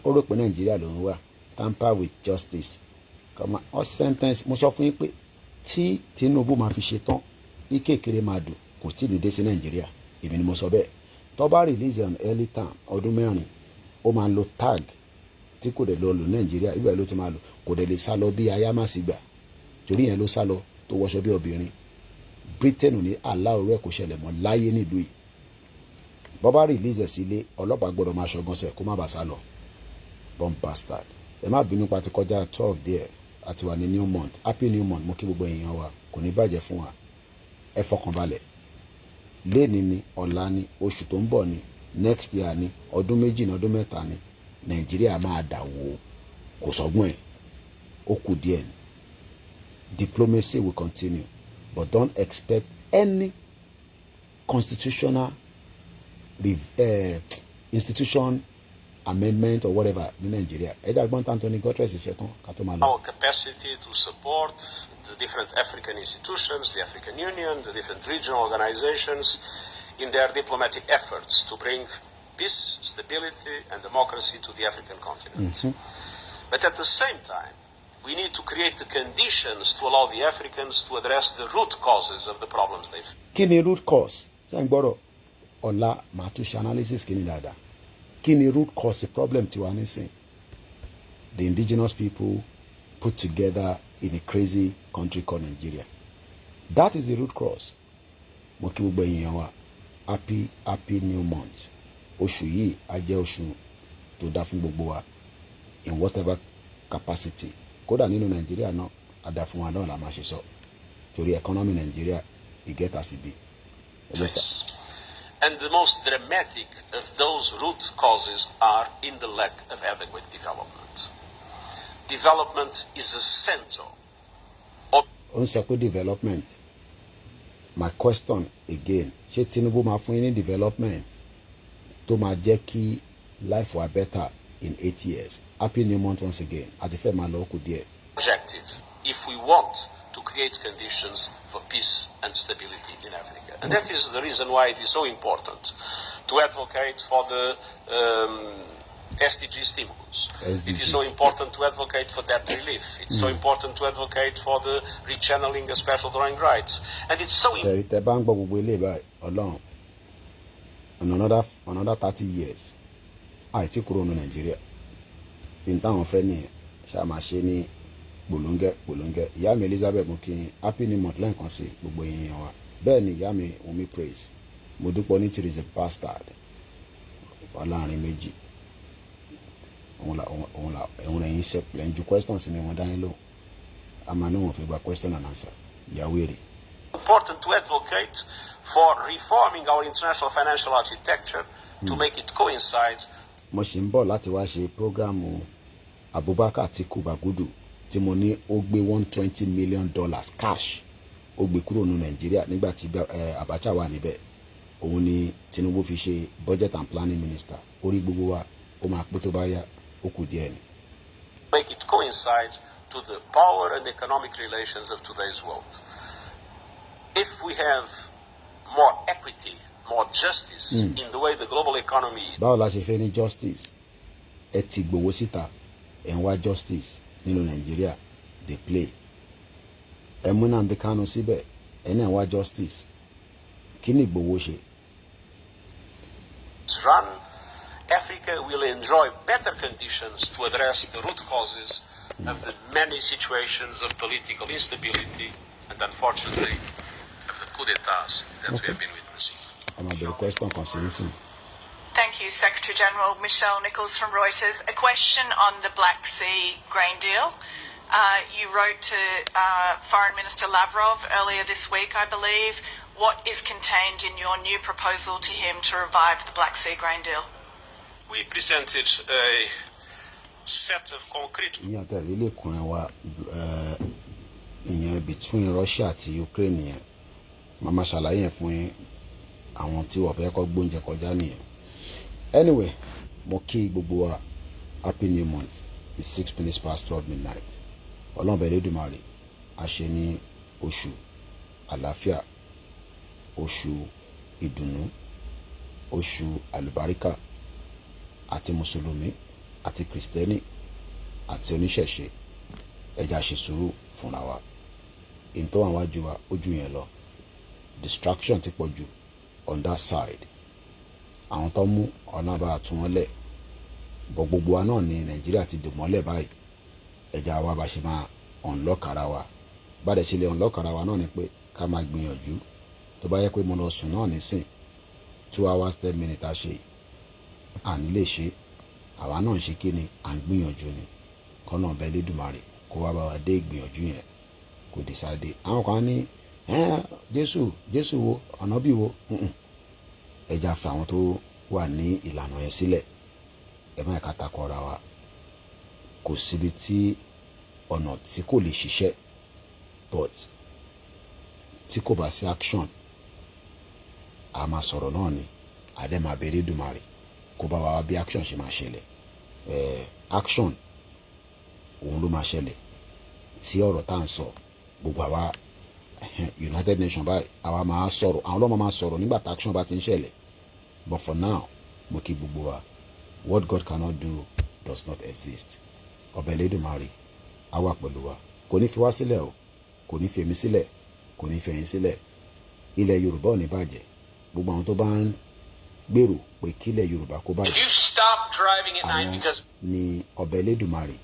ó rò pé Nàìjíríà ló ń wà tamper with justice wọ́n sentence mo sọ fún yín pé tí Tinubu máa fi ṣe tán Kékeré máa dùn kò tí ì ní dé sí Nàìjíríà èmi ni mo sọ bẹ́ẹ̀ tó bá release an early term ọdún mẹ́rin ó máa lo tag tí kò dẹ̀ lọ lò Nàìjíríà ibẹ̀ ló ti máa lò kò dẹ̀ lè sá lọ bí ayámàsígbà torí yẹn ló sá lọ tó wọṣọ bí obìnrin. Britain ní aláwọ̀ rẹ̀ kò ṣẹlẹ̀ mọ́ láyé nílùú yìí. Bọ́bá release ẹ̀ sílé ọlọ́pàá gbọ́dọ̀ máa ṣọgbọ́n sẹ̀ kó má bàa sá lọ. Bomb bastard. Ẹ má bínú pa ti kọjá 12 there àti wà ní new month. Happy new month mo kí gbogbo èèyàn wa kò ní bàjẹ́ fún wa. Ẹ fọkànbalẹ̀. Léni ni ọ̀la ni oṣù tó ń bọ̀ ni next year ni ọdún méjì ní ọdún mẹ́ta ni Nàìjíríà máa dà wó kò sọ́gbọ́n ẹ̀ ó kù díẹ̀ ni. Diplomacy will continue but don't expect any constitutional institution amendment or whatever in Nigeria. Anthony Our capacity to support the different African institutions, the African Union, the different regional organizations in their diplomatic efforts to bring peace, stability and democracy to the African continent. But at the same time, we need to create the conditions to allow the Africans to address the root causes of the problems they face. Kini root cause? Ọ̀la màá tún ṣe analysis kí ni dáadáa. Kí ni root cause problem tiwa nísìn? The indigenous people put together in a crazy country called Nigeria. That is the root cause. Mo kí gbogbo èèyàn wa happy new month. Oṣù yìí á jẹ́ oṣù tó dá fún gbogbo wa in whatever capacity. Kódà nínú Nigeria náà á dá fún wa náà la máa ṣe sọ. Torí economy Nigeria e get as e be. And the most dramatic of those root causes are in the lack of adequate development. Development is essential. On sọ development. My question again, ṣé Tinubu máa fún yín ní development tó máa jẹ́ kí life wa better in 8 years? Happy new month once again. Àti fẹ́ máa lọ kù díẹ̀. Objective, if we want to create conditions for peace and stability in Africa. And that is the reason why it is so important to advocate for the SDG stimulus. It is so important to advocate for debt relief. It's so important to advocate for the rechanneling of special drawing rights. And it's so important. Another 30 years. Àìtí kúrò ní Nigeria. In táwọn fẹ́ ní ṣàmàṣe bolonge ìyá mi Elizabeth mo kí happy new month lẹ́ẹ̀kan sí gbogbo èèyàn wa bẹ́ẹ̀ ni ìyá mi Wunmi praise mo dúpọ̀ ní tìrìsì bastard wà láàrin méjì òun lẹ́yìn iṣẹ́ lẹ́yìn ju questions mi wọ́n dání lò a máa ní wọn fi gba question and answer ìyàwó èrè. Important to advocate for reforming our international financial architecture to make it coincide. Mo ṣì ń bọ̀ láti wá ṣe programu Abubakar Atiku Bagudu tí mo ní ó gbé $120 million cash ó gbé kúrò ní Nàìjíríà nígbà tí Abacha wà níbẹ̀ òun ni Tinubu fi ṣe budget and planning minister orí gbogbo wa ó máa pé tó bá yá ó kù díẹ̀ ni. Make it coincide to the power and economic relations of today's world. If we have more equity, more justice in the way the global economy. Báwo la ṣe fẹ́ ní justice? Ẹ ti gbowó síta ẹ̀ ń wá justice nínú Nàìjíríà dey play. Ẹ mú Nnamdi Kanu síbẹ̀ ẹ̀ náà wá justice. Kí ni Ìgbòho ṣe? Run, Africa will enjoy better conditions to address the root causes of the many situations of political instability and unfortunately of the coup d'etats that we have been witnessing. I'm a question concerning. Thank you, Secretary General. Michelle Nichols from Reuters. A question on the Black Sea grain deal. You wrote to Foreign Minister Lavrov earlier this week, I believe. What is contained in your new proposal to him to revive the Black Sea grain deal? We presented a set of concrete. Between Russia and Ukraine. Mama ṣàlàyé fún yín àwọn tí wọ́n fẹ́ kó gbóúnjẹ kọjá nìyẹn. Anyway, mo kí gbogbo wa happy new month. It's 6 minutes past 12 midnight. Ọlọ́run bẹ̀rẹ̀ Èdùmàrè a ṣe ní oṣù àlàáfíà, oṣù ìdùnnú, oṣù àlùbáríkà àti mùsùlùmí àti kristẹni àti oníṣẹ̀ṣe. Ẹ jẹ́ á ṣe sùúrù fúnra wa. Ìntọ́ àwọn wájú wa ojú yẹn lọ. Distraction ti pọ̀ jù on that side. Àwọn tó mú ọ̀nà bá tún wọn lẹ̀ bọ̀ gbogbo wa náà ní Nàìjíríà ti dè mọ́lẹ̀ báyìí. Ẹja wa bá ṣe máa unlock ara wa, bá dẹ̀ ṣe lè unlock ara wa náà ni pé ká máa gbìyànjú. Tó bá yẹ pé mo lọ sùn náà nísìn 2 hours 10 minutes a ṣe à ní lè ṣe, àwa náà ń ṣe kí ni à ń gbìyànjú ni. Kọ́nà ọbẹ̀ Elédùmarè kó wá bá wa dé ìgbìyànjú yẹn kò decide. Àwọn kan ní Jésù wo ànábì wo, ẹja fà àwọn tó wà ní ìlànà yẹn sílẹ̀. Ẹ má ká takò ara wa, kò síbi tí ọ̀nà tí kò lè ṣiṣẹ́, but tí kò bá sí action a máa sọ̀rọ̀ náà ni, àdé máa bẹ Elédùmarè kó bá wa bí action ṣe máa ṣẹlẹ̀. Action òun ló máa ṣẹlẹ̀ tí ọ̀rọ̀ tá à ń sọ gbogbo àwa United Nations báyìí àwa máa sọ̀rọ̀, àwọn ọlọ́mọ máa sọ̀rọ̀ nígbà tí action bá ti ń ṣẹlẹ̀. But for now mo kí gbogbo wa, what God cannot do does not exist. Ọba Elédùmarè á wà pẹ̀lú wa, kò ní fi wá sílẹ̀ o, kò ní fi èmi sílẹ̀, kò ní fi ẹ̀yin sílẹ̀. Ilẹ̀ Yorùbá ò ní bàjẹ́. Gbogbo àwọn tó bá ń gbèrò pé kílẹ̀ Yorùbá kó bàjẹ́, àwọn ni Ọba Elédùmarè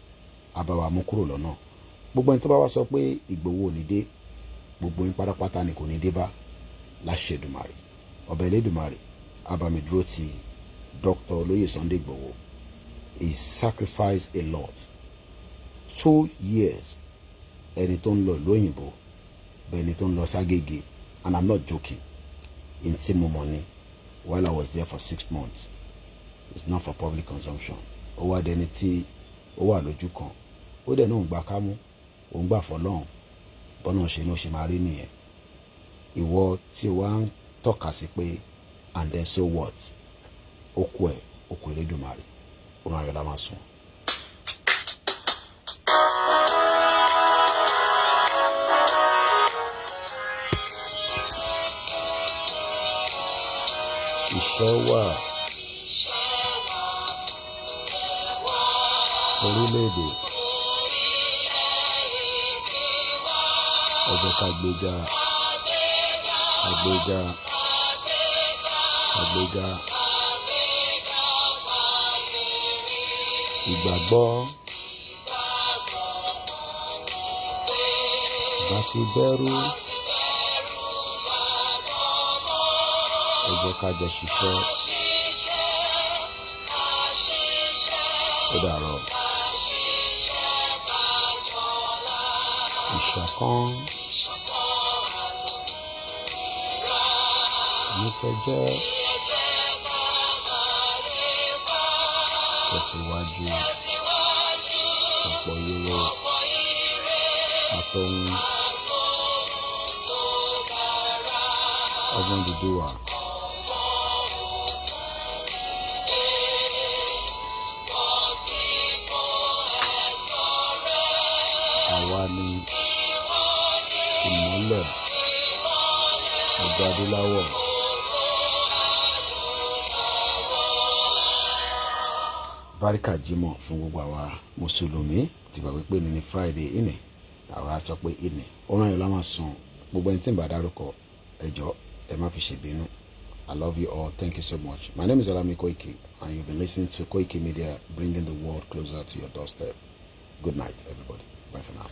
á bá wa mú kúrò lọ́nà. Gbogbo ẹni tó bá wá sọ pé Ìgbòho ò ní dé, gbogbo yín pátápátá ni kò ní dé bá láṣẹ Èdùmarè. Ọba Elédùmarè á bá mi dúró ti Dr. Olóyè Sunday Igboho. He sacrificed a lot. 2 years ẹni tó ń lọ lóyìnbó bẹ́ẹ̀ ni tó ń lọ ságége, and I'm not joking, in tí mo mọ̀ ni, while I was there for 6 months. It's not for public consumption. Ó wá dẹni tí ó wà lójú kan, ó dẹ̀ náà ń gba kámú, ó ń gbà fọlọ́hún, bọ́nà ṣe ní ó ṣe máa rí nìyẹn. Ìwọ tí ó wá ń tọ́ka sí pé and then so what, ó kú ẹ̀, ó kú Elédùmarè, ó máa yọ̀dá máa sùn. Iṣẹ́ wà orílẹ̀-èdè, ẹ jẹ́ ká gbéga, àgbéga, àgbéga. Ìgbàgbọ́ bá ti bẹ̀rù, ẹ jẹ́ ká jọ ṣiṣẹ́. Ó dàárọ̀. Ìṣọ̀kan ní kẹjẹ́, tẹ̀síwájú ọ̀pọ̀ ire àtọ̀hún ọgbọ́n dúdú wa. Àwa ni ìmọ́lẹ̀ ọjọ́ adúláwọ̀. Báríkà Jímọ̀ fún gbogbo àwa Mùsùlùmí tí bàbá pé ní Friday ìní, àwa sọ pé ìní ó rán yín lámà sùn. Gbogbo ẹni tí ń bá dárúkọ ẹ jọ̀ọ́ ẹ má fi ṣèbínú. I love you all. Thank you so much. My name is Olami KOIKI, and you've been listening to KOIKI Media, bringing the world closer to your doorstep. Good night, everybody. Bye for now.